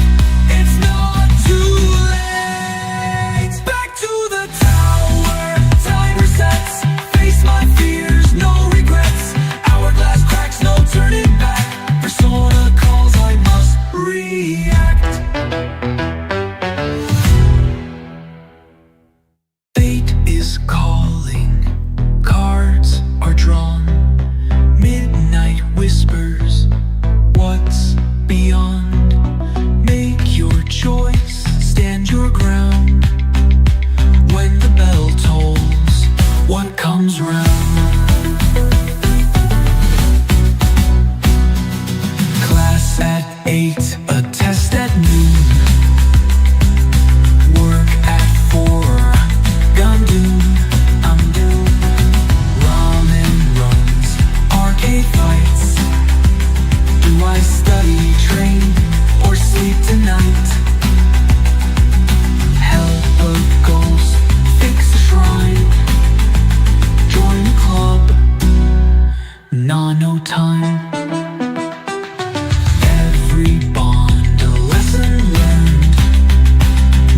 it's not too late. Back to the tower, time resets. Face my fears, no regrets. Hourglass cracks, no turning back. Persona calls, I must react. Fate is calling, comes round. Class at 8, a test at noon. Work at 4, gone doomed, I'm doomed. Ramen runs, arcade fights. Do I study, train, or sleep tonight? Help a ghost fix a shrine. Join a club, nah, no time. Every bond a lesson learned.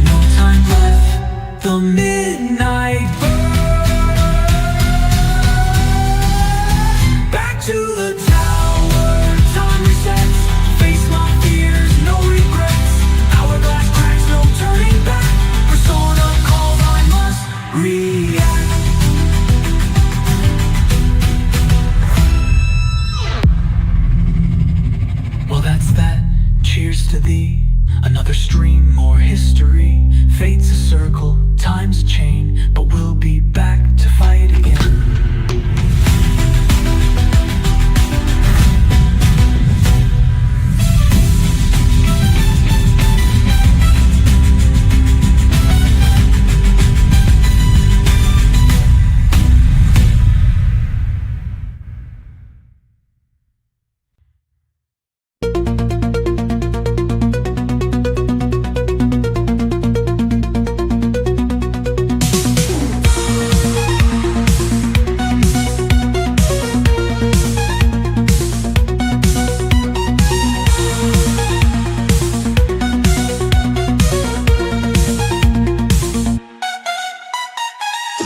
No time left, the midnight burn. Back to the tower, time resets. Face my fears, no regrets. Hourglass cracks, no turning back. Persona calls, I must react. Well, that's that. Cheers to thee. Another stream, more history. Fate's a circle, time's a chain, but we'll be back to fight again.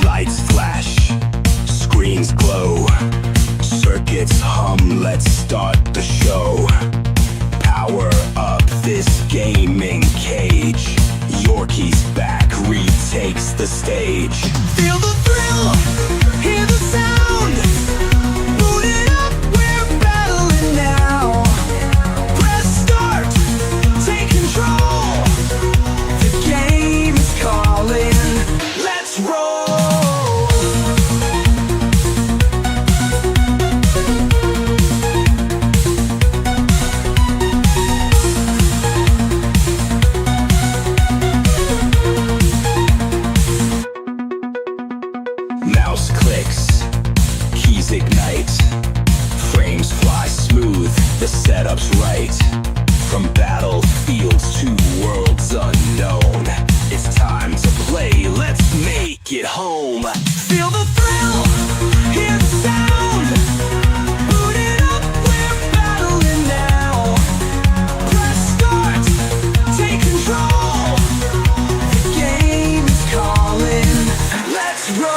Lights flash, screens glow, circuits hum, let's start the show. Power up this gaming cage. Yorkie's back, retakes the stage. Feel the thrill, hear the sound. Boot it up, we're battling now. Press start, take control. The game is calling, let's roll. Mouse clicks, keys ignite, frames fly smooth, the setup's right. From battlefields to worlds unknown, it's time to play, let's make it home. Feel the thrill, hear the sound. Boot it up, we're battling now. Press start, take control. The game is calling, let's roll.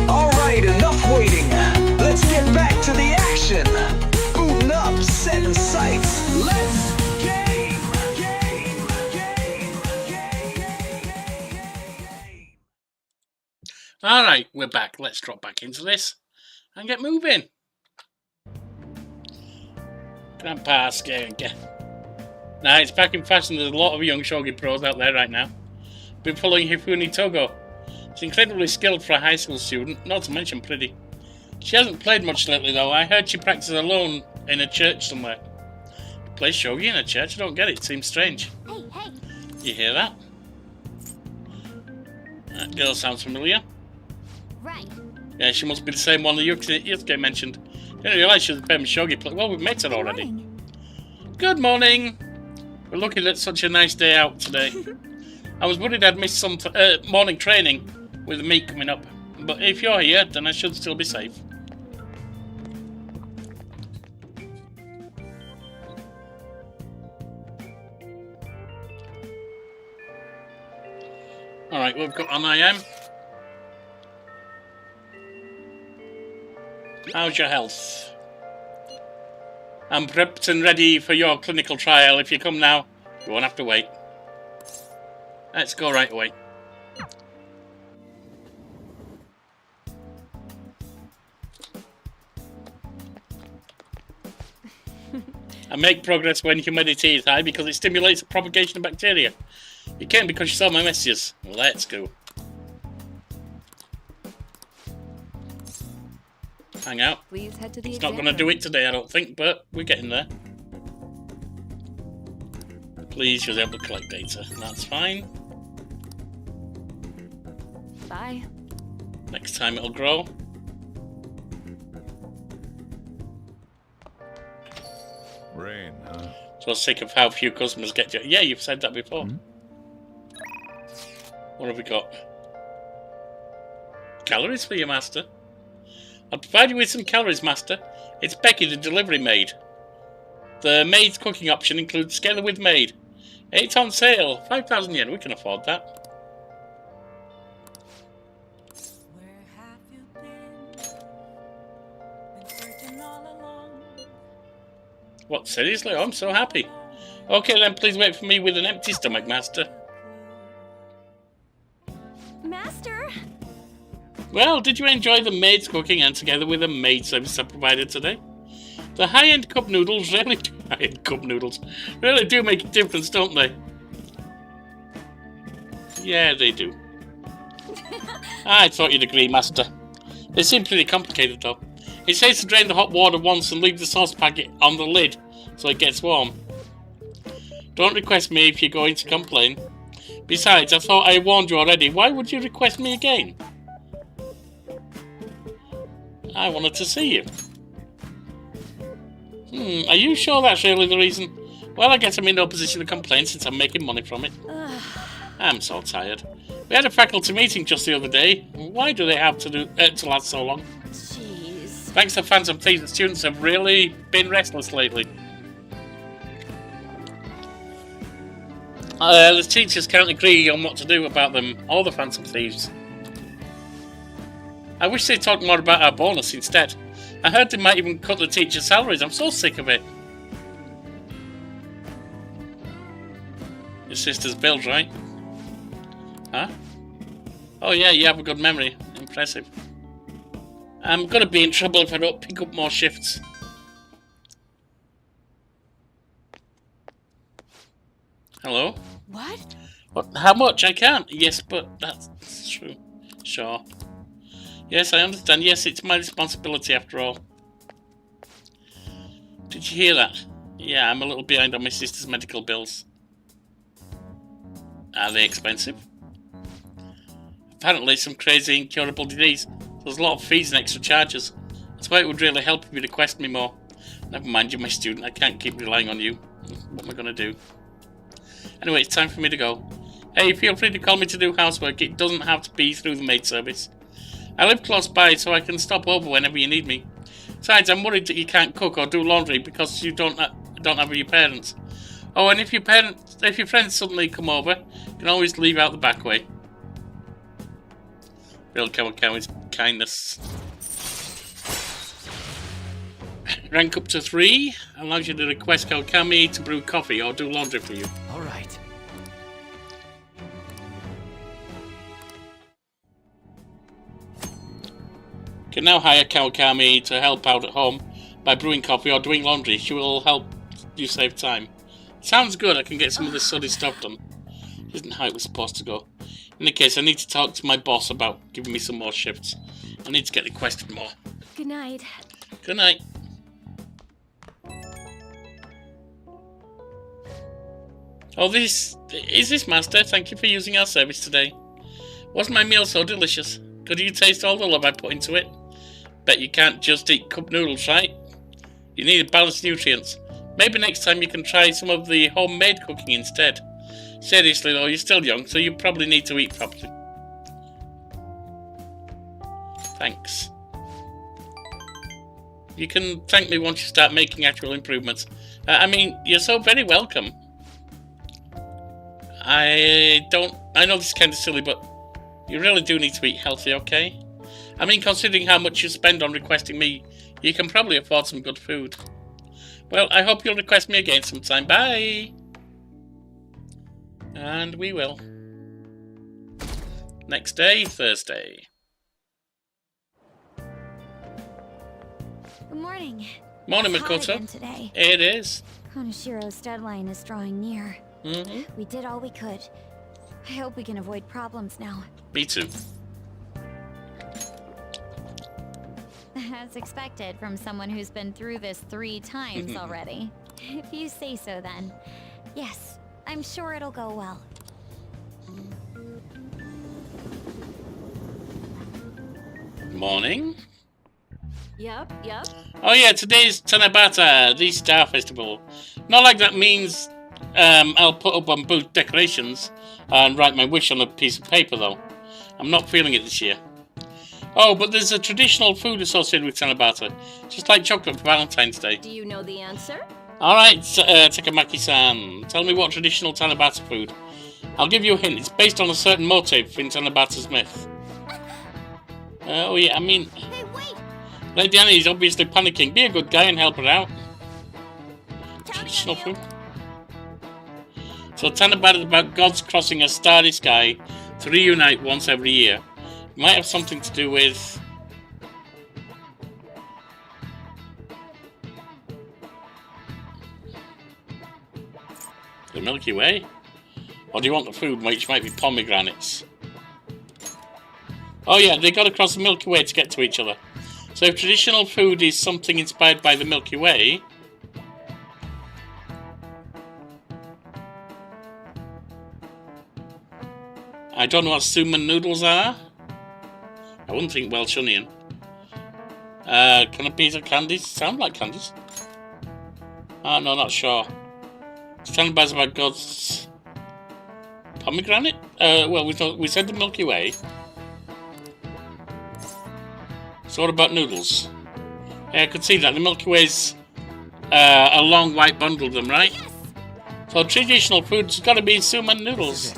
Alright, enough waiting. Let's get back to the action. Booting up, setting sights. Let's game. Alright, we're back. Let's drop back into this and get moving. Grandpa scaring you. Now, it's back in fashion. There's a lot of young shogi pros out there right now. Been following Hifune Togo. She's incredibly skilled for a high school student, not to mention pretty. She hasn't played much lately though. I heard she practices alone in a church somewhere. Plays shogi in a church? I don't get it. It seems strange. Hey, hey! You hear that? That girl sounds familiar. Right. Yeah, she must be the same one that Yusuke mentioned. Didn't realise she was a famous shogi player. Well, we've met her already. Morning. Good morning. We're looking at such a nice day out today. I was worried I'd missed some morning training with me coming up. But if you're here, then I should still be safe. Alright, we've got on IM. How's your health? I'm prepped and ready for your clinical trial. If you come now, you won't have to wait. Let's go right away. I make progress when humidity is high because it stimulates the propagation of bacteria. You came because you saw my messages. Let's go. Hang out. Please head to the It's not going to do it today, I don't think, but we're getting there. Please use able to collect data. That's fine. Bye. Next time it'll grow. Rain, huh? So sick of how few customers get you. Yeah, you've said that before. What have we got? Calories for you, Master. I'll provide you with some calories, Master. It's Becky, the delivery maid. The maid's cooking option includes Together with Maid. 8 on sale. 5,000 yen. We can afford that. What, seriously? Oh, I'm so happy. Okay then, please wait for me with an empty stomach, Master. Master? Well, did you enjoy the maid's cooking and Together with a Maid service I provided today? The high-end cup noodles really do, really do make a difference, don't they? Yeah, they do. I thought you'd agree, Master. They seem pretty complicated, though. It says to drain the hot water once and leave the sauce packet on the lid so it gets warm. Don't request me if you're going to complain. Besides, I thought I warned you already. Why would you request me again? I wanted to see you. Are you sure that's really the reason? Well, I guess I'm in no position to complain since I'm making money from it. I'm so tired. We had a faculty meeting just the other day. Why do they have to last so long? Jeez. Thanks to Phantom Thieves, the students have really been restless lately. The teachers can't agree on what to do about them, all the Phantom Thieves. I wish they'd talk more about our bonus instead. I heard they might even cut the teachers' salaries. I'm so sick of it. Your sister's bills, right? Huh? Oh yeah, you have a good memory. Impressive. I'm gonna be in trouble if I don't pick up more shifts. Hello? What? What? How much? I can't. Yes, but that's true. Sure. Yes, I understand. Yes, it's my responsibility after all. Did you hear that? Yeah, I'm a little behind on my sister's medical bills. Are they expensive? Apparently some crazy incurable disease. There's a lot of fees and extra charges. That's why it would really help if you request me more. Never mind, you're my student. I can't keep relying on you. What am I going to do? Anyway, it's time for me to go. Hey, feel free to call me to do housework. It doesn't have to be through the maid service. I live close by, so I can stop over whenever you need me. Besides, I'm worried that you can't cook or do laundry because you don't have your parents. Oh, and if your friends suddenly come over, you can always leave out the back way. Real Kawakawa's kindness. Rank up to 3 allows you to request Kawakami to brew coffee or do laundry for you. All right. You can now hire Kawakami to help out at home by brewing coffee or doing laundry. She will help you save time. Sounds good. I can get some of this study stuff done. Isn't how it was supposed to go. In any case, I need to talk to my boss about giving me some more shifts. I need to get requested more. Good night. Good night. Oh, is this Master? Thank you for using our service today. Wasn't my meal so delicious? Could you taste all the love I put into it? Bet you can't just eat cup noodles, right? You need balanced nutrients. Maybe next time you can try some of the homemade cooking instead. Seriously though, you're still young, so you probably need to eat properly. Thanks. You can thank me once you start making actual improvements. I mean, you're so very welcome. I know this is kind of silly, but you really do need to eat healthy, okay? I mean, considering how much you spend on requesting me, you can probably afford some good food. Well, I hope you'll request me again sometime. Bye! And we will. Next day, Thursday. Good morning. Morning, It's hot Makoto. again today. It is. Kanashiro's deadline is drawing near. We did all we could. I hope we can avoid problems now. Me too. As expected from someone who's been through this 3 times already. If you say so, then. Yes, I'm sure it'll go well. Morning. Yep. Oh yeah, today's Tanabata, the Star Festival. Not like that means I'll put up on booth decorations and write my wish on a piece of paper though. I'm not feeling it this year. Oh, but there's a traditional food associated with Tanabata, just like chocolate for Valentine's Day. Do you know the answer? Alright, Takamaki-san, tell me what traditional Tanabata food. I'll give you a hint, it's based on a certain motif in Tanabata's myth. Oh yeah, I mean... Hey, wait! Lady Annie's obviously panicking. Be a good guy and help her out. Traditional food. So Tanabata is about gods crossing a starry sky to reunite once every year. It might have something to do with... the Milky Way? Or do you want the food, which might be pomegranates? Oh yeah, they got to cross the Milky Way to get to each other. So if traditional food is something inspired by the Milky Way... I don't know what suman noodles are. I wouldn't think Welsh onion. Can a piece of candies sound like candies? Oh no, not sure. Standing by about God's pomegranate? Well, we said the Milky Way. So what about noodles? Yeah, I could see that. The Milky Way's a long white bundle of them, right? Yes. So traditional food's got to be suman noodles.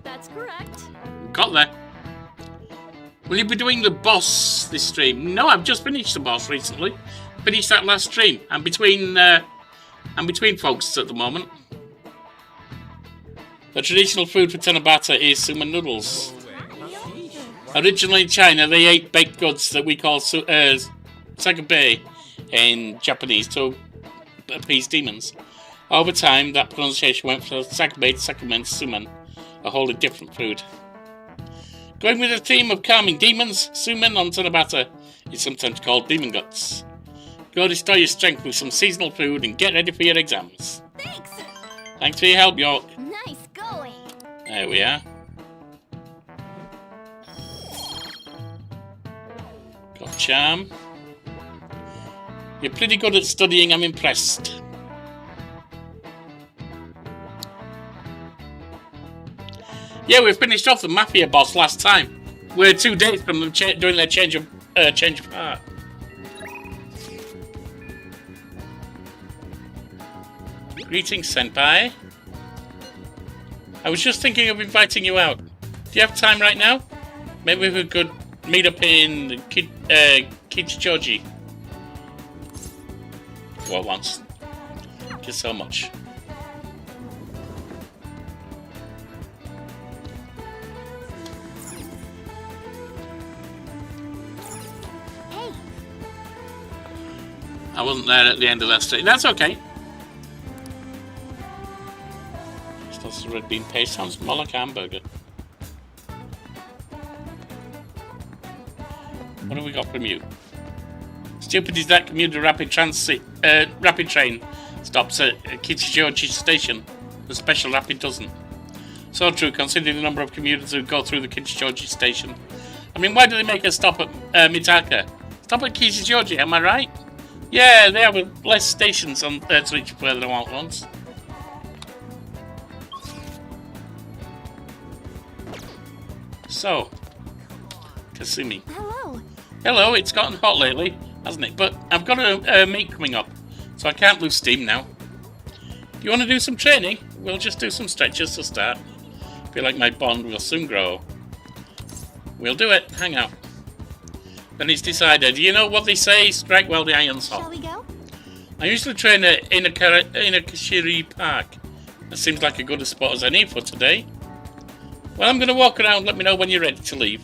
That's correct. Got there. Will you be doing the boss this stream? No, I've just finished the boss recently. Finished that last stream. I'm between folks at the moment. The traditional food for Tanabata is suman noodles. Originally in China, they ate baked goods that we call sakabe in Japanese to appease demons. Over time, that pronunciation went from sakabe to sakamen to suman, a wholly different food. Going with the theme of calming demons, suman on Tanabata is sometimes called demon guts. Go restore your strength with some seasonal food and get ready for your exams. Thanks! Thanks for your help, York. Nice going! There we are. Got charm. You're pretty good at studying, I'm impressed. Yeah, we finished off the Mafia boss last time. We're 2 days from them doing their change of heart. Greetings, Senpai. I was just thinking of inviting you out. Do you have time right now? Maybe we could meet up in Kichijoji. Well, once. Thank you so much. Hey! I wasn't there at the end of that stream. That's okay. That's the red bean paste. Sounds more like a hamburger. What have we got from you? Stupid is that commuter rapid train stops at Kichijoji station. The special rapid doesn't. So true, considering the number of commuters who go through the Kichijoji station. I mean, why do they make a stop at Mitaka? Stop at Kichijoji, am I right? Yeah, they have less stations on to reach further than once. So, Kasumi. Hello. Hello, it's gotten hot lately, hasn't it? But I've got a meet coming up, so I can't lose steam now. Do you want to do some training? We'll just do some stretches to start. I feel like my bond will soon grow. We'll do it. Hang out. Then it's decided. You know what they say? Strike while the iron's hot. Shall we go? I usually train in a Kashiri Park. That seems like a good a spot as any for today. Well, I'm going to walk around. Let me know when you're ready to leave.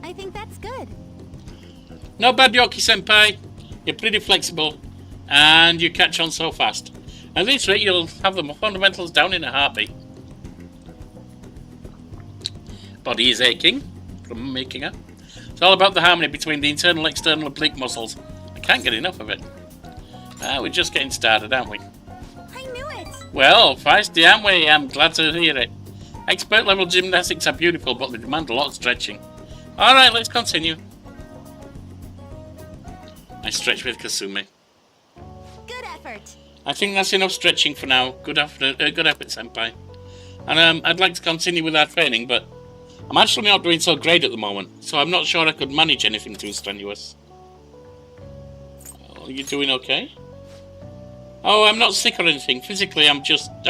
I think that's good. Not bad, Yorkie-senpai. You're pretty flexible, and you catch on so fast. At this rate, you'll have the fundamentals down in a heartbeat. Body is aching from making her. It's all about the harmony between the internal, external, oblique muscles. I can't get enough of it. We're just getting started, aren't we? I knew it! Well, feisty, aren't we? I'm glad to hear it. Expert level gymnastics are beautiful, but they demand a lot of stretching. Alright, let's continue. I stretch with Kasumi. Good effort. I think that's enough stretching for now. Good effort, senpai. And I'd like to continue with our training, but I'm actually not doing so great at the moment, so I'm not sure I could manage anything too strenuous. Are you doing okay? Oh, I'm not sick or anything. Physically, I'm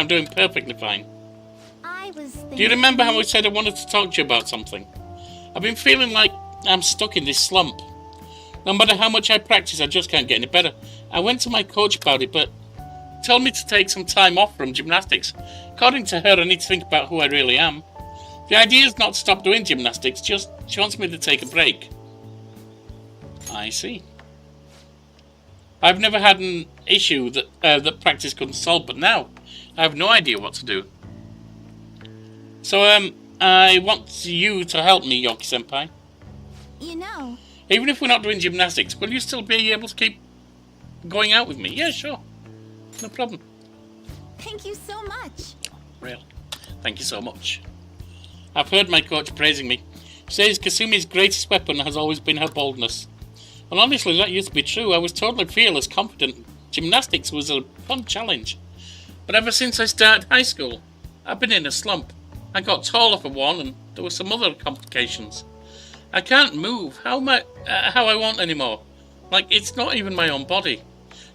doing perfectly fine. I was thinking... Do you remember how I said I wanted to talk to you about something? I've been feeling like I'm stuck in this slump. No matter how much I practice, I just can't get any better. I went to my coach about it, but he told me to take some time off from gymnastics. According to her, I need to think about who I really am. The idea is not to stop doing gymnastics, just she wants me to take a break. I see. I've never had an issue that practice couldn't solve, but now I have no idea what to do. So, I want you to help me, Yorkie-senpai. You know... Even if we're not doing gymnastics, will you still be able to keep going out with me? Yeah, sure. No problem. Thank you so much. Really? Thank you so much. I've heard my coach praising me. She says Kasumi's greatest weapon has always been her boldness. Well, honestly, that used to be true. I was totally fearless, confident. Gymnastics was a fun challenge. But ever since I started high school, I've been in a slump. I got taller for one, and there were some other complications. I can't move how I want anymore. Like, it's not even my own body.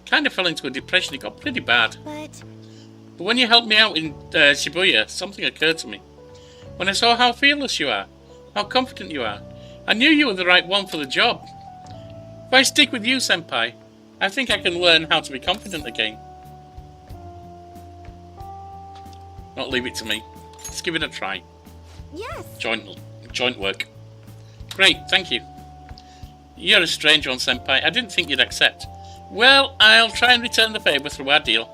Kind of fell into a depression. It got pretty bad. But when you helped me out in Shibuya, something occurred to me. When I saw how fearless you are, how confident you are, I knew you were the right one for the job. If I stick with you, senpai, I think I can learn how to be confident again. Not leave it to me. Let's give it a try. yes. Joint work. Great, thank you. You're a strange one, senpai. I didn't think you'd accept. Well, I'll try and return the favour through our deal.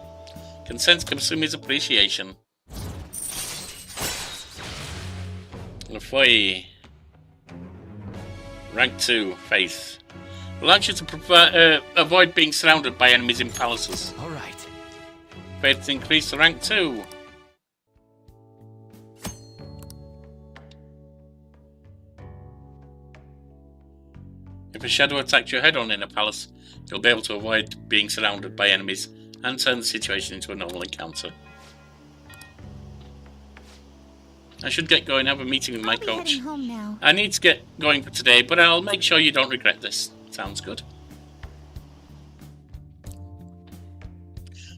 Can sense Kasumi's appreciation. Lafoi. Rank 2, Faith. Allows you to avoid being surrounded by enemies in palaces. Alright. Faith increased to rank 2. If a shadow attacks your head-on in a palace, you'll be able to avoid being surrounded by enemies and turn the situation into a normal encounter. I should get going, have a meeting with my I'll be coach. heading home now. I need to get going for today, but I'll make sure you don't regret this. Sounds good.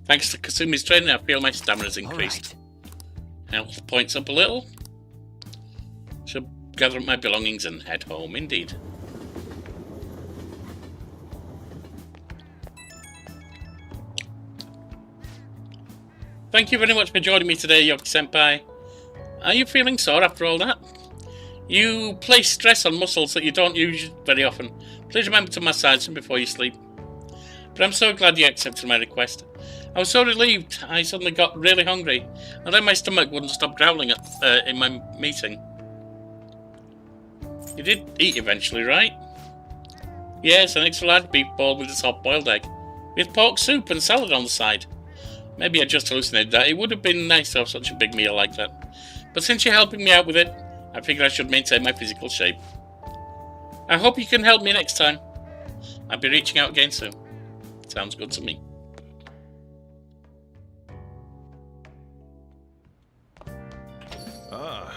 Thanks to Kasumi's training, I feel my stamina's increased. Health points up a little. Should gather up my belongings and head home, indeed. Thank you very much for joining me today, Yorkie-senpai. Are you feeling sore after all that? You place stress on muscles that you don't use very often. Please remember to massage them before you sleep. But I'm so glad you accepted my request. I was so relieved. I suddenly got really hungry, and then my stomach wouldn't stop growling in my meeting. You did eat eventually, right? Yes, an extra large beef bowl with a soft-boiled egg, with pork soup and salad on the side. Maybe I just hallucinated that. It would have been nice to have such a big meal like that. But since you're helping me out with it, I figured I should maintain my physical shape. I hope you can help me next time. I'll be reaching out again soon. Sounds good to me. Ah,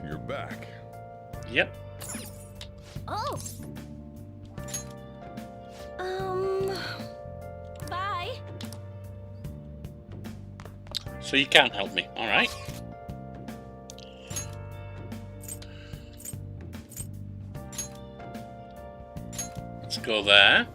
you're back. Yep. Oh. Bye. So you can't help me, alright? Let's go there.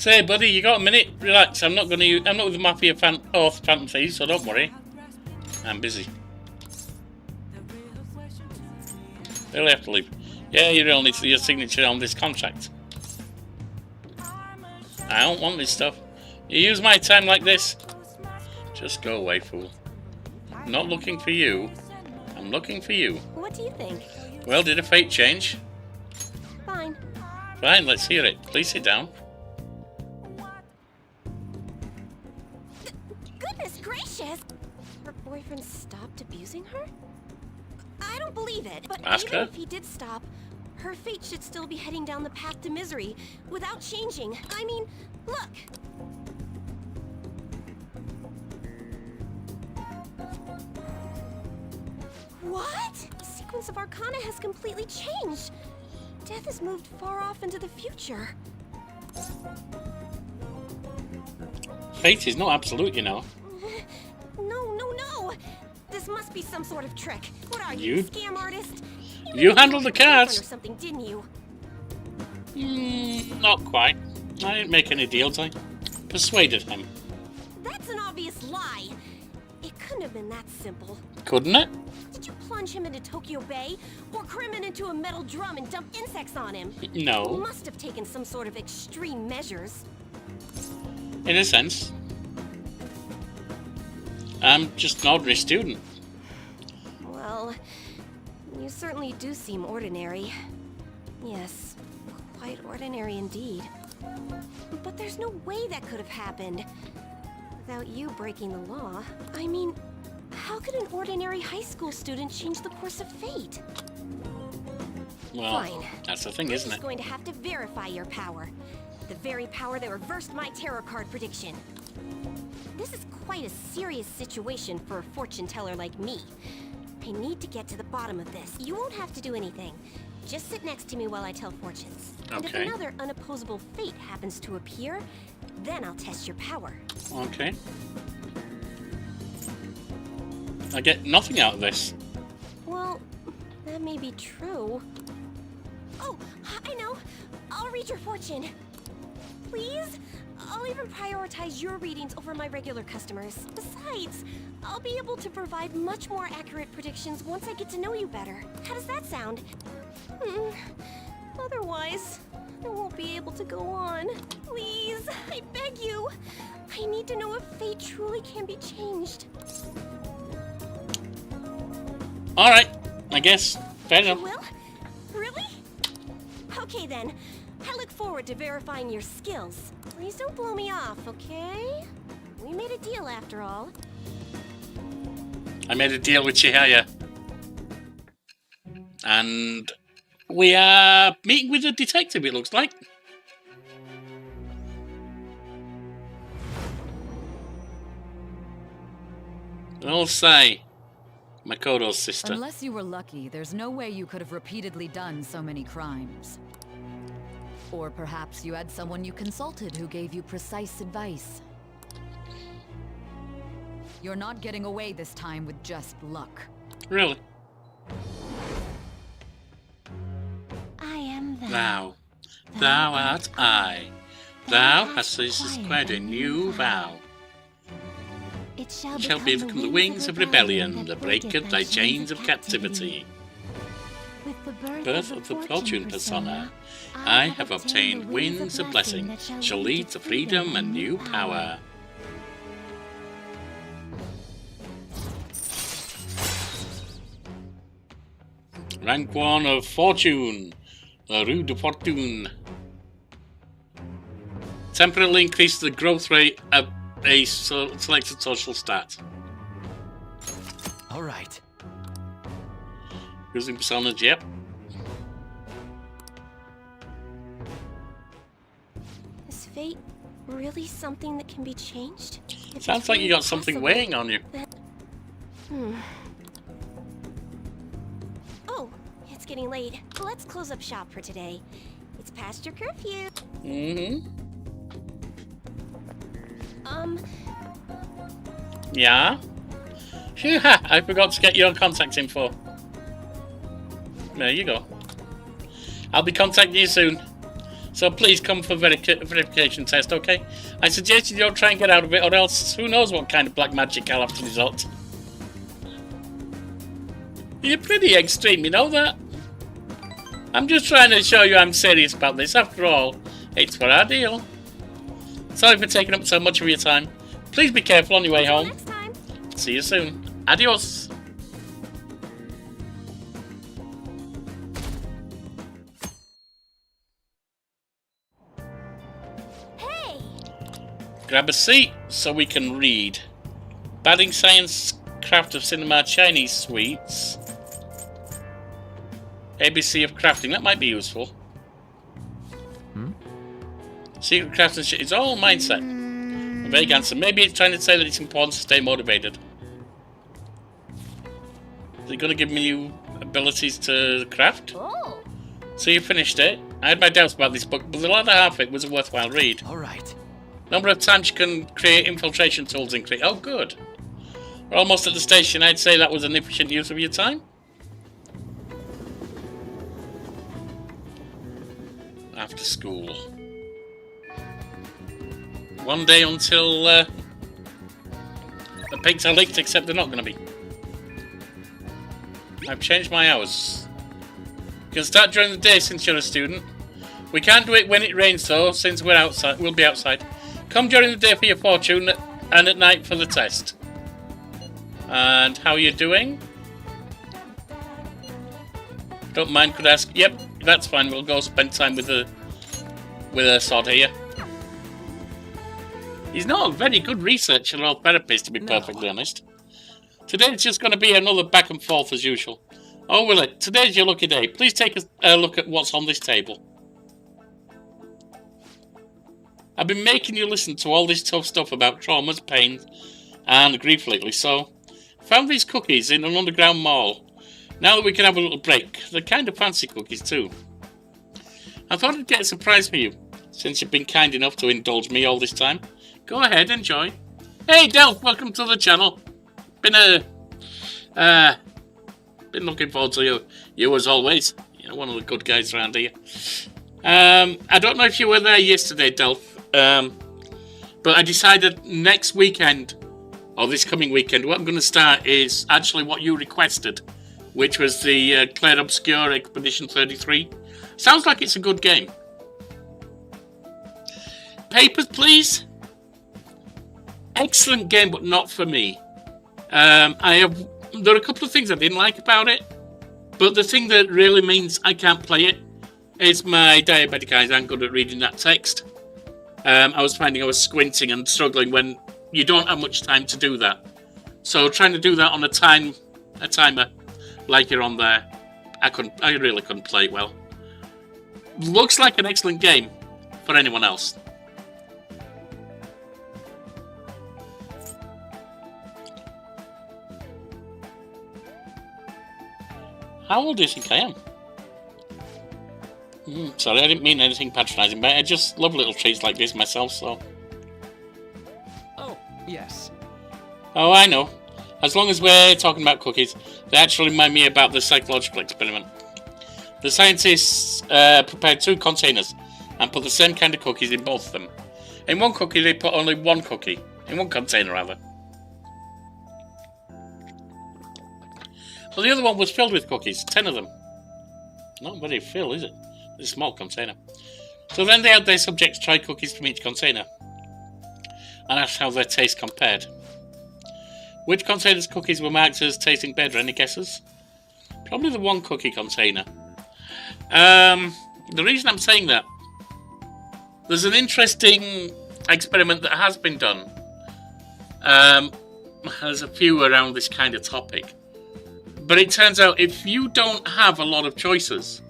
Say, buddy, you got a minute? Relax. I'm not with the Mafia Phantom Thieves, so don't worry. I'm busy. Really have to leave. Yeah, you really need your signature on this contract. I don't want this stuff. You use my time like this? Just go away, fool. I'm not looking for you. I'm looking for you. What do you think? Well, did a fate change? Fine. Fine, let's hear it. Please sit down. Goodness gracious! Her boyfriend stopped abusing her? I don't believe it. But Ask even her. if he did stop, her fate should still be heading down the path to misery without changing. I mean, look! What? The sequence of Arcana has completely changed. Death has moved far off into the future. Fate is not absolute, you know. No. This must be some sort of trick. What are you, You- scam artist? You handled the cards. Or something, didn't you? Not quite. I didn't make any deals. I persuaded him. That's an obvious lie. It couldn't have been that simple. Couldn't it? Did you plunge him into Tokyo Bay? Or cram him into a metal drum and dump insects on him? You No. must have taken some sort of extreme measures. In a sense. I'm just an ordinary student. Well, you certainly do seem ordinary. Yes, quite ordinary indeed. But there's no way that could have happened without you breaking the law. I mean, how could an ordinary high school student change the course of fate? Well, Fine. that's the thing, I'm isn't just it? going to have to verify your power. The very power that reversed my tarot card prediction. This is quite a serious situation for a fortune teller like me. I need to get to the bottom of this. You won't have to do anything. Just sit next to me while I tell fortunes. And if Okay. another unopposable fate happens to appear, then I'll test your power. Okay. I get nothing out of this. Well, that may be true. Oh, I know. I'll read your fortune. Please? I'll even prioritize your readings over my regular customers. Besides, I'll be able to provide much more accurate predictions once I get to know you better. How does that sound? Otherwise, I won't be able to go on. Please, I beg you. I need to know if fate truly can be changed. Alright, I guess. Fair You enough. will? Really? Okay then. I look forward to verifying your skills. Please don't blow me off, okay? We made a deal after all. I made a deal with Chihaya. And we are meeting with a detective, it looks like. I'll say, Makoto's sister. Unless you were lucky, there's no way you could have repeatedly done so many crimes. Or perhaps you had someone you consulted who gave you precise advice. You're not getting away this time with just luck. Really? I am Thou. Thou art I. Thou hast subscribed a new vow. It Shall become the wings of rebellion, the break of thy chains of captivity. With the Birth of the fortune persona, I have obtained wings of blessing, shall lead to freedom and new power. Rank 1 of Fortune, the Rue de Fortune. Temporarily increases the growth rate of a selected social stat. Alright. Using personas, yep. Is fate really something that can be changed? If it's Sounds like you really got something possible, weighing on you. then- Oh, it's getting late. Let's close up shop for today. It's past your curfew. Yeah? Phew, ha, I forgot to get your contact info. There you go. I'll be contacting you soon. So please come for verification test, okay? I suggest you don't try and get out of it, or else who knows what kind of black magic I'll have to resort to. You're pretty extreme, you know that? I'm just trying to show you I'm serious about this. After all, it's for our deal. Sorry for taking up so much of your time. Please be careful on your way home. Next time. See you soon. Adios. Hey! Grab a seat so we can read. Batting Science Craft of Cinema Chinese Sweets. ABC of Crafting. That might be useful. Secret craftsmanship. It's all mindset. Vague answer. Maybe it's trying to say that it's important to stay motivated. Is it going to give me new abilities to craft? Oh. So you finished it. I had my doubts about this book, but the latter half of it was a worthwhile read. Alright. Number of times you can create infiltration tools increase. Oh, good. We're almost at the station. I'd say that was an efficient use of your time. After school. One day until the pigs are licked, except they're not going to be. I've changed my hours. You can start during the day since you're a student. We can't do it when it rains though, since we're outside. We'll be outside. Come during the day for your fortune, and at night for the test. And how are you doing? Don't mind, could ask. Yep, that's fine. We'll go spend time with a sod here. He's not a very good researcher or therapist, to be perfectly honest. Today's just going to be another back and forth as usual. Oh, will it? Today's your lucky day. Please take a look at what's on this table. I've been making you listen to all this tough stuff about traumas, pain, and grief lately, so I found these cookies in an underground mall. Now that we can have a little break, they're kind of fancy cookies too. I thought I'd get a surprise for you, since you've been kind enough to indulge me all this time. Go ahead, enjoy. Hey, Delph, welcome to the channel. Been looking forward to you as always. You're one of the good guys around here. I don't know if you were there yesterday, Delph, but I decided next weekend, or this coming weekend, what I'm going to start is actually what you requested, which was the Clair Obscure Expedition 33. Sounds like it's a good game. Papers, please. Excellent game, but not for me. There are a couple of things I didn't like about it, but the thing that really means I can't play it is my diabetic eyes aren't good at reading that text. I was finding I was squinting and struggling when you don't have much time to do that. So trying to do that on a timer like you're on there, I really couldn't play it well. Looks like an excellent game for anyone else. How old do you think I am? Sorry, I didn't mean anything patronising, but I just love little treats like this myself, so... Oh, yes. Oh, I know. As long as we're talking about cookies, they actually remind me about the psychological experiment. The scientists prepared 2 containers and put the same kind of cookies in both of them. In one cookie, they put only one cookie. In one container, rather. Well, the other one was filled with cookies, 10 of them. Not very full, is it? It's a small container. So then they had their subjects try cookies from each container and asked how their taste compared. Which container's cookies were marked as tasting better? Any guesses? Probably the one cookie container. The reason I'm saying that, there's an interesting experiment that has been done. There's a few around this kind of topic. But it turns out if you don't have a lot of choices,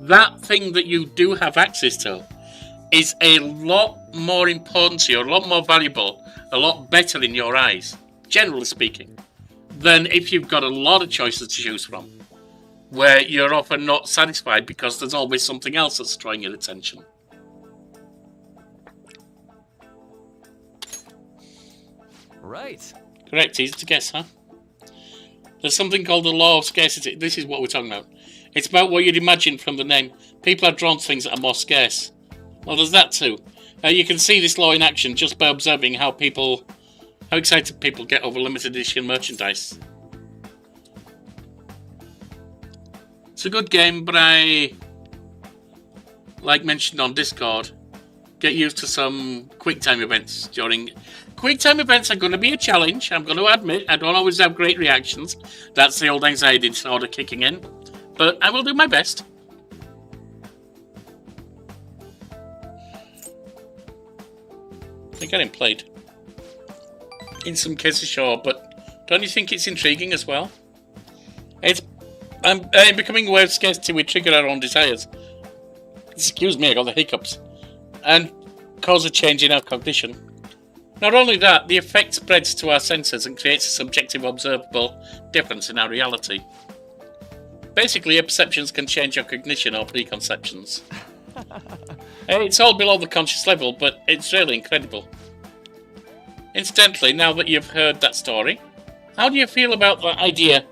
that thing that you do have access to is a lot more important to you, a lot more valuable, a lot better in your eyes, generally speaking, than if you've got a lot of choices to choose from, where you're often not satisfied because there's always something else that's drawing your attention. Right. Correct, easy to guess, huh? There's something called the law of scarcity. This is what we're talking about. It's about what you'd imagine from the name. People are drawn to things that are more scarce. Well, there's that too. You can see this law in action just by observing how excited people get over limited edition merchandise. It's a good game, but I, like mentioned on Discord, get used to some quick time events during... Quick time events are going to be a challenge, I'm going to admit. I don't always have great reactions. That's the old anxiety disorder kicking in. But I will do my best. They're getting played. In some cases, sure, but don't you think it's intriguing as well? I'm becoming aware of scarcity. We trigger our own desires. Excuse me, I got the hiccups. And cause a change in our cognition. Not only that, the effect spreads to our senses and creates a subjective observable difference in our reality. Basically, your perceptions can change your cognition or preconceptions. It's all below the conscious level, but it's really incredible. Incidentally, now that you've heard that story, how do you feel about the idea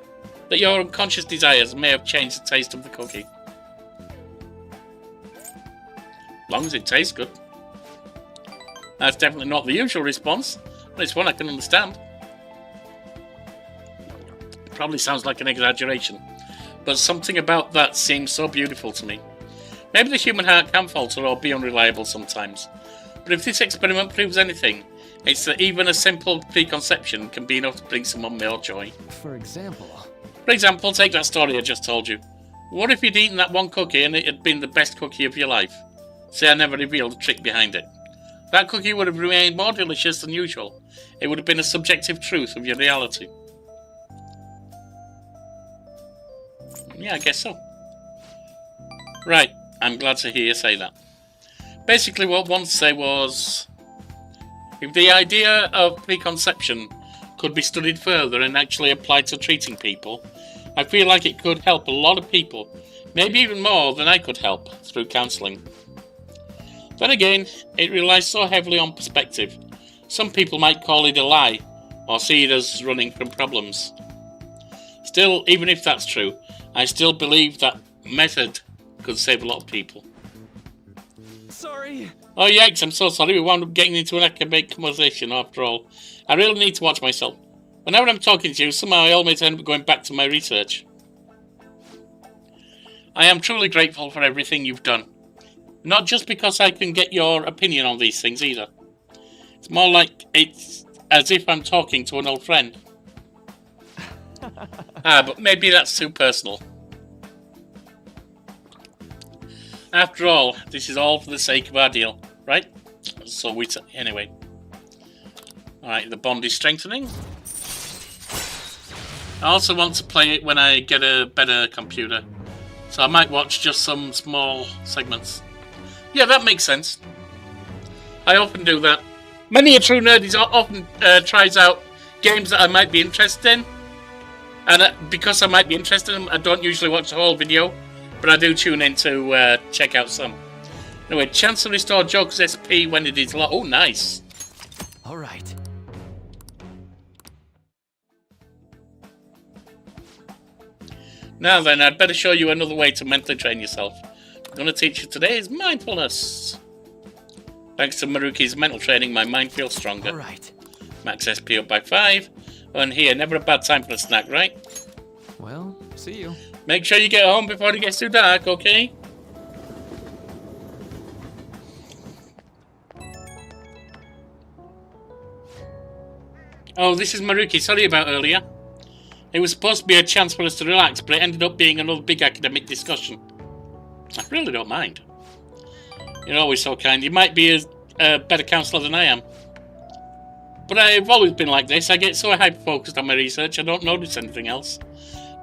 that your unconscious desires may have changed the taste of the cookie? As long as it tastes good. That's definitely not the usual response, but it's one I can understand. It probably sounds like an exaggeration, but something about that seems so beautiful to me. Maybe the human heart can falter or be unreliable sometimes, but if this experiment proves anything, it's that even a simple preconception can be enough to bring someone more joy. For example, take that story I just told you. What if you'd eaten that one cookie and it had been the best cookie of your life? Say I never revealed the trick behind it. That cookie would have remained more delicious than usual. It would have been a subjective truth of your reality. Yeah, I guess so. Right, I'm glad to hear you say that. Basically what I wanted to say was, if the idea of preconception could be studied further and actually applied to treating people, I feel like it could help a lot of people, maybe even more than I could help through counselling. Then again, it relies so heavily on perspective. Some people might call it a lie, or see it as running from problems. Still, even if that's true, I still believe that method could save a lot of people. Sorry. Oh yikes, I'm so sorry, we wound up getting into an academic conversation after all. I really need to watch myself. Whenever I'm talking to you, somehow I always end up going back to my research. I am truly grateful for everything you've done. Not just because I can get your opinion on these things either. It's more like it's as if I'm talking to an old friend. But maybe that's too personal. After all, this is all for the sake of our deal, right? So anyway. Alright, the bond is strengthening. I also want to play it when I get a better computer. So I might watch just some small segments. Yeah, that makes sense. I often do that. Many a true nerd often tries out games that I might be interested in. And because I might be interested in them, I don't usually watch the whole video. But I do tune in to check out some. Anyway, chance to restore Joker's SP when it is low. Oh, nice. Alright. Now then, I'd better show you another way to mentally train yourself. I'm going to teach you today is mindfulness. Thanks to Maruki's mental training, my mind feels stronger. Alright. Max SP up by 5. And here, never a bad time for a snack, right? Well, see you. Make sure you get home before it gets too dark, okay? Oh, this is Maruki. Sorry about earlier. It was supposed to be a chance for us to relax, but it ended up being another big academic discussion. I really don't mind. You're always so kind. You might be a better counsellor than I am. But I've always been like this. I get so hyper-focused on my research, I don't notice anything else.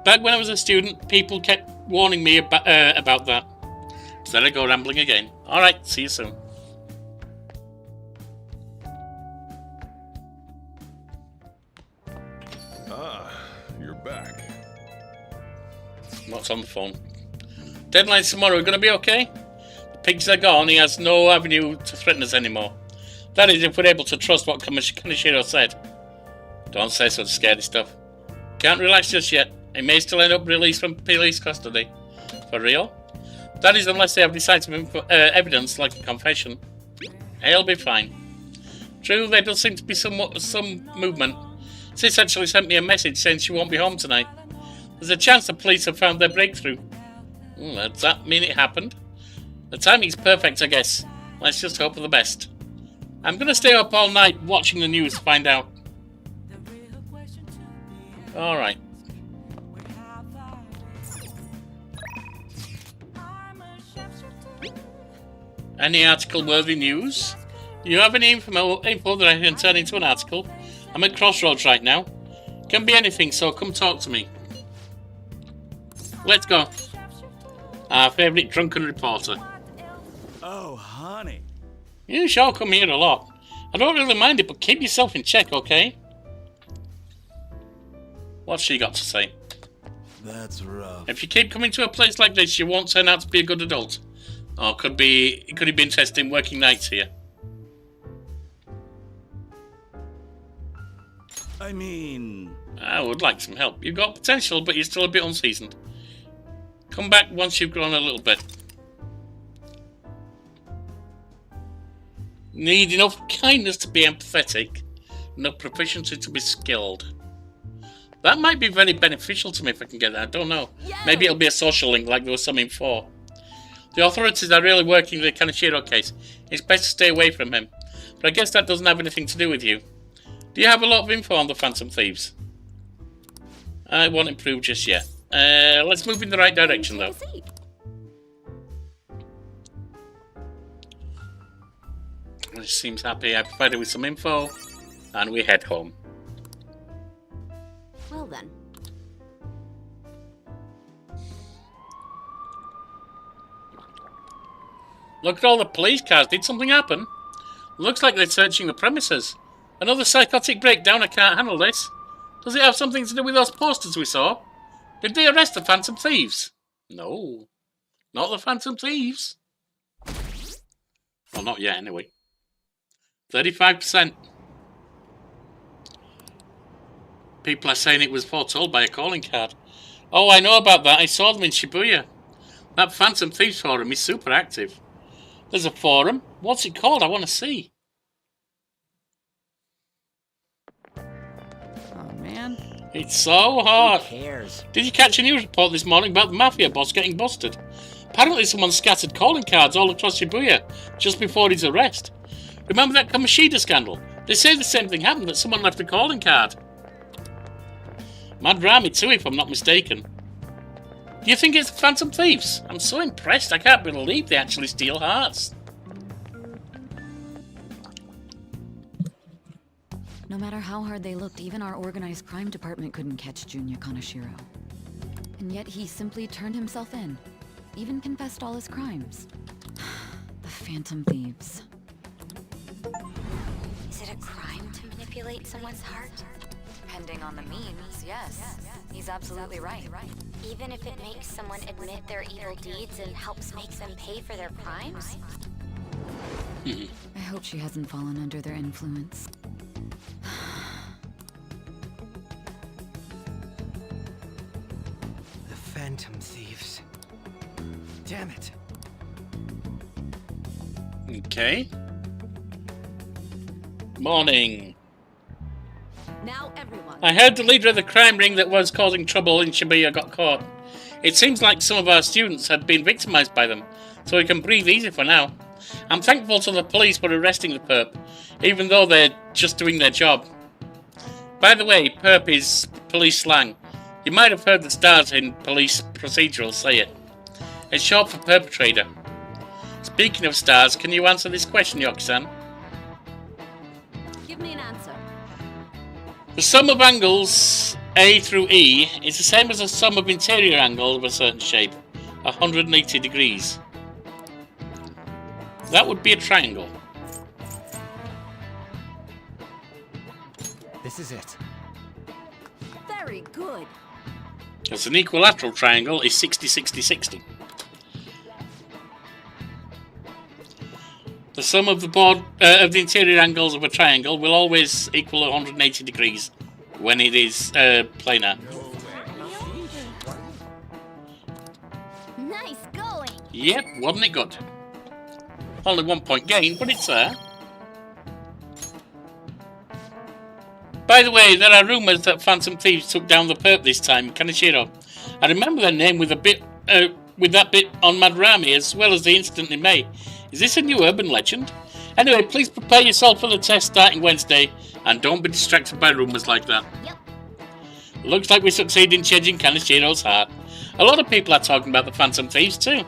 Back when I was a student, people kept warning me about that. So then I go rambling again. Alright, see you soon. You're back. What's on the phone? Deadline's tomorrow. We're going to be okay? The pigs are gone. He has no avenue to threaten us anymore. That is, if we're able to trust what Kaneshiro said. Don't say such scary stuff. Can't relax just yet. He may still end up released from police custody. For real? That is, unless they have decisive evidence, like a confession. He'll be fine. True, there does seem to be some movement. Sis actually sent me a message saying she won't be home tonight. There's a chance the police have found their breakthrough. Does that mean it happened? The timing's perfect, I guess. Let's just hope for the best. I'm gonna stay up all night watching the news to find out. Alright. Any article-worthy news? Do you have any info that I can turn into an article? I'm at Crossroads right now. Can be anything, so come talk to me. Let's go. Our favourite drunken reporter. Oh, honey. You sure come here a lot. I don't really mind it, but keep yourself in check, okay? What's she got to say? That's rough. If you keep coming to a place like this, you won't turn out to be a good adult. Or could he be interested in working nights here? I mean... I would like some help. You've got potential, but you're still a bit unseasoned. Come back once you've grown a little bit. Need enough kindness to be empathetic. Enough proficiency to be skilled. That might be very beneficial to me if I can get that. I don't know. Maybe it'll be a social link like there was some in 4. The authorities are really working the Kaneshiro case. It's best to stay away from him. But I guess that doesn't have anything to do with you. Do you have a lot of info on the Phantom Thieves? I won't improve just yet. Let's move in the right direction though. She seems happy. I provided with some info. And we head home. Well then. Look at all the police cars. Did something happen? Looks like they're searching the premises. Another psychotic breakdown. I can't handle this. Does it have something to do with those posters we saw? Did they arrest the Phantom Thieves? No. Not the Phantom Thieves. Well, not yet anyway. 35%. People are saying it was foretold by a calling card. Oh, I know about that. I saw them in Shibuya. That Phantom Thieves forum is super active. There's a forum. What's it called? I want to see. Oh, man. It's so hard. Who cares? Did you catch a news report this morning about the Mafia boss getting busted? Apparently someone scattered calling cards all across Shibuya just before his arrest. Remember that Kamoshida scandal? They say the same thing happened, that someone left a calling card. Mad Rami too, if I'm not mistaken. Do you think it's the Phantom Thieves? I'm so impressed. I can't believe they actually steal hearts. No matter how hard they looked, even our organized crime department couldn't catch Junya Kaneshiro. And yet he simply turned himself in. Even confessed all his crimes. The Phantom Thieves. Is it a crime to manipulate someone's heart? Depending on the means, yes. He's absolutely right. Even if it makes someone admit their evil deeds and helps make them pay for their crimes? I hope she hasn't fallen under their influence. The Phantom Thieves. Damn it. Okay. Morning. Now everyone. I heard the leader of the crime ring that was causing trouble in Shibuya got caught. It seems like some of our students had been victimized by them, so we can breathe easy for now. I'm thankful to the police for arresting the perp, even though they're just doing their job. By the way, perp is police slang. You might have heard the stars in police procedurals say it. It's short for perpetrator. Speaking of stars, can you answer this question, Yorkie-san? Give me an answer. The sum of angles A through E is the same as the sum of interior angles of a certain shape, 180 degrees. That would be a triangle. This is it. Very good. Because an equilateral triangle is 60, 60, 60. The sum of the interior angles of a triangle will always equal 180 degrees when it is planar. Nice going. Yep, wasn't it good? Only 1 point gained, but it's there. By the way, there are rumours that Phantom Thieves took down the perp this time in Kaneshiro. I remember their name with that bit on Madarame, as well as the incident in May. Is this a new urban legend? Anyway, please prepare yourself for the test starting Wednesday, and don't be distracted by rumours like that. Yep. Looks like we succeeded in changing Kaneshiro's heart. A lot of people are talking about the Phantom Thieves too.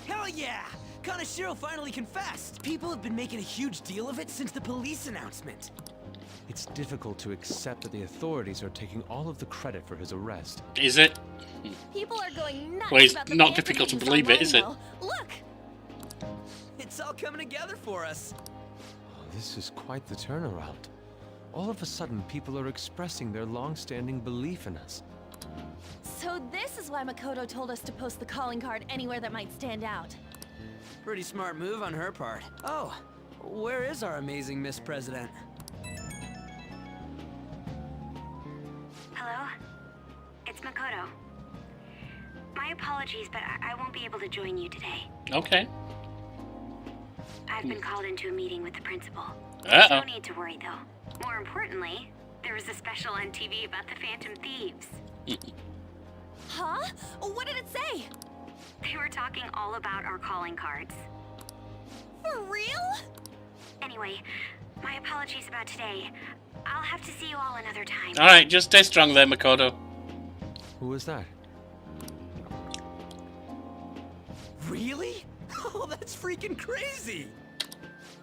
Hell yeah! Kaneshiro finally confessed! People have been making a huge deal of it since the police announcement. It's difficult to accept that the authorities are taking all of the credit for his arrest. Is it? People are going nuts Well, it's about the not Phantom difficult to Thieves believe it, online, is it? though. Look! It's all coming together for us. Oh, this is quite the turnaround. All of a sudden, people are expressing their long-standing belief in us. So this is why Makoto told us to post the calling card anywhere that might stand out. Pretty smart move on her part. Oh, where is our amazing Miss President? Hello? It's Makoto. My apologies, but I won't be able to join you today. Okay. I've been called into a meeting with the principal. Uh-oh. There's no need to worry, though. More importantly, there was a special on TV about the Phantom Thieves. Huh? What did it say? They were talking all about our calling cards. For real? Anyway, my apologies about today. I'll have to see you all another time. Alright, just stay strong there, Makoto. Who was that? Really? Oh, that's freaking crazy!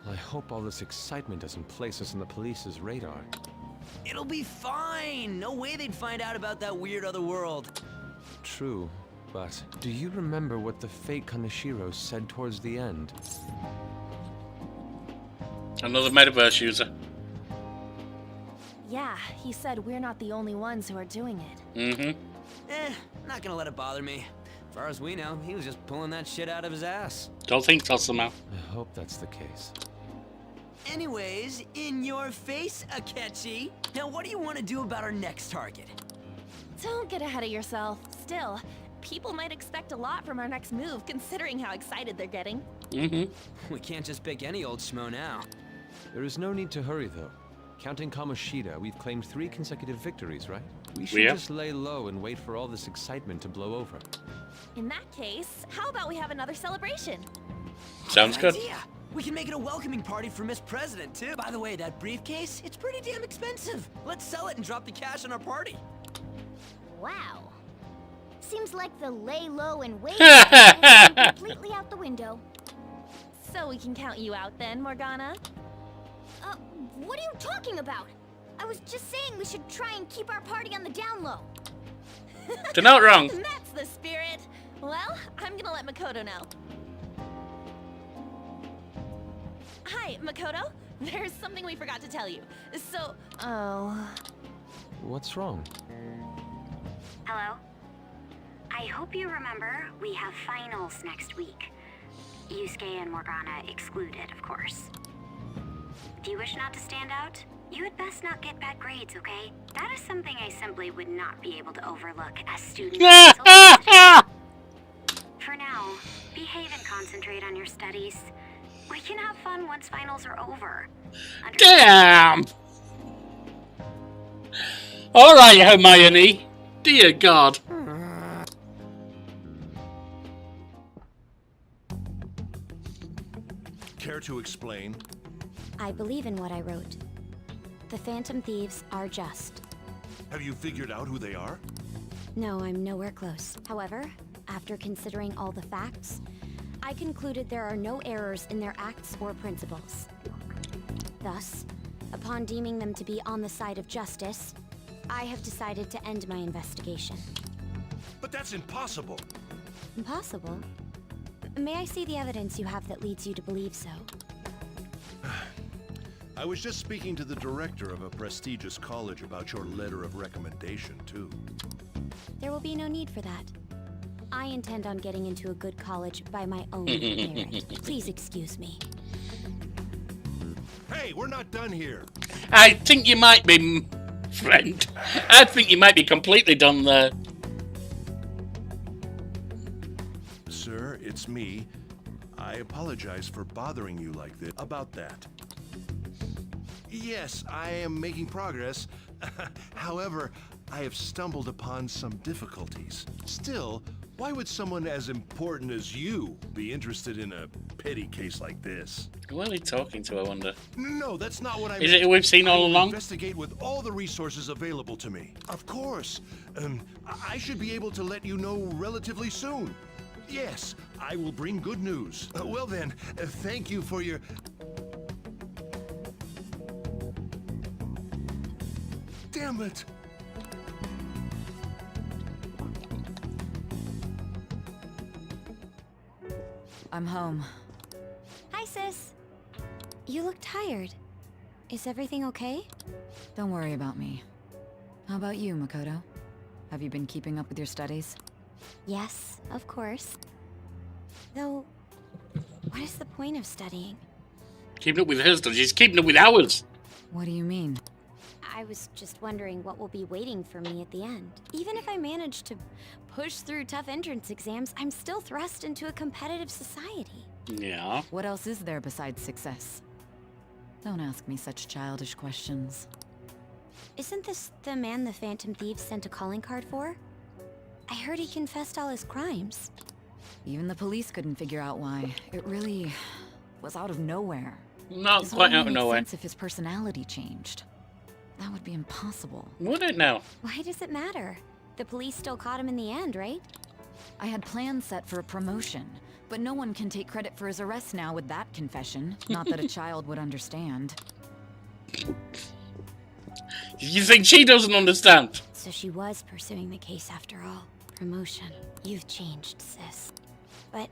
I hope all this excitement doesn't place us on the police's radar. It'll be fine! No way they'd find out about that weird other world. True, but do you remember what the fake Kaneshiro said towards the end? Another metaverse user. Yeah, he said we're not the only ones who are doing it. Mm-hmm. Not gonna let it bother me. As far as we know, he was just pulling that shit out of his ass. Don't think so somehow. I hope that's the case. Anyways, in your face, Akechi. Now what do you want to do about our next target? Don't get ahead of yourself. Still, people might expect a lot from our next move, considering how excited they're getting. Mm-hmm. We can't just pick any old schmo now. There is no need to hurry, though. Counting Kamoshida, we've claimed 3 consecutive victories, right? We should Yeah. just lay low and wait for all this excitement to blow over. In that case, how about we have another celebration? Sounds good. Idea. We can make it a welcoming party for Miss President, too. By the way, that briefcase, it's pretty damn expensive. Let's sell it and drop the cash on our party. Wow. Seems like the lay low and wait is completely out the window. So we can count you out then, Morgana? What are you talking about? I was just saying we should try and keep our party on the down low. You're not wrong. That's the spirit. Well, I'm gonna let Makoto know. Hi, Makoto. There's something we forgot to tell you. So, What's wrong? Hello? I hope you remember we have finals next week. Yusuke and Morgana excluded, of course. Do you wish not to stand out? You had best not get bad grades, okay? That is something I simply would not be able to overlook as students. For now, behave and concentrate on your studies. We can have fun once finals are over. Damn! Alright, Hermione. Dear God. Care to explain? I believe in what I wrote. The Phantom Thieves are just. Have you figured out who they are? No, I'm nowhere close. However, after considering all the facts, I concluded there are no errors in their acts or principles. Thus, upon deeming them to be on the side of justice, I have decided to end my investigation. But that's impossible. Impossible? May I see the evidence you have that leads you to believe so? I was just speaking to the director of a prestigious college about your letter of recommendation, too. There will be no need for that. I intend on getting into a good college by my own merit. Please excuse me. Hey, we're not done here. I think you might be, Friend. I think you might be completely done there. Sir, it's me. I apologize for bothering you like this about that. Yes, I am making progress. However, I have stumbled upon some difficulties. Still, why would someone as important as you be interested in a petty case like this? Who are they talking to, I wonder? No, that's not what I meant. Is it who we've seen all I will along? Investigate with all the resources available to me. Of course. I should be able to let you know relatively soon. Yes, I will bring good news. Well then, thank you for your... Damn it! I'm home. Hi, sis. You look tired. Is everything okay? Don't worry about me. How about you, Makoto? Have you been keeping up with your studies? Yes, of course. Though, what is the point of studying? Keeping up with her studies, she's keeping up with ours. What do you mean? I was just wondering what will be waiting for me at the end. Even if I manage to push through tough entrance exams, I'm still thrust into a competitive society. Yeah. What else is there besides success? Don't ask me such childish questions. Isn't this the man the Phantom Thieves sent a calling card for? I heard he confessed all his crimes. Even the police couldn't figure out why. It really was out of nowhere. Not This quite would out of only make nowhere. sense if his personality changed. That would be impossible. Would it now? Why does it matter? The police still caught him in the end, right? I had plans set for a promotion, but no one can take credit for his arrest now with that confession. Not that a child would understand. You think she doesn't understand? So she was pursuing the case after all. Promotion. You've changed, sis. But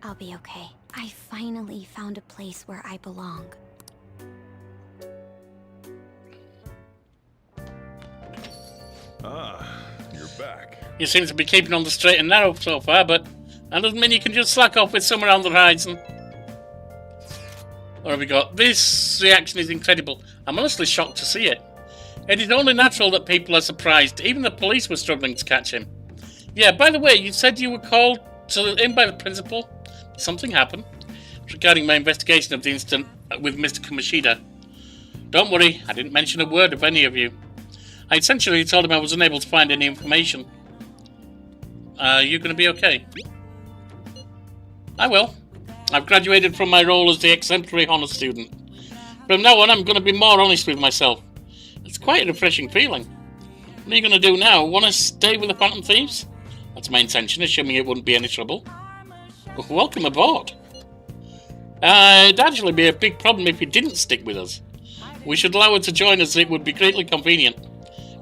I'll be okay. I finally found a place where I belong. Ah, you're back. You seem to be keeping on the straight and narrow so far, but that doesn't mean you can just slack off with someone on the horizon. What have we got? This reaction is incredible. I'm honestly shocked to see it. It is only natural that people are surprised. Even the police were struggling to catch him. Yeah, by the way, you said you were called in by the principal. Something happened regarding my investigation of the incident with Mr. Kamishida. Don't worry, I didn't mention a word of any of you. I essentially told him I was unable to find any information. Are you going to be okay? I will. I've graduated from my role as the exemplary honor student. From now on, I'm going to be more honest with myself. It's quite a refreshing feeling. What are you going to do now? Want to stay with the Phantom Thieves? That's my intention, assuming it wouldn't be any trouble. Welcome aboard. It'd actually be a big problem if you didn't stick with us. We should allow her to join us. It would be greatly convenient.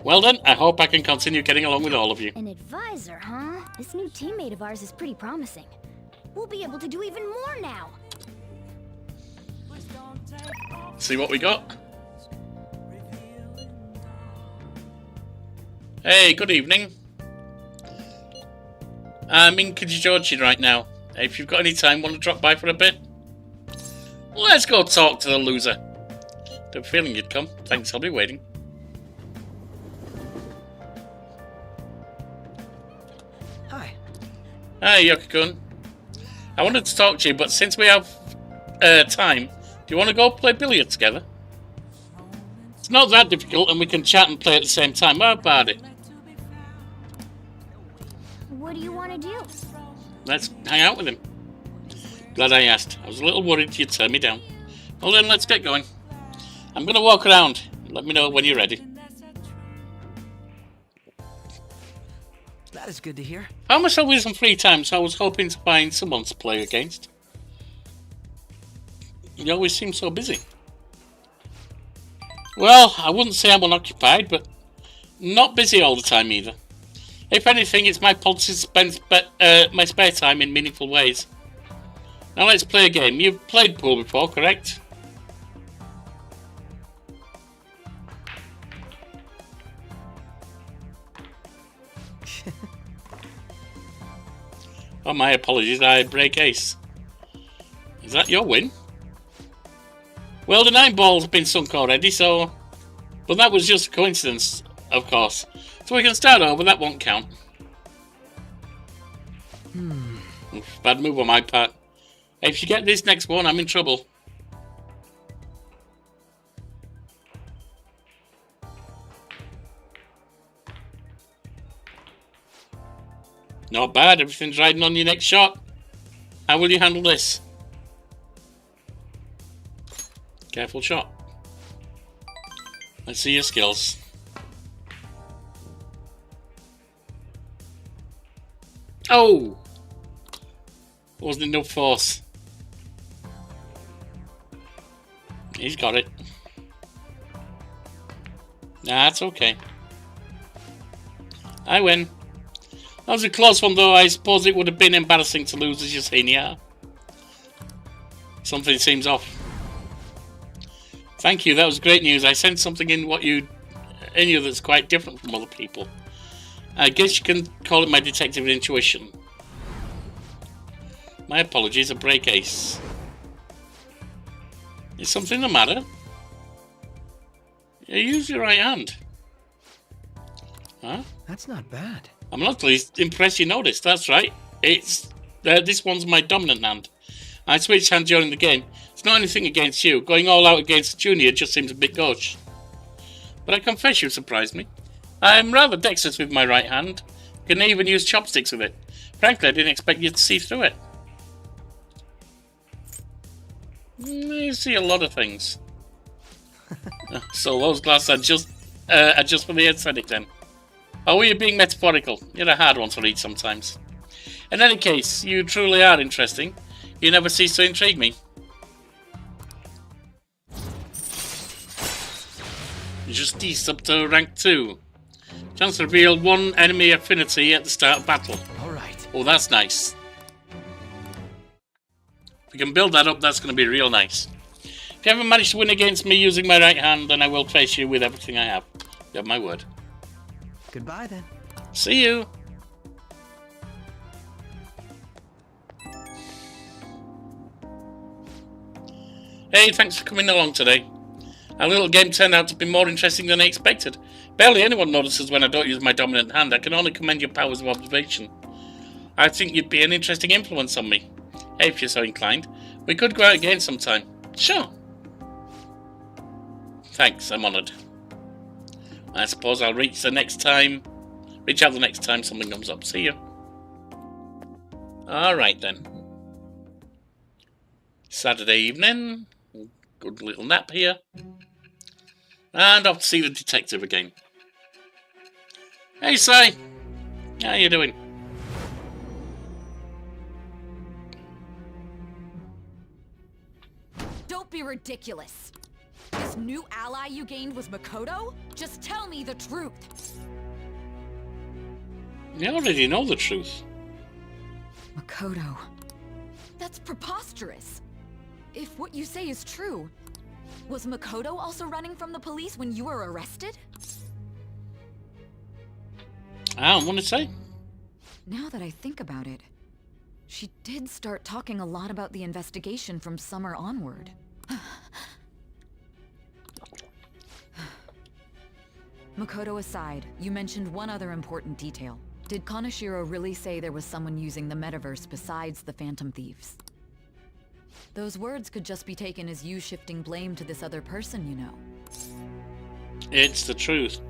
Well then, I hope I can continue getting along with all of you. An advisor, huh? This new teammate of ours is pretty promising. We'll be able to do even more now. See what we got. Hey, good evening. I'm in Kijiji right now. If you've got any time, want to drop by for a bit? Let's go talk to the loser. I have a feeling you'd come. Thanks, I'll be waiting. Hi. Hi, Yorkie-kun. I wanted to talk to you, but since we have time, do you want to go play billiards together? It's not that difficult, and we can chat and play at the same time. How about it? What do you want to do? Let's hang out with him. Glad I asked. I was a little worried you'd turn me down. Well then, let's get going. I'm going to walk around. Let me know when you're ready. That is good to hear. I myself with some free time, so I was hoping to find someone to play against. You always seem so busy. Well, I wouldn't say I'm unoccupied, but not busy all the time either. If anything, it's my policy to spend my spare time in meaningful ways. Now let's play a game. You've played pool before, correct? Oh, my apologies, I break ace. Is that your win? Well, the 9 balls have been sunk already, so But that was just a coincidence, of course. So we can start over, that won't count. Oof, bad move on my part. If you get this next one, I'm in trouble. Not bad, everything's riding on your next shot. How will you handle this? Careful shot. Let's see your skills. Oh! Wasn't enough force. He's got it. Nah, it's okay. I win. That was a close one though. I suppose it would have been embarrassing to lose as your senior. Something seems off. Thank you, that was great news. I sensed something in you that's quite different from other people. I guess you can call it my detective intuition. My apologies, a break ace. Is something the matter? You use your right hand. Huh? That's not bad. I'm not least impressed you noticed, that's right. It's this one's my dominant hand. I switched hands during the game. It's not anything against you. Going all out against Junior just seems a bit gauche. But I confess you surprised me. I'm rather dexterous with my right hand. Can even use chopsticks with it. Frankly, I didn't expect you to see through it. You see a lot of things. So those glasses are just for the aesthetic then. Oh, you're being metaphorical. You're a hard one to read sometimes. In any case, you truly are interesting. You never cease to intrigue me. Justice up to rank 2. Chance to reveal one enemy affinity at the start of battle. Alright. Oh, that's nice. If we can build that up, that's going to be real nice. If you ever manage to win against me using my right hand, then I will face you with everything I have. You have my word. Goodbye then. See you. Hey, thanks for coming along today. Our little game turned out to be more interesting than I expected. Barely anyone notices when I don't use my dominant hand. I can only commend your powers of observation. I think you'd be an interesting influence on me. Hey, if you're so inclined. We could go out again sometime. Sure. Thanks, I'm honoured. I suppose I'll reach out the next time something comes up. See you. Alright then. Saturday evening. Good little nap here. And off to see the detective again. Hey, Si. How you doing? Don't be ridiculous. This new ally you gained was Makoto? Just tell me the truth. You already know the truth. Makoto. That's preposterous. If what you say is true, was Makoto also running from the police when you were arrested? I don't want to say. Now that I think about it, she did start talking a lot about the investigation from summer onward. Makoto aside, you mentioned one other important detail. Did Kaneshiro really say there was someone using the metaverse besides the Phantom Thieves? Those words could just be taken as you shifting blame to this other person, you know. It's the truth.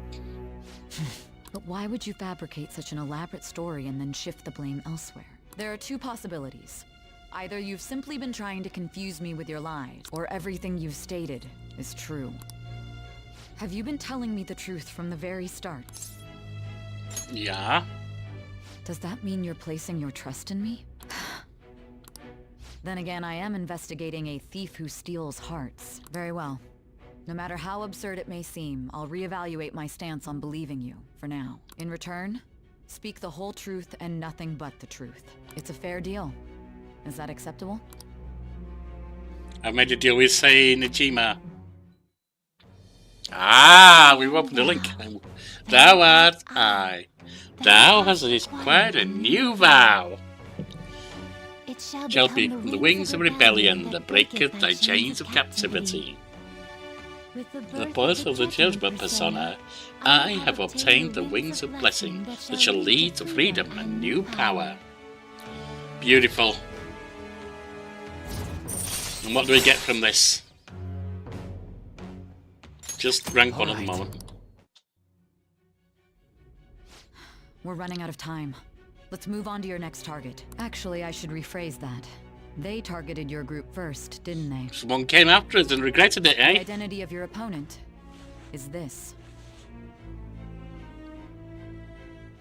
But why would you fabricate such an elaborate story and then shift the blame elsewhere? There are two possibilities. Either you've simply been trying to confuse me with your lies, or everything you've stated is true. Have you been telling me the truth from the very start? Yeah. Does that mean you're placing your trust in me? Then again, I am investigating a thief who steals hearts. Very well. No matter how absurd it may seem, I'll reevaluate my stance on believing you, for now. In return, speak the whole truth and nothing but the truth. It's a fair deal. Is that acceptable? I've made a deal with Sei Nijima. Ah, we've opened a link. Thou art I. Thou hast acquired a new vow. It Shall be from the wings of rebellion that breaketh thy chains of captivity. With the The birth birth of the judgment persona, I have obtained the wings of blessing that shall lead to freedom and new power. Beautiful. And what do we get from this? Just rank 1 at the moment. We're running out of time. Let's move on to your next target. Actually, I should rephrase that. They targeted your group first, didn't they? Someone came after us and regretted it, The eh? identity of your opponent is this.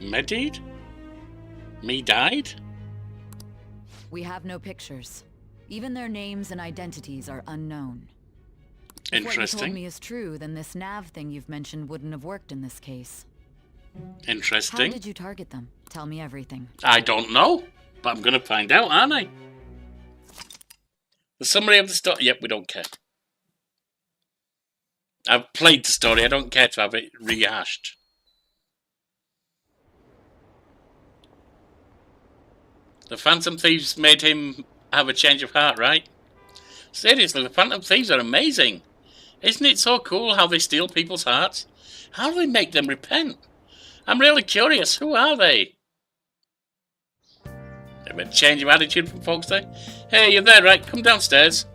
Medid? Me died? We have no pictures. Even their names and identities are unknown. If what you told Interesting. me is true, then this nav thing you've mentioned wouldn't have worked in this case. How Interesting. did you target them? Tell me everything. I don't know, but I'm gonna find out, aren't I? The summary of the story. Yep, we don't care. I've played the story. I don't care to have it rehashed. The Phantom Thieves made him have a change of heart, right? Seriously, the Phantom Thieves are amazing. Isn't it so cool how they steal people's hearts? How do they make them repent? I'm really curious. Who are they? A bit of change of attitude from folks there. Hey, you're there, right? Come downstairs.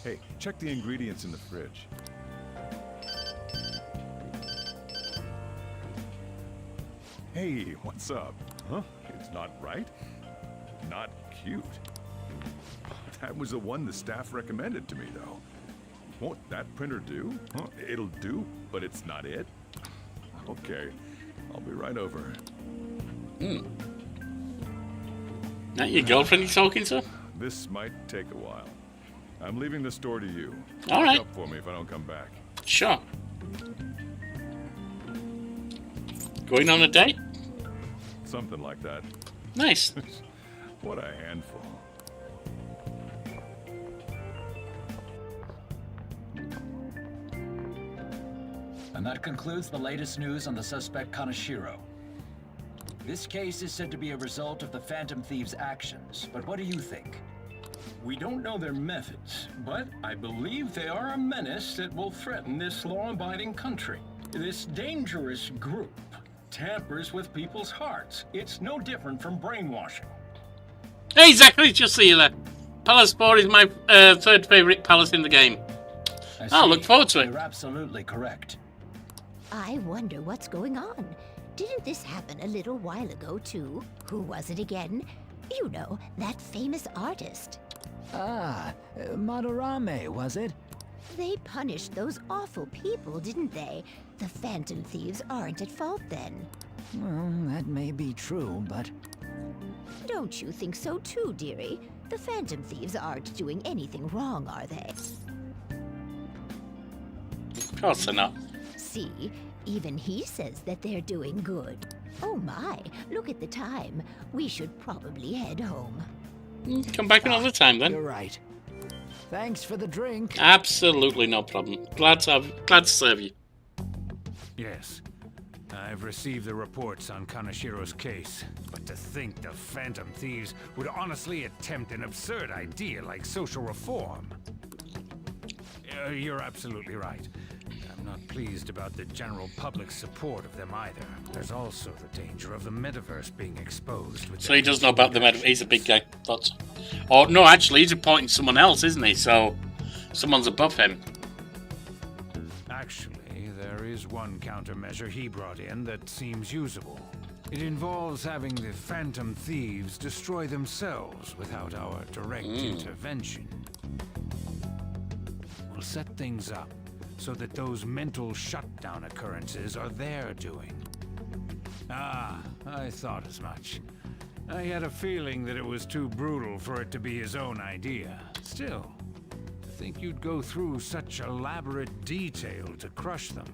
Hey, check the ingredients in the fridge. Hey, what's up? Huh? It's not right? Not cute. That was the one the staff recommended to me, though. Won't that printer do? Huh? It'll do, but it's not it? Okay, I'll be right over. That your girlfriend you're talking to? This might take a while. I'm leaving the store to you. All Look right. up for me if I don't come back. Sure. Going on a date? Something like that. Nice. What a handful. And that concludes the latest news on the suspect Kaneshiro. This case is said to be a result of the Phantom Thieves' actions, but what do you think? We don't know their methods, but I believe they are a menace that will threaten this law-abiding country. This dangerous group tampers with people's hearts. It's no different from brainwashing. Hey, exactly. Just see you there. Palace 4 is my third favourite palace in the game. I'll look forward to it. You're absolutely correct. I wonder what's going on. Didn't this happen a little while ago, too? Who was it again? You know, that famous artist. Ah, Madarame, was it? They punished those awful people, didn't they? The Phantom Thieves aren't at fault then. Well, that may be true, but... Don't you think so too, dearie? The Phantom Thieves aren't doing anything wrong, are they? Of course they're not. See, even he says that they're doing good. Oh my, look at the time. We should probably head home. Come back another time then. You're right. Thanks for the drink. Absolutely no problem. Glad to serve you. Yes. I've received the reports on Kaneshiro's case, but to think the Phantom Thieves would honestly attempt an absurd idea like social reform. You're absolutely right. I'm not pleased about the general public's support of them either. There's also the danger of the metaverse being exposed. With So he does know about the metaverse. He's a big guy. Thoughts? Oh, no, actually, he's appointing someone else, isn't he? So, someone's above him. Actually, there is one countermeasure he brought in that seems usable. It involves having the Phantom Thieves destroy themselves without our direct intervention. We'll set things up so that those mental shutdown occurrences are their doing. Ah, I thought as much. I had a feeling that it was too brutal for it to be his own idea. Still, to think you'd go through such elaborate detail to crush them.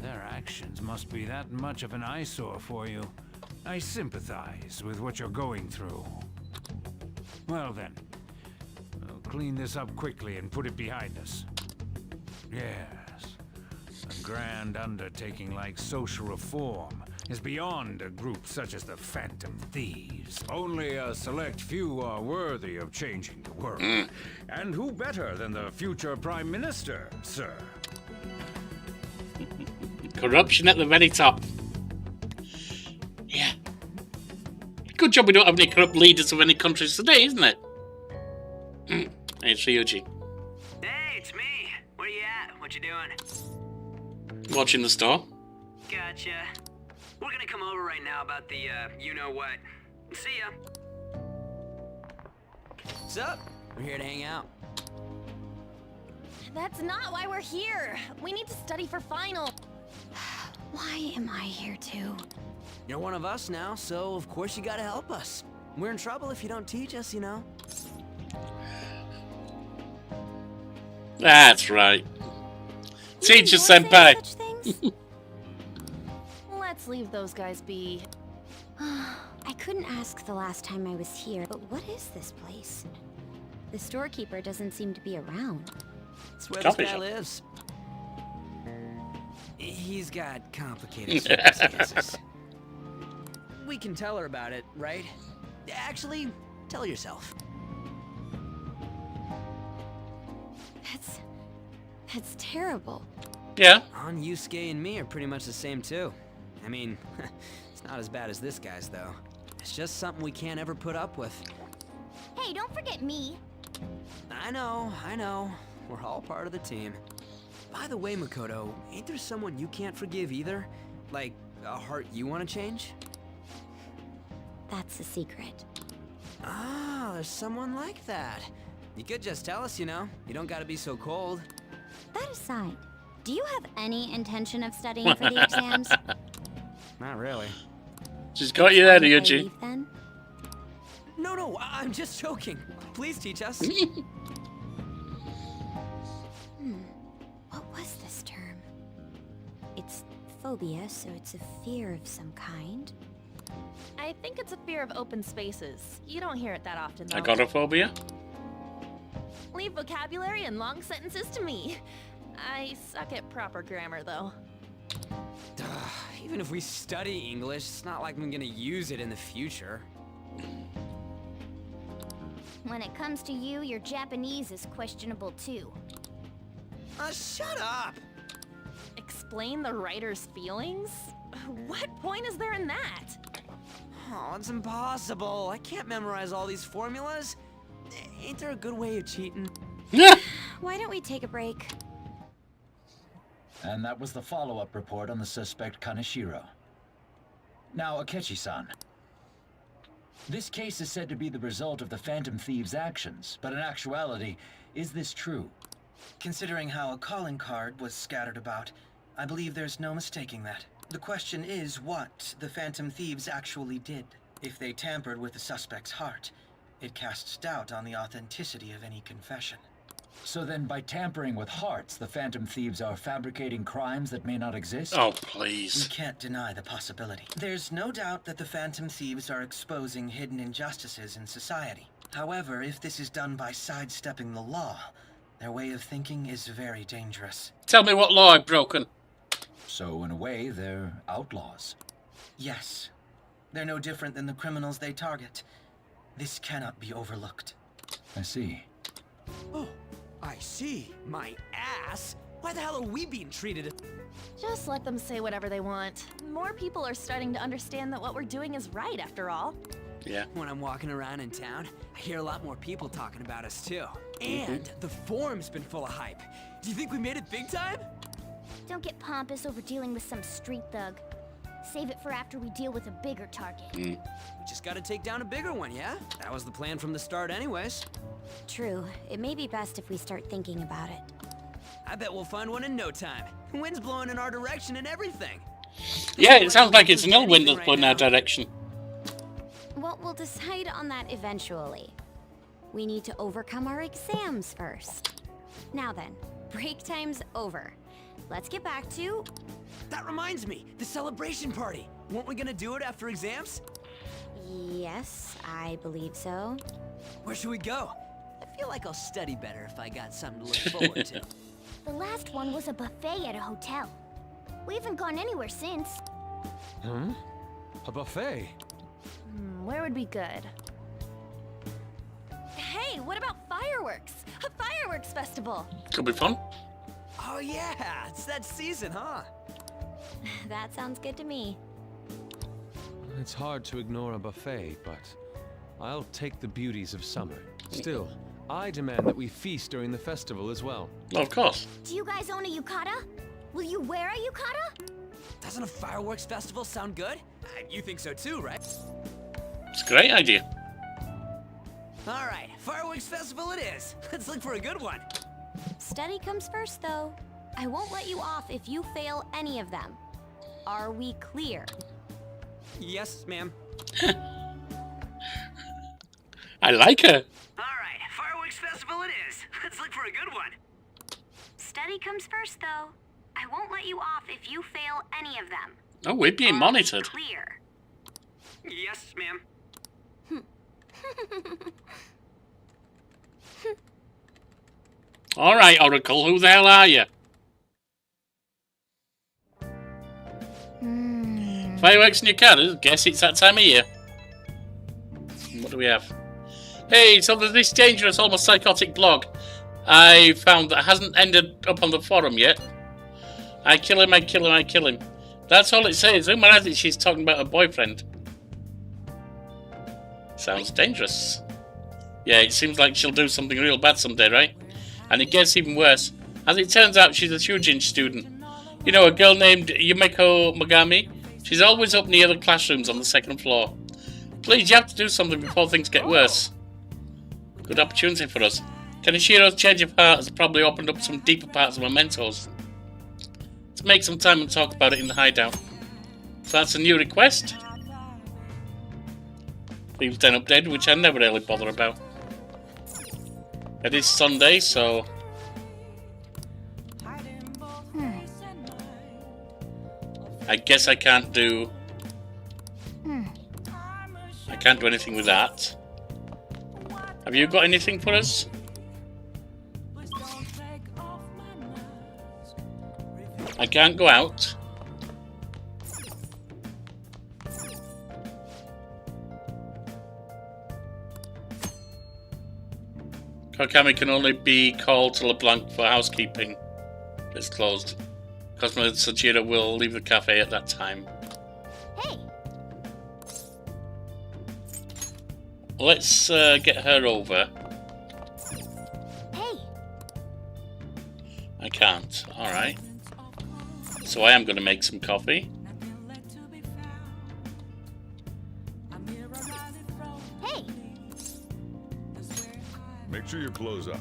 Their actions must be that much of an eyesore for you. I sympathize with what you're going through. Well then, we'll clean this up quickly and put it behind us. Yes, a grand undertaking like social reform is beyond a group such as the Phantom Thieves. Only a select few are worthy of changing the world. And who better than the future Prime Minister, sir? Corruption at the very top. Yeah. Good job we don't have any corrupt leaders of any countries today, isn't it? Hey, it's Ryuji. Hey, it's me. Where you at? What you doing? Watching the store. Gotcha. We're gonna come over right now about the, you-know-what. See ya. What's up? We're here to hang out. That's not why we're here. We need to study for final. Why am I here too? You're one of us now, so of course you gotta help us. We're in trouble if you don't teach us, you know. That's right. Teacher senpai. Let's leave those guys be. I couldn't ask the last time I was here, but what is this place? The storekeeper doesn't seem to be around. It's where this guy lives. He's got complicated circumstances. We can tell her about it, right? Actually, tell yourself. That's terrible. Yeah. On Yusuke and me are pretty much the same too. I mean, it's not as bad as this guy's though. It's just something we can't ever put up with. Hey, don't forget me. I know. We're all part of the team. By the way, Makoto, ain't there someone you can't forgive either? Like, a heart you want to change? That's a secret. Ah, there's someone like that. You could just tell us, you know. You don't gotta be so cold. That aside, do you have any intention of studying for the exams? Not really. She's got you there, Ryuji. Then? No, I'm just joking. Please teach us. What was this term? It's phobia, so it's a fear of some kind. I think it's a fear of open spaces. You don't hear it that often, though. Agoraphobia? Leave vocabulary and long sentences to me. I suck at proper grammar, though. Even if we study English, it's not like I'm gonna use it in the future. When it comes to you, your Japanese is questionable too. Shut up! Explain the writer's feelings? What point is there in that? Oh, it's impossible. I can't memorize all these formulas. Ain't there a good way of cheating? Why don't we take a break? And that was the follow-up report on the suspect Kaneshiro. Now, Akechi-san. This case is said to be the result of the Phantom Thieves' actions, but in actuality, is this true? Considering how a calling card was scattered about, I believe there's no mistaking that. The question is what the Phantom Thieves actually did. If they tampered with the suspect's heart, it casts doubt on the authenticity of any confession. So then, by tampering with hearts, the Phantom Thieves are fabricating crimes that may not exist? Oh, please. We can't deny the possibility. There's no doubt that the Phantom Thieves are exposing hidden injustices in society. However, if this is done by sidestepping the law, their way of thinking is very dangerous. Tell me what law I've broken. So, in a way, they're outlaws. Yes. They're no different than the criminals they target. This cannot be overlooked. I see. Oh, I see. My ass? Why the hell are we being treated? Just let them say whatever they want. More people are starting to understand that what we're doing is right, after all. Yeah. When I'm walking around in town, I hear a lot more people talking about us, too. And the forum's been full of hype. Do you think we made it big time? Don't get pompous over dealing with some street thug. Save it for after we deal with a bigger target. We just gotta take down a bigger one, yeah? That was the plan from the start anyways. True. It may be best if we start thinking about it. I bet we'll find one in no time. Wind's blowing in our direction and everything. Yeah, it sounds like it's no wind that's blowing in our direction. Well, we'll decide on that eventually. We need to overcome our exams first. Now then, break time's over. Let's get back to... That reminds me, the celebration party. Weren't we gonna do it after exams? Yes, I believe so. Where should we go? I feel like I'll study better if I got something to look forward to. The last one was a buffet at a hotel. We haven't gone anywhere since. Hmm? A buffet? Where would be good? Hey, what about fireworks? A fireworks festival! Could be fun. Oh yeah, it's that season, huh? That sounds good to me. It's hard to ignore a buffet, but I'll take the beauties of summer. Still, I demand that we feast during the festival as well. Of course. Do you guys own a yukata? Will you wear a yukata? Doesn't a fireworks festival sound good? You think so too, right? It's a great idea. All right, fireworks festival it is. Let's look for a good one. Study comes first, though. I won't let you off if you fail any of them. Are we clear? Yes, ma'am. I like her. All right, fireworks festival it is. Let's look for a good one. Study comes first, though. I won't let you off if you fail any of them. Oh, we're being monitored. Clear. Yes, ma'am. All right, Oracle, who the hell are you? Fireworks in your car? Guess it's that time of year. What do we have? Hey, so there's this dangerous, almost psychotic blog I found that hasn't ended up on the forum yet. I kill him, I kill him, I kill him. That's all it says. Who has it? She's talking about her boyfriend. Sounds dangerous. Yeah, it seems like she'll do something real bad someday, right? And it gets even worse. As it turns out, she's a Shujin student. You know, a girl named Yumeko Mogami. She's always up near the classrooms on the second floor. Please, you have to do something before things get worse. Good opportunity for us. Kaneshiro's change of heart has probably opened up some deeper parts of mementos. Let's make some time and talk about it in the hideout. So that's a new request. Thieves Den updated, which I never really bother about. It is Sunday, so... I guess I can't do... I can't do anything with that. Have you got anything for us? I can't go out. Kokami can only be called to LeBlanc for housekeeping. It's closed. Cosmo and Sajira will leave the cafe at that time. Hey! Let's get her over. Hey! I can't. Alright. So I am going to make some coffee. Hey! Make sure your clothes up.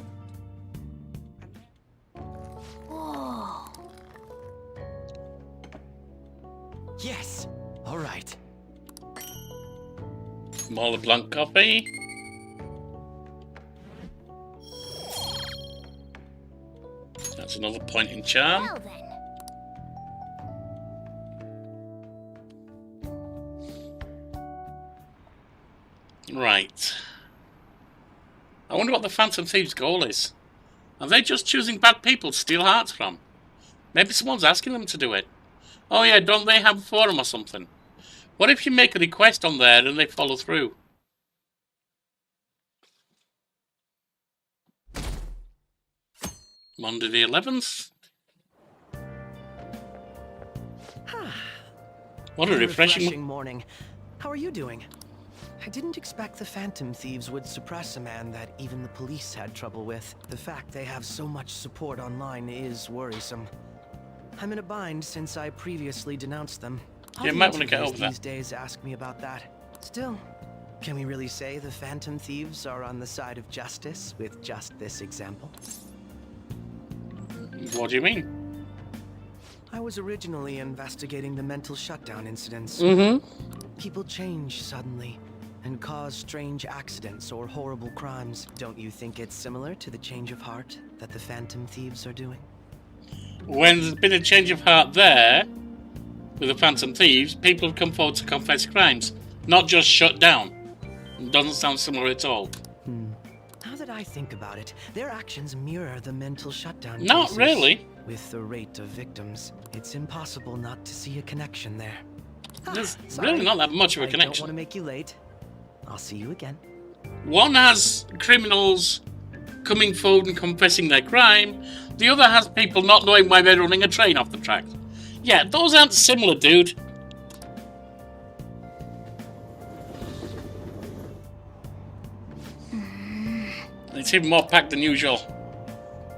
Whoa! Yes. All right. More LeBlanc coffee. That's another point in charm. Well then. Right. I wonder what the Phantom Thieves' goal is. Are they just choosing bad people to steal hearts from? Maybe someone's asking them to do it. Oh yeah, don't they have a forum or something? What if you make a request on there and they follow through? Monday the 11th? What a refreshing morning. How are you doing? I didn't expect the Phantom Thieves would suppress a man that even the police had trouble with. The fact they have so much support online is worrisome. I'm in a bind since I previously denounced them. You might want to get over these that. days ask me about that. Still, can we really say the Phantom Thieves are on the side of justice with just this example? What do you mean? I was originally investigating the mental shutdown incidents. People change suddenly and cause strange accidents or horrible crimes. Don't you think it's similar to the change of heart that the Phantom Thieves are doing? When there's been a change of heart there, with the Phantom Thieves, people have come forward to confess crimes, not just shut down. It doesn't sound similar at all. Now that I think about it, their actions mirror the mental shutdown Not cases. really. With the rate of victims, it's impossible not to see a connection there. There's really not that much of a I don't connection. want to make you late. I'll see you again. One has criminals coming forward and confessing their crime. The other has people not knowing why they're running a train off the tracks. Yeah, those aren't similar, dude. It's even more packed than usual.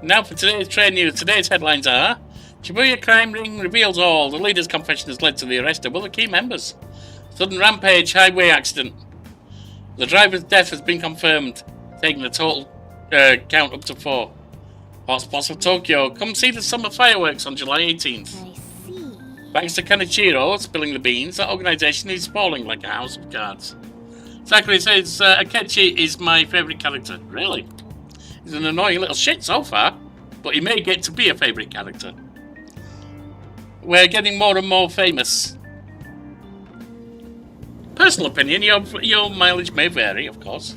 Now for today's train news. Today's headlines are: Shibuya crime ring reveals all. The leader's confession has led to the arrest of other key members. Sudden rampage, highway accident. The driver's death has been confirmed, taking the total count up to 4. Hotspots of Tokyo. Come see the summer fireworks on July 18th. Thanks to Kanichiro spilling the beans, that organisation is falling like a house of cards. Zachary says, Akechi is my favourite character. Really? He's an annoying little shit so far, but he may get to be a favourite character. We're getting more and more famous. Personal opinion, your mileage may vary, of course.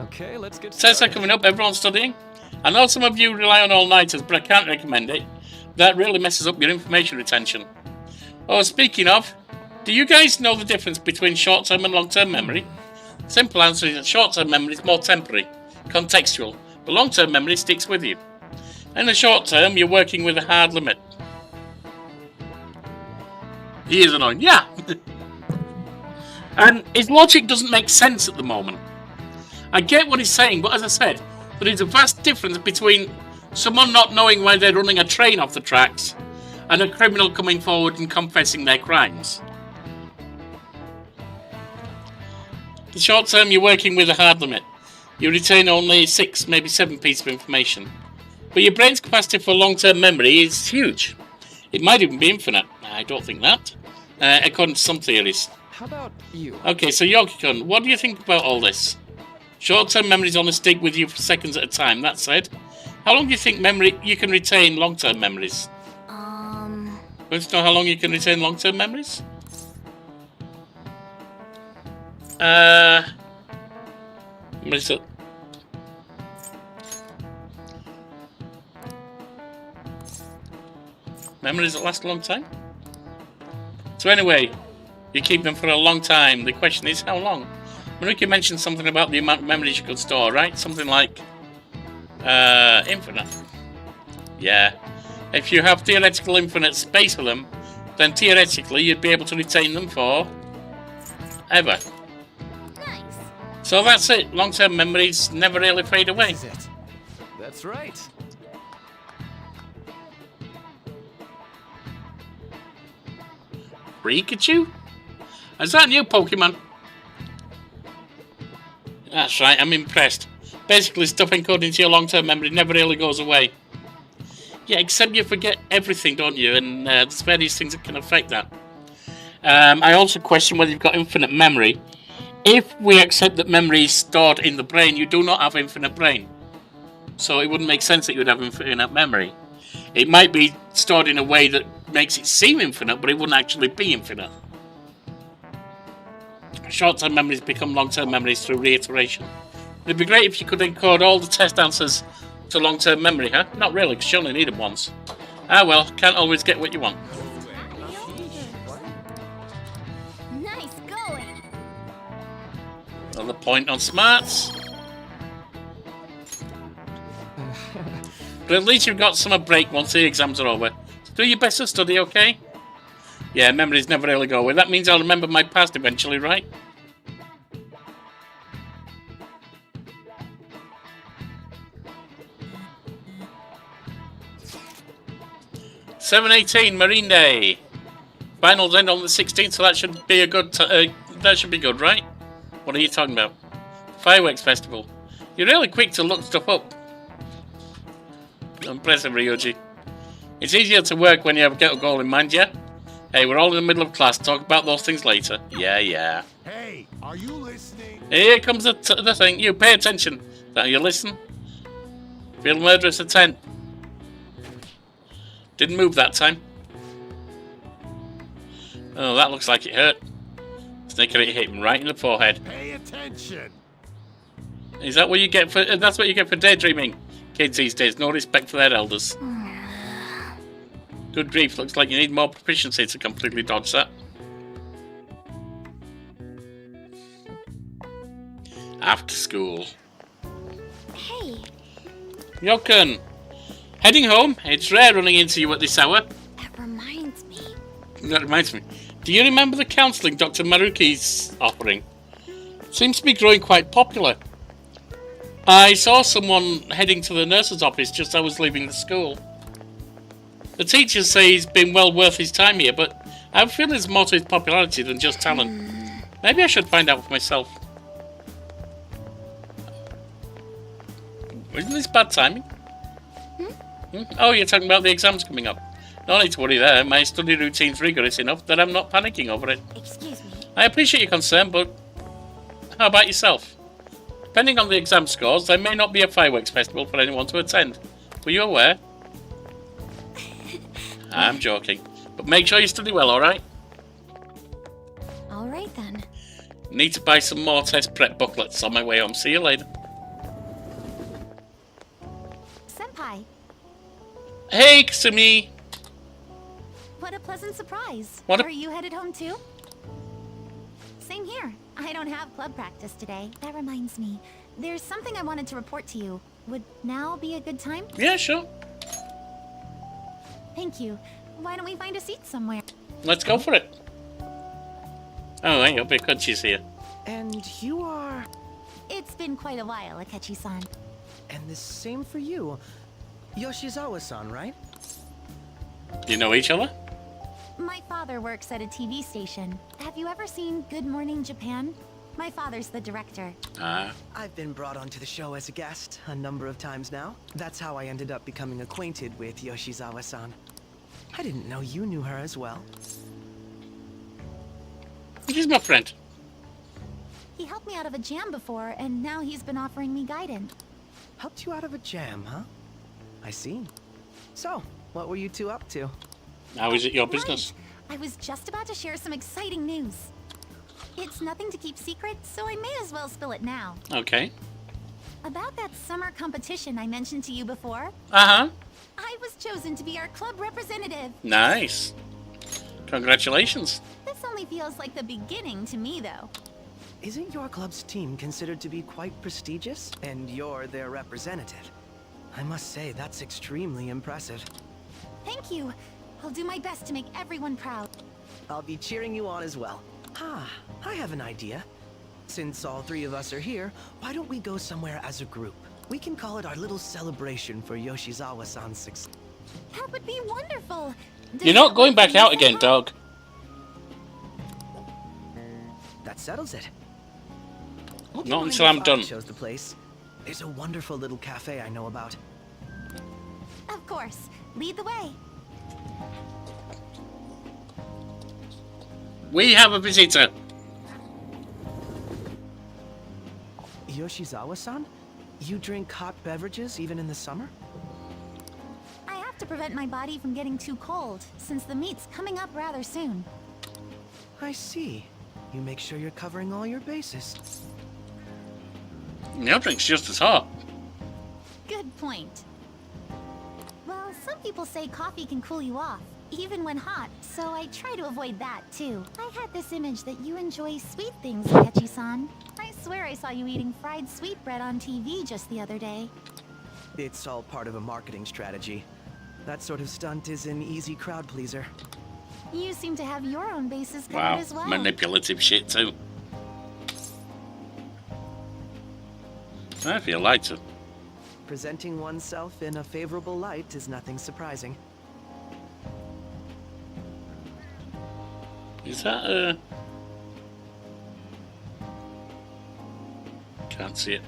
Okay, let's get Tessa coming up, everyone's studying. I know some of you rely on all-nighters, but I can't recommend it. That really messes up your information retention. Oh, speaking of, do you guys know the difference between short-term and long-term memory? Simple answer is that short-term memory is more temporary, contextual, but long-term memory sticks with you. In the short term, you're working with a hard limit. He is annoying, yeah. And his logic doesn't make sense at the moment. I get what he's saying, but as I said, there is a vast difference between someone not knowing why they're running a train off the tracks and a criminal coming forward and confessing their crimes. The short term, you're working with a hard limit. You retain only 6, maybe 7 pieces of information. But your brain's capacity for long-term memory is huge. It might even be infinite. I don't think that, according to some theories. How about you? Okay, so Yorkie-kun, what do you think about all this? Short-term memories only stick with you for seconds at a time. That said, how long do you think you can retain long-term memories? Want to know how long you can retain long-term memories? What is it? Memories that last a long time? So anyway, you keep them for a long time. The question is, how long? Maruki mentioned something about the amount of memories you could store, right? Something like infinite. Yeah. If you have theoretical infinite space for them, then theoretically you'd be able to retain them for ever. Nice. So that's it. Long-term memories never really fade away. That's right. Pikachu? Is that a new Pokemon? That's right, I'm impressed. Basically, stuff encoded into your long-term memory never really goes away. Yeah, except you forget everything, don't you? And there's various things that can affect that. I also question whether you've got infinite memory. If we accept that memory is stored in the brain, you do not have infinite brain. So it wouldn't make sense that you would have infinite memory. It might be stored in a way that makes it seem infinite, but it wouldn't actually be infinite. Short-term memories become long-term memories through reiteration. It'd be great if you could encode all the test answers to long-term memory, huh? Not really, because you only need them once. Ah well, can't always get what you want. Nice going. Another point on smarts. But at least you've got summer break once the exams are over. So do your best to study, okay? Yeah, memories never really go away. That means I'll remember my past eventually, right? (7/18) Marine Day. Finals end on the 16th, so that should be a good. That should be good, right? What are you talking about? Fireworks Festival. You're really quick to look stuff up. Impressive, Ryoji. It's easier to work when you have a goal in mind, yeah? Hey, we're all in the middle of class. Talk about those things later. Yeah. Hey, are you listening? Here comes the thing. You pay attention. Now you listen. Feel murderous at 10. Didn't move that time. Oh, that looks like it hurt. Snake hit him right in the forehead. Pay attention. Is that what you get for? That's what you get for daydreaming. Kids these days, no respect for their elders. Good grief, looks like you need more proficiency to completely dodge that. After school. Hey. Yorkie, heading home? It's rare running into you at this hour. That reminds me. That reminds me. Do you remember the counselling Dr. Maruki's offering? Seems to be growing quite popular. I saw someone heading to the nurse's office just as I was leaving the school. The teachers say he's been well worth his time here, but I feel there's more to his popularity than just talent. Maybe I should find out for myself. Isn't this bad timing? Oh, you're talking about the exams coming up. No need to worry there. My study routine's rigorous enough that I'm not panicking over it. Excuse me. I appreciate your concern, but how about yourself? Depending on the exam scores, there may not be a fireworks festival for anyone to attend. Were you aware? I'm joking. But make sure you study well, alright? Alright then. Need to buy some more test prep booklets on my way home. See you later. Senpai, Hey, Kasumi! what a pleasant surprise. What a- Are you headed home too? Same here. I don't have club practice today. That reminds me. There's something I wanted to report to you. Would now be a good time? Yeah, sure. Thank you. Why don't we find a seat somewhere? Let's go for it. Oh, hey, hope Akechi's here. And you are... It's been quite a while, Akechi-san. And the same for you. Yoshizawa-san, right? Do you know each other? My father works at a TV station. Have you ever seen Good Morning Japan? My father's the director. I've been brought onto the show as a guest a number of times now. That's how I ended up becoming acquainted with Yoshizawa-san. I didn't know you knew her as well. He's my friend. He helped me out of a jam before, and now he's been offering me guidance. Helped you out of a jam, huh? I see. So, what were you two up to? How is it your business? I was just about to share some exciting news. It's nothing to keep secret, so I may as well spill it now. Okay. About that summer competition I mentioned to you before. Uh-huh. I was chosen to be our club representative. Nice. Congratulations. This only feels like the beginning to me, though. Isn't your club's team considered to be quite prestigious? And you're their representative. I must say, that's extremely impressive. Thank you. I'll do my best to make everyone proud. I'll be cheering you on as well. Ah, I have an idea. Since all three of us are here, why don't we go somewhere as a group? We can call it our little celebration for Yoshizawa-san's success. That would be wonderful. You're not going back out again, dog. That settles it. Not until I'm done. Shows the place. There's a wonderful little cafe I know about. Of course. Lead the way. We have a visitor. Yoshizawa-san? You drink hot beverages even in the summer? I have to prevent my body from getting too cold, since the meet's coming up rather soon. I see. You make sure you're covering all your bases. Your drink's just as hot. Good point. Well, some people say coffee can cool you off, even when hot, so I try to avoid that, too. I had this image that you enjoy sweet things, Akechi-san. I swear I saw you eating fried sweetbread on TV just the other day. It's all part of a marketing strategy. That sort of stunt is an easy crowd pleaser. You seem to have your own bases covered Wow, as well. manipulative shit too. I feel lighter. Presenting oneself in a favorable light is nothing surprising. Is that a... Can't see it.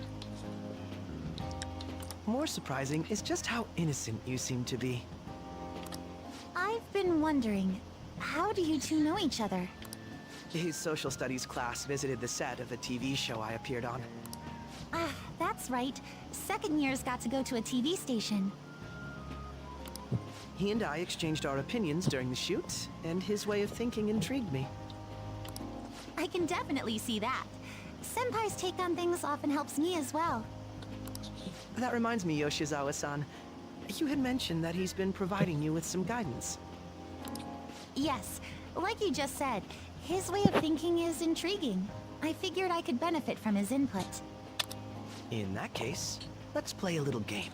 More surprising is just how innocent you seem to be. I've been wondering, how do you two know each other? His social studies class visited the set of a TV show I appeared on. Ah, that's right. Second years got to go to a TV station. He and I exchanged our opinions during the shoot, and his way of thinking intrigued me. I can definitely see that. Senpai's take on things often helps me as well. That reminds me, Yoshizawa-san. You had mentioned that he's been providing you with some guidance. Yes, like you just said, his way of thinking is intriguing. I figured I could benefit from his input. In that case, let's play a little game.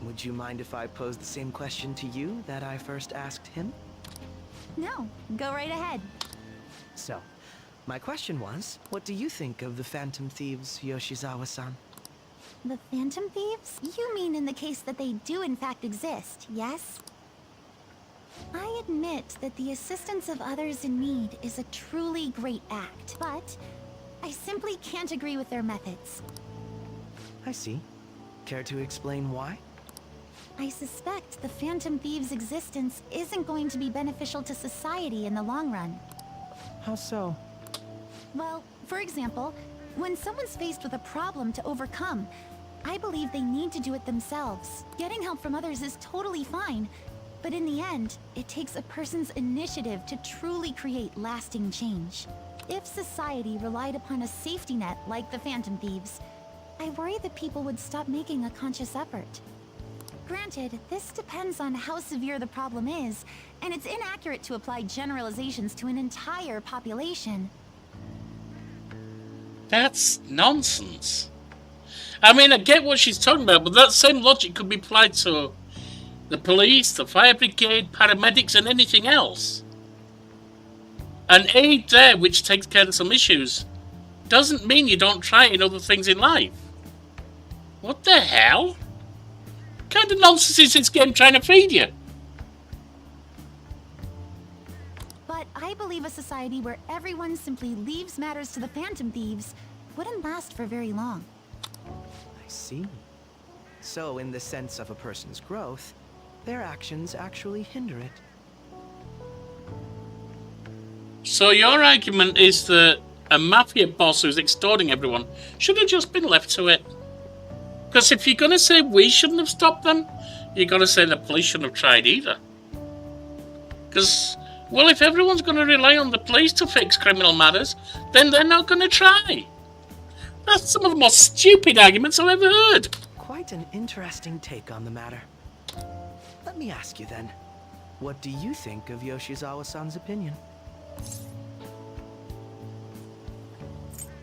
Would you mind if I posed the same question to you that I first asked him? No, go right ahead. So, my question was, what do you think of the Phantom Thieves, Yoshizawa-san? The Phantom Thieves? You mean in the case that they do in fact exist, yes? I admit that the assistance of others in need is a truly great act, but I simply can't agree with their methods. I see. Care to explain why? I suspect the Phantom Thieves' existence isn't going to be beneficial to society in the long run. How so? Well, for example, when someone's faced with a problem to overcome, I believe they need to do it themselves. Getting help from others is totally fine, but in the end, it takes a person's initiative to truly create lasting change. If society relied upon a safety net like the Phantom Thieves, I worry that people would stop making a conscious effort. Granted, this depends on how severe the problem is, and it's inaccurate to apply generalizations to an entire population. That's nonsense. I mean, I get what she's talking about, but that same logic could be applied to the police, the fire brigade, paramedics, and anything else. An aid there which takes care of some issues doesn't mean you don't try in other things in life. What the hell? What kind of nonsense is this game trying to feed you? But I believe a society where everyone simply leaves matters to the Phantom Thieves wouldn't last for very long. I see. So, in the sense of a person's growth, their actions actually hinder it. So your argument is that a mafia boss who's extorting everyone should have just been left to it? Because if you're going to say we shouldn't have stopped them, you've got to say the police shouldn't have tried either. Because, well, if everyone's going to rely on the police to fix criminal matters, then they're not going to try. That's some of the most stupid arguments I've ever heard. Quite an interesting take on the matter. Let me ask you then, what do you think of Yoshizawa-san's opinion?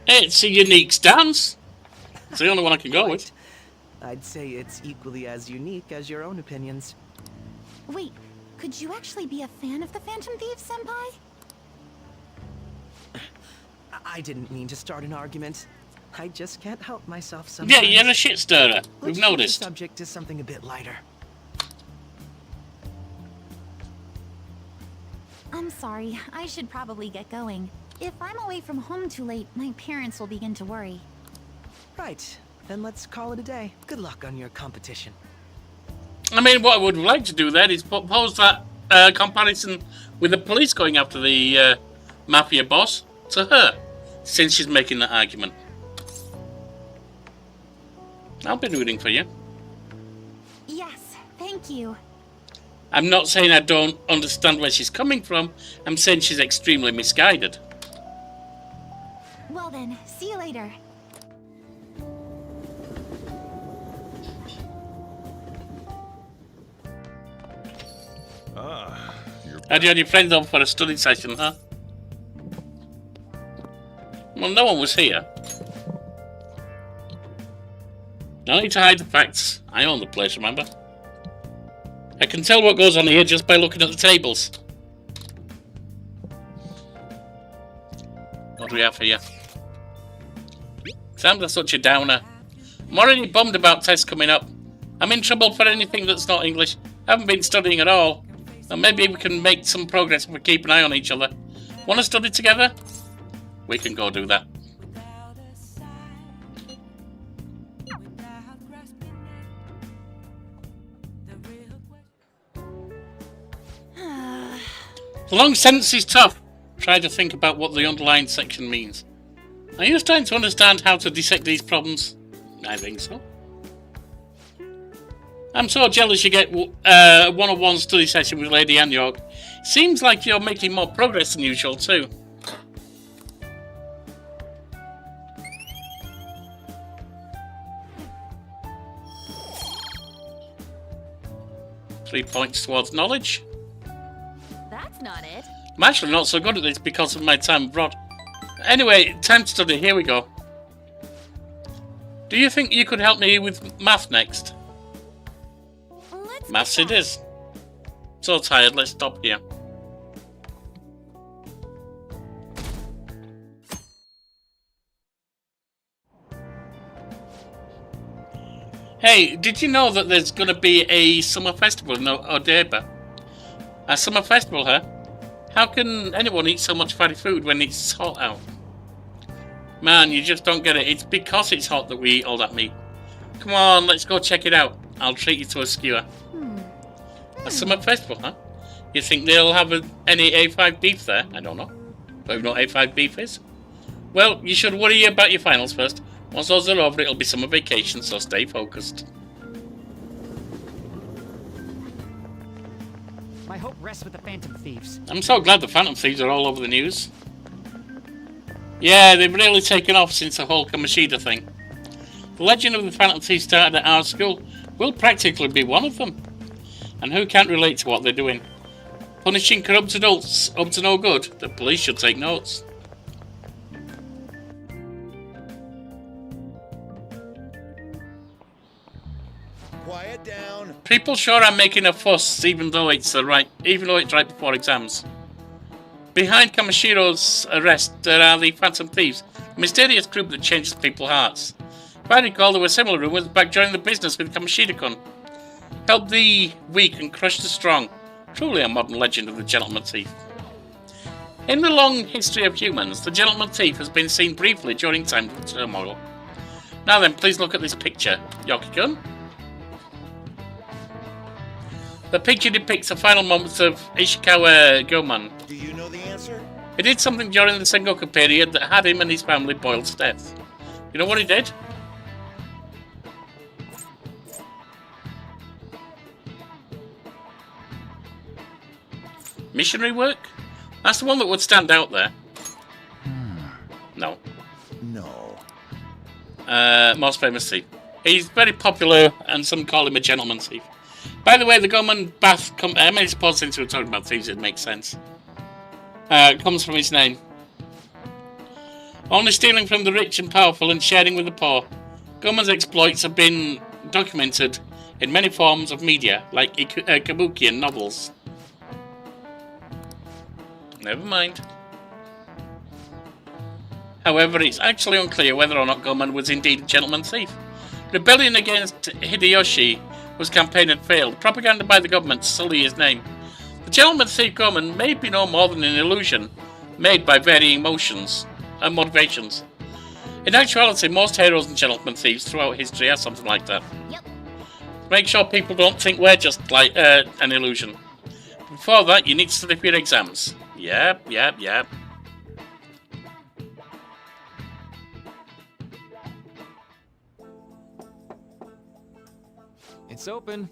It's a unique stance. It's the only one I can go with. I'd say it's equally as unique as your own opinions. Wait, could you actually be a fan of the Phantom Thieves, Senpai? I didn't mean to start an argument. I just can't help myself sometimes. Yeah, you're a shit stirrer. We've Let's noticed. change the subject to something a bit lighter. I'm sorry, I should probably get going. If I'm away from home too late, my parents will begin to worry. Right, then let's call it a day. Good luck on your competition. I mean, what I would like to do then is propose that comparison with the police going after the mafia boss to her, since she's making that argument. I'll be rooting for you. Yes, thank you. I'm not saying I don't understand where she's coming from. I'm saying she's extremely misguided. Well then, see you later. Had you had your friends over for a study session, huh? Well, no one was here. No need to hide the facts. I own the place, remember? I can tell what goes on here just by looking at the tables. What do we have for you? Exams are such a downer. I'm already bummed about tests coming up. I'm in trouble for anything that's not English. I haven't been studying at all. And maybe we can make some progress if we keep an eye on each other. Want to study together? We can go do that. The long sentence is tough. Try to think about what the underlying section means. Are you starting to understand how to dissect these problems? I think so. I'm so jealous you get a one-on-one study session with Lady Anne York. Seems like you're making more progress than usual too. Three points towards knowledge. I'm actually not so good at this because of my time abroad. Anyway, time to study. Here we go. Do you think you could help me with math next? Maths it is. So tired, let's stop here. Hey, did you know that there's going to be a summer festival in Odeba? A summer festival, huh? How can anyone eat so much fatty food when it's hot out? Man, you just don't get it. It's because it's hot that we eat all that meat. Come on, let's go check it out. I'll treat you to a skewer. A summer festival, huh? You think they'll have any A5 beef there? I don't know. Don't even know what A5 beef is. Well, you should worry about your finals first. Once those are over, it'll be summer vacation, so stay focused. My hope rests with the Phantom Thieves. I'm so glad the Phantom Thieves are all over the news. Yeah, they've really taken off since the whole Kamishida thing. The legend of the Phantom Thieves started at our school. We'll practically be one of them. And who can't relate to what they're doing? Punishing corrupt adults up to no good. The police should take notes. Quiet down. People sure are making a fuss, even though it's right before exams. Behind Kamashiro's arrest, there are the Phantom Thieves, a mysterious group that changes people's hearts. If I recall, there were similar rumours back during the business with Kamashida-kun. Help the weak and crush the strong. Truly a modern legend of the Gentleman Thief. In the long history of humans, the Gentleman Thief has been seen briefly during times of turmoil. Now then, please look at this picture. Yorkie-kun? The picture depicts the final moments of Ishikawa Goemon. Do you know the answer? He did something during the Sengoku period that had him and his family boiled to death. You know what he did? Missionary work? That's the one that would stand out there. No. No. Most famous thief. He's very popular and some call him a gentleman thief. By the way, the Goemon bath, I suppose since we're talking about thieves it makes sense. Comes from his name. Only stealing from the rich and powerful and sharing with the poor. Goemon's exploits have been documented in many forms of media, like kabuki and novels. Never mind. However, it's actually unclear whether or not Goemon was indeed a gentleman thief. Rebellion against Hideyoshi was campaigned and failed. Propaganda by the government to sully his name. The gentleman thief Goemon may be no more than an illusion made by varying motivations. In actuality, most heroes and gentleman thieves throughout history are something like that. Yep. Make sure people don't think we're just like an illusion. Before that, you need to study for your exams. Yep. It's open.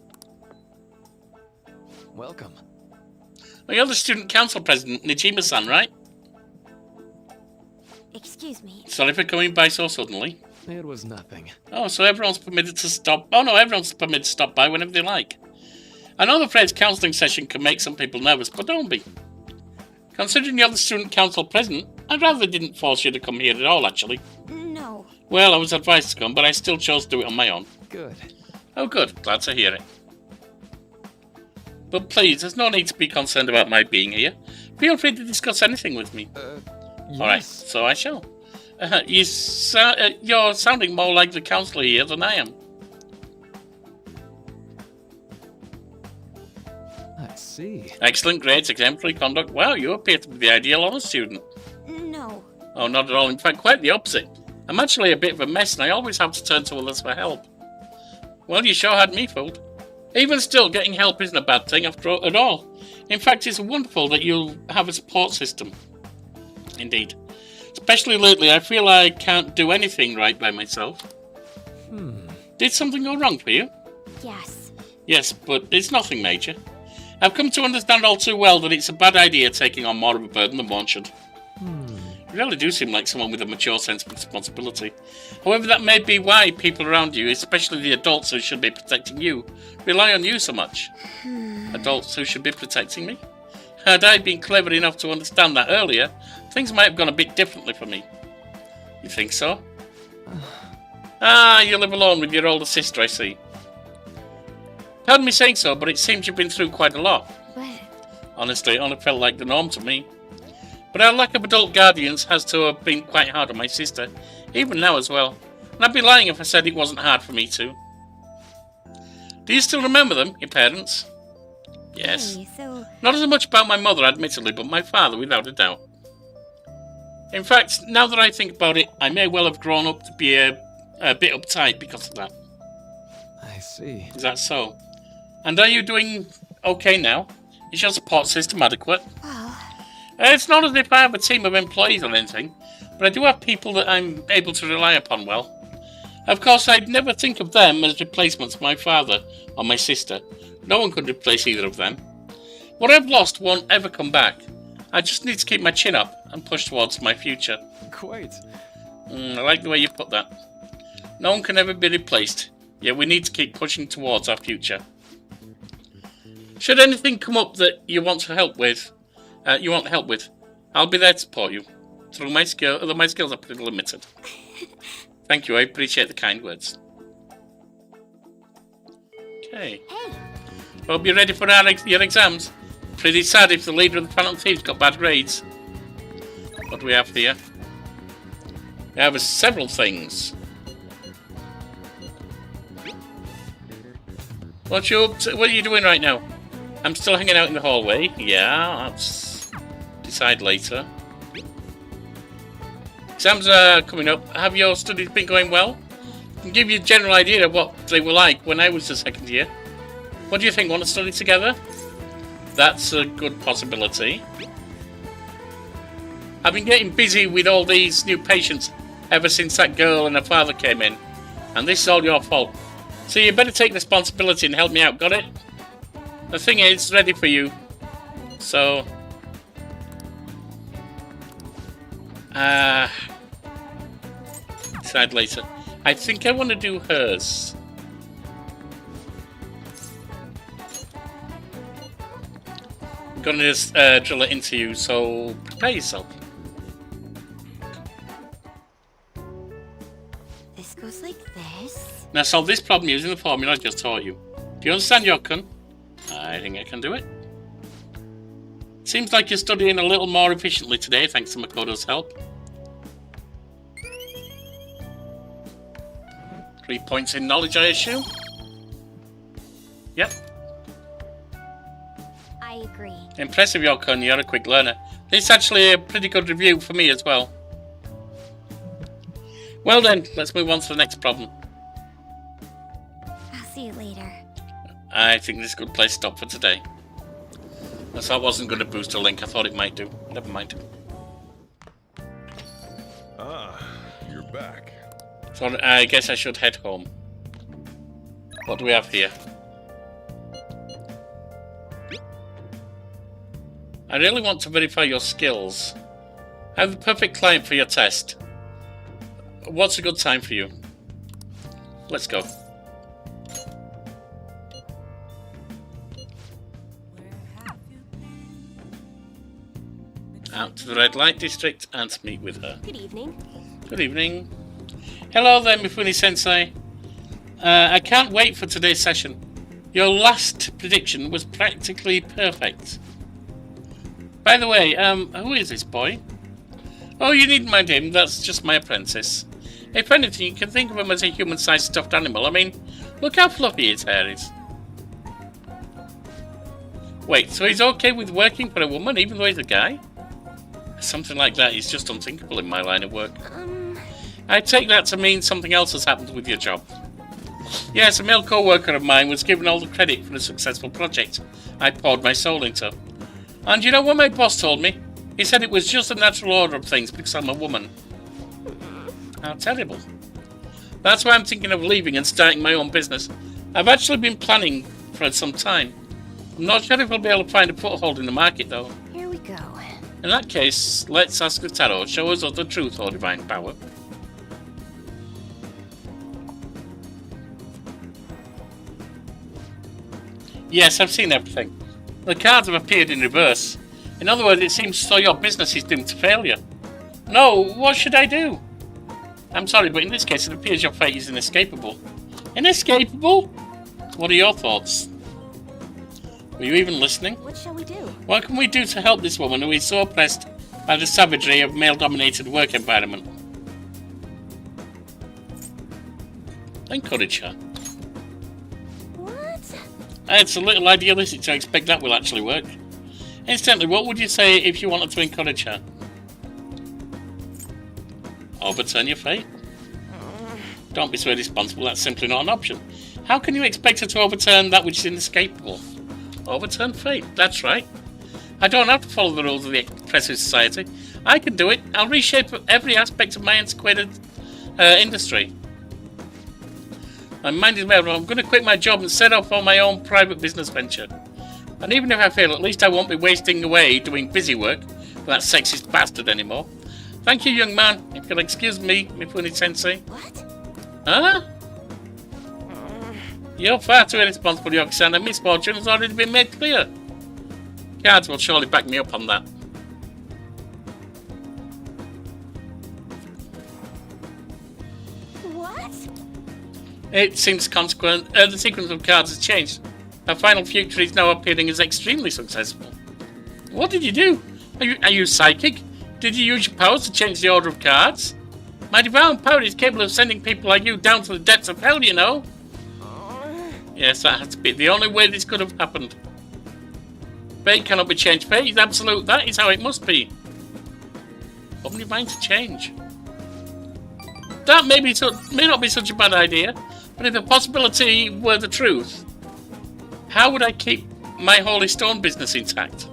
Welcome. Well, you're the student council president, Nijima-san, right? Excuse me. Sorry for coming by so suddenly. It was nothing. Oh, so everyone's permitted to stop... Oh no, everyone's permitted to stop by whenever they like. I know the phrase counselling session can make some people nervous, but don't be. Considering you're the student council president, I'd rather they didn't force you to come here at all, actually. No. Well, I was advised to come, but I still chose to do it on my own. Good. Oh, good. Glad to hear it. But please, there's no need to be concerned about my being here. Feel free to discuss anything with me. Yes. Alright, so I shall. You're sounding more like the counsellor here than I am. I see. Excellent grades, exemplary conduct. Wow, you appear to be the ideal honours student. No. Oh, not at all. In fact, quite the opposite. I'm actually a bit of a mess and I always have to turn to others for help. Well, you sure had me fooled. Even still, getting help isn't a bad thing at all. In fact, it's wonderful that you'll have a support system. Indeed. Especially lately, I feel I can't do anything right by myself. Did something go wrong for you? Yes. Yes, but it's nothing major. I've come to understand all too well that it's a bad idea taking on more of a burden than one should. You really do seem like someone with a mature sense of responsibility. However, that may be why people around you, especially the adults who should be protecting you, rely on you so much. Adults who should be protecting me? had I been clever enough to understand that earlier, things might have gone a bit differently for me. You think so? You live alone with your older sister, I see. Pardon me saying so, but it seems you've been through quite a lot. But Honestly, it only felt like the norm to me. But our lack of adult guardians has to have been quite hard on my sister, even now as well. And I'd be lying if I said it wasn't hard for me too. Do you still remember them, your parents? Yes. hey, so Not as much about my mother, admittedly, but my father, without a doubt. In fact, now that I think about it, I may well have grown up to be a bit uptight because of that. I see. Is that so? And are you doing okay now? Is your support system adequate? It's not as if I have a team of employees or anything, but I do have people that I'm able to rely upon well. Of course, I'd never think of them as replacements for my father or my sister. No one could replace either of them. What I've lost won't ever come back. I just need to keep my chin up and push towards my future. Quite. I like the way you put that. No one can ever be replaced, yet we need to keep pushing towards our future. Should anything come up that you want help with, I'll be there to support you. Although my skills are pretty limited. Thank you, I appreciate the kind words. Okay. Hope you're ready for your exams. Pretty sad if the leader of the Phantom Thieves got bad grades. What do we have here? We have several things. What are you doing right now? I'm still hanging out in the hallway. Yeah, that's decide later. Exams are coming up. Have your studies been going well? I can give you a general idea of what they were like when I was a second year. What do you think? Want to study together? That's a good possibility. I've been getting busy with all these new patients ever since that girl and her father came in. And this is all your fault. So you better take responsibility and help me out, got it? The thing is ready for you. So... decide later. I think I want to do hers. I'm gonna just drill it into you, so prepare yourself. This goes like this. Now solve this problem using the formula I just taught you. Do you understand, Yorkie? I think I can do it. Seems like you're studying a little more efficiently today, thanks to Makoto's help. 3 points in knowledge, I assume? Yep. I agree. Impressive, Yorkie, you're a quick learner. This is actually a pretty good review for me as well. Well then, let's move on to the next problem. I'll see you later. I think this is a good place to stop for today. Unless that wasn't going to boost a link, I thought it might do. Never mind. You're back. So I guess I should head home. What do we have here? I really want to verify your skills. I have the perfect client for your test. What's a good time for you? Let's go. Out to the red light district and to meet with her. Good evening. Good evening. Hello there, Mifune-sensei. I can't wait for today's session. Your last prediction was practically perfect. By the way, who is this boy? Oh, you needn't mind him, that's just my apprentice. If anything, you can think of him as a human-sized stuffed animal. I mean, look how fluffy his hair is. Wait, so he's okay with working for a woman even though he's a guy? Something like that is just unthinkable in my line of work. I take that to mean something else has happened with your job. Yes, a male co-worker of mine was given all the credit for a successful project I poured my soul into. And you know what my boss told me? He said it was just a natural order of things because I'm a woman. How terrible. That's why I'm thinking of leaving and starting my own business. I've actually been planning for some time. I'm not sure if I'll be able to find a foothold in the market though. Here we go. In that case, let's ask the tarot. Show us of the truth or divine power. Yes, I've seen everything. The cards have appeared in reverse. In other words, it seems so your business is doomed to failure. No, what should I do? I'm sorry, but in this case, it appears your fate is inescapable. Inescapable? What are your thoughts? Were you even listening? What shall we do? What can we do to help this woman who is so oppressed by the savagery of male-dominated work environment? Encourage her. What? It's a little idealistic to expect that will actually work. Instantly, what would you say if you wanted to encourage her? Overturn your fate? Don't be so irresponsible, that's simply not an option. How can you expect her to overturn that which is inescapable? Overturn fate, that's right. I don't have to follow the rules of the oppressive society. I can do it. I'll reshape every aspect of my antiquated industry. My mind is made up. I'm going to quit my job and set off on my own private business venture. And even if I fail, at least I won't be wasting away doing busy work for that sexist bastard anymore. Thank you, young man. If you'll excuse me, Mifune-sensei. What? Huh? You're far too irresponsible, Yorkie-san, and misfortune has already been made clear. Cards will surely back me up on that. What? It seems the sequence of cards has changed. Our final future is now appearing as extremely successful. What did you do? Are you psychic? Did you use your powers to change the order of cards? My divine power is capable of sending people like you down to the depths of hell, you know. Yes, that has to be the only way this could have happened. Fate cannot be changed. Fate is absolute. That is how it must be. Open your mind to change. That may not be such a bad idea, but if the possibility were the truth, how would I keep my Holy Stone business intact?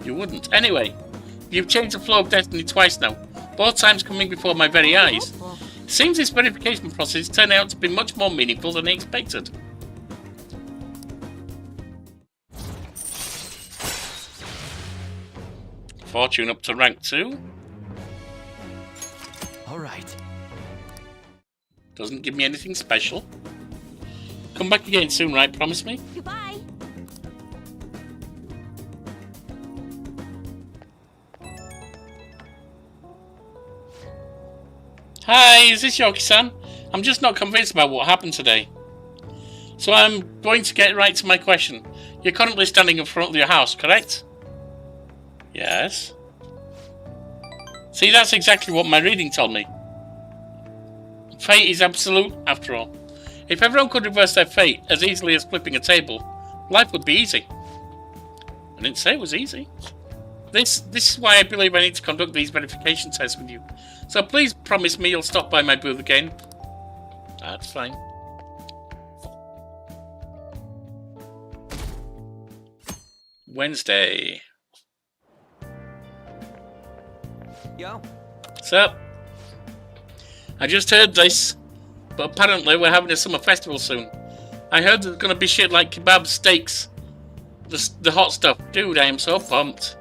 You wouldn't. Anyway, you've changed the flow of destiny twice now, both times coming before my very eyes. It seems this verification process turned out to be much more meaningful than I expected. Fortune up to rank 2. Alright. Doesn't give me anything special. Come back again soon, right? Promise me? Goodbye. Hi, is this Yorkie-san? I'm just not convinced about what happened today. So I'm going to get right to my question. You're currently standing in front of your house, correct? Yes. See, that's exactly what my reading told me. Fate is absolute, after all. If everyone could reverse their fate as easily as flipping a table, life would be easy. I didn't say it was easy. This is why I believe I need to conduct these verification tests with you. So please promise me you'll stop by my booth again. That's fine. Wednesday. Yo. What's up? I just heard this, but apparently we're having a summer festival soon. I heard there's gonna be shit like kebab, steaks, the hot stuff. Dude, I am so pumped.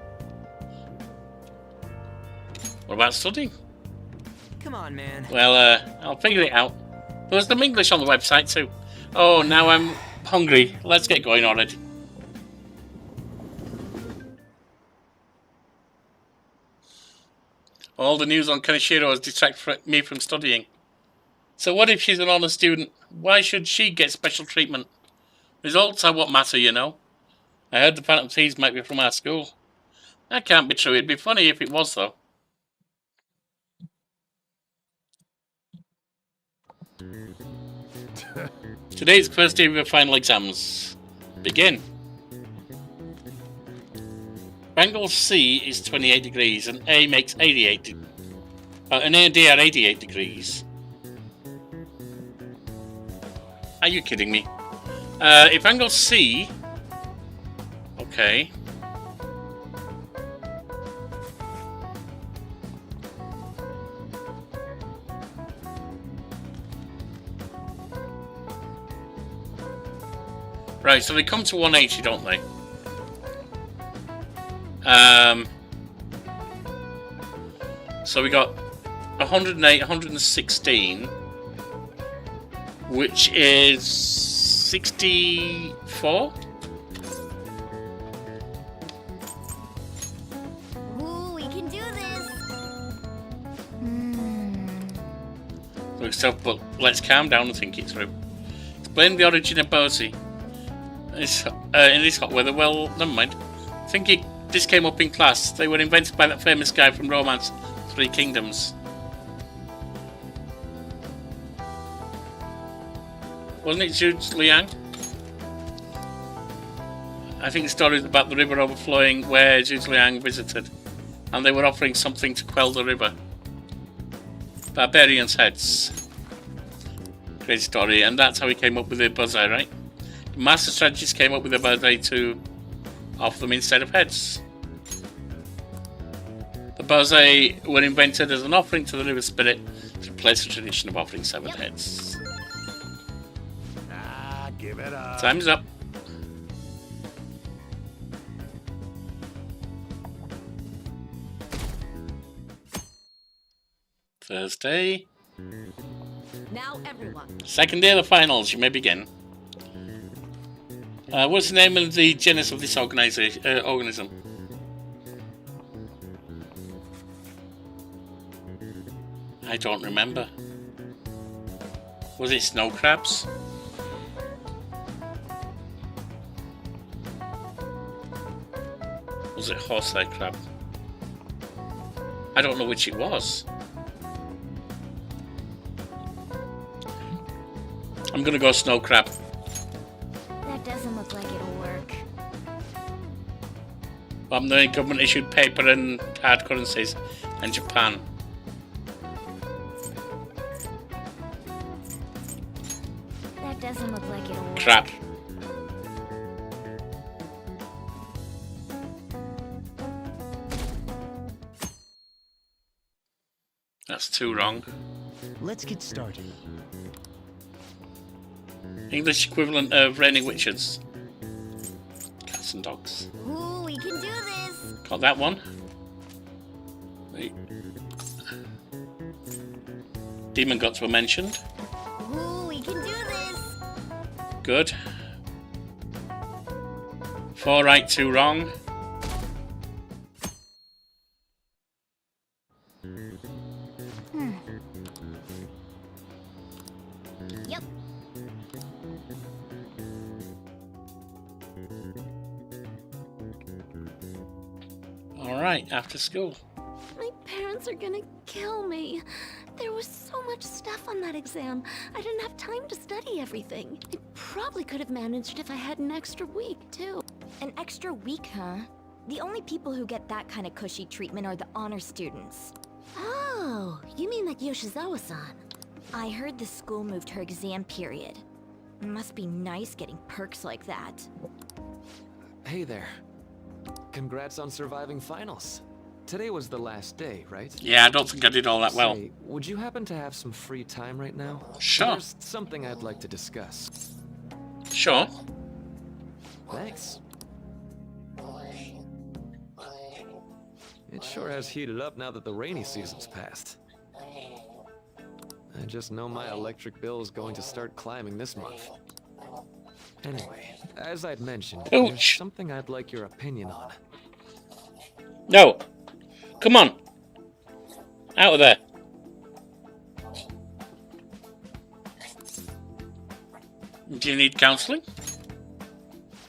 What about studying? Come on, man. Well, I'll figure it out. There's some English on the website too. Oh, now I'm hungry. Let's get going already. All the news on Kaneshiro has distracted me from studying. So what if she's an honor student? Why should she get special treatment? Results are what matter, you know. I heard the Phantom Thieves might be from our school. That can't be true. It'd be funny if it was, though. Today's the first day of your final exams. Begin. Angle C is 28 degrees and A makes 88 and A and D are 88 degrees. Are you kidding me? If angle C... Okay. Right, so they come to 180, don't they? So we got 108, 116, which is 64? Quick stuff, but let's calm down and think it through. Explain the origin of Bozy in this hot weather. Well, never mind. I think this came up in class. They were invented by that famous guy from Romance, Three Kingdoms. Wasn't it Zhu Liang? I think the story is about the river overflowing where Zhu Liang visited, and they were offering something to quell the river. Barbarians' heads. Great story, and that's how he came up with the bullseye, right? The master strategist came up with a bullseye to offer them instead of heads. The bullseye were invented as an offering to the river spirit to replace the tradition of offering severed heads. Give it up. Time's up. Thursday. Now everyone. Second day of the finals, you may begin. What's the name of the genus of this organism? I don't remember. Was it snow crabs? Was it horse-eyed crab? I don't know which it was. I'm gonna go snow crab. That doesn't look like it'll work. I'm the government issued paper and hard currencies in Japan. That doesn't look like it'll work. Crap. That's two wrong. Let's get started. English equivalent of raining witches. Cats and dogs. Ooh, we can do this. Got that one. Wait. Demon gods were mentioned. Ooh, we can do this. Good. 4 right, 2 wrong. Yep. Alright, after school. My parents are gonna kill me. There was so much stuff on that exam. I didn't have time to study everything. I probably could have managed if I had an extra week, too. An extra week, huh? The only people who get that kind of cushy treatment are the honor students. Oh, you mean like Yoshizawa-san? I heard the school moved her exam period. Must be nice getting perks like that. Hey there. Congrats on surviving finals. Today was the last day, right? Yeah, I don't think I did all that well. Say, would you happen to have some free time right now? Sure. There's something I'd like to discuss. Sure. Thanks. It sure has heated up now that the rainy season's passed. I just know my electric bill is going to start climbing this month. Anyway, as I'd mentioned, there's something I'd like your opinion on. No. Come on. Out of there. Do you need counseling?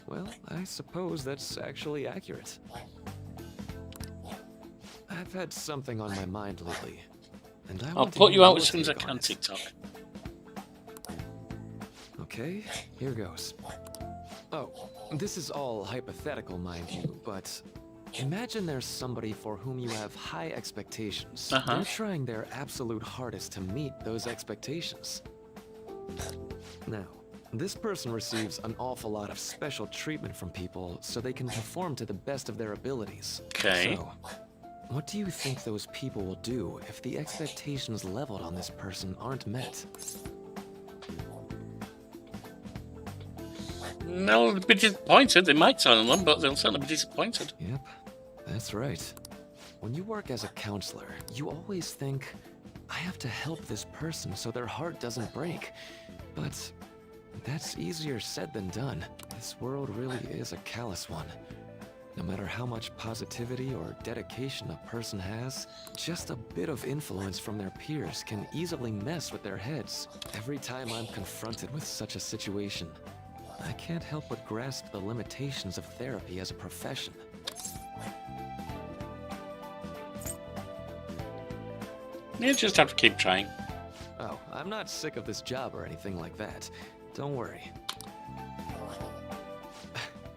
Well, I suppose that's actually accurate. I've had something on my mind lately, and I'll put you out as soon as I can, TikTok. Okay, here goes. Oh, this is all hypothetical, mind you, but imagine there's somebody for whom you have high expectations. They're trying their absolute hardest to meet those expectations. Now, this person receives an awful lot of special treatment from people so they can perform to the best of their abilities. Okay. So, what do you think those people will do if the expectations leveled on this person aren't met? They'll be disappointed. They might turn them, but they'll certainly be disappointed. Yep, that's right. When you work as a counselor, you always think, I have to help this person so their heart doesn't break. But that's easier said than done. This world really is a callous one. No matter how much positivity or dedication a person has, just a bit of influence from their peers can easily mess with their heads. Every time I'm confronted with such a situation, I can't help but grasp the limitations of therapy as a profession. You just have to keep trying. Oh, I'm not sick of this job or anything like that. Don't worry.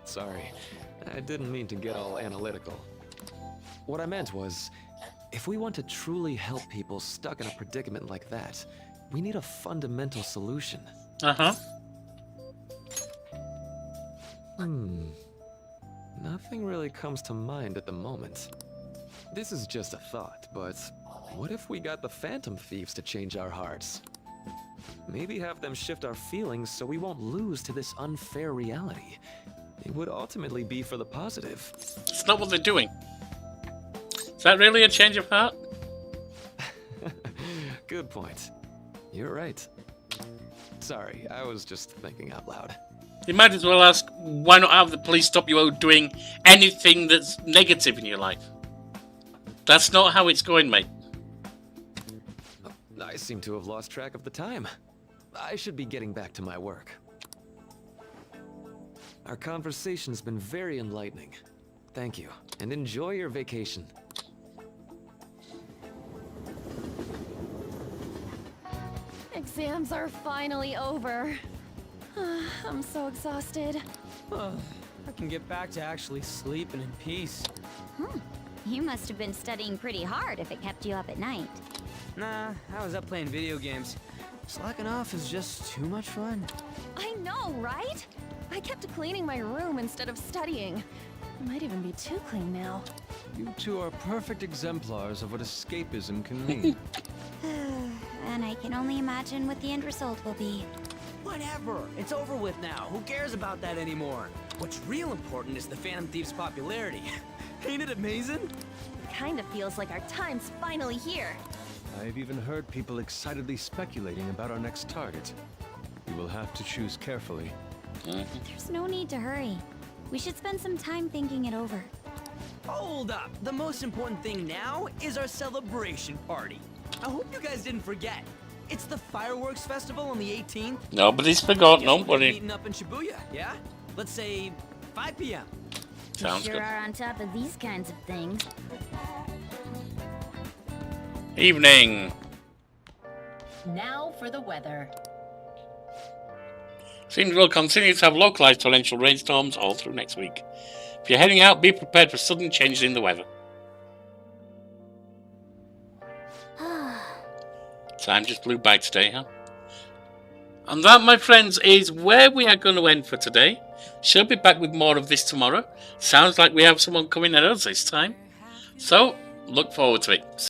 Sorry, I didn't mean to get all analytical. What I meant was, if we want to truly help people stuck in a predicament like that, we need a fundamental solution. Uh-huh. Nothing really comes to mind at the moment. This is just a thought, but what if we got the Phantom Thieves to change our hearts? Maybe have them shift our feelings so we won't lose to this unfair reality. It would ultimately be for the positive. It's not what they're doing. Is that really a change of heart? Good point. You're right. Sorry, I was just thinking out loud. You might as well ask, why not have the police stop you doing anything that's negative in your life? That's not how it's going, mate. I seem to have lost track of the time. I should be getting back to my work. Our conversation's been very enlightening. Thank you, and enjoy your vacation. Exams are finally over. I'm so exhausted. I can get back to actually sleeping in peace. You must have been studying pretty hard if it kept you up at night. Nah, I was up playing video games. Slacking off is just too much fun. I know, right? I kept cleaning my room instead of studying. It might even be too clean now. You two are perfect exemplars of what escapism can mean. And I can only imagine what the end result will be. Whatever. It's over with now. Who cares about that anymore? What's real important is the Phantom Thieves' popularity. Ain't it amazing? It kind of feels like our time's finally here. I've even heard people excitedly speculating about our next target. You will have to choose carefully. There's no need to hurry. We should spend some time thinking it over. Hold up. The most important thing now is our celebration party. I hope you guys didn't forget. It's the fireworks festival on the 18th. Nobody's forgot, We'll be nobody. meeting up in Shibuya, yeah? Let's say 5 p.m. Sounds sure good. are on top of these kinds of things. Evening. Now for the weather. Seems we'll continue to have localized torrential rainstorms all through next week. If you're heading out, be prepared for sudden changes in the weather. Time just flew by today, huh? And that, my friends, is where we are going to end for today. She'll be back with more of this tomorrow. Sounds like we have someone coming at us this time. So, look forward to it.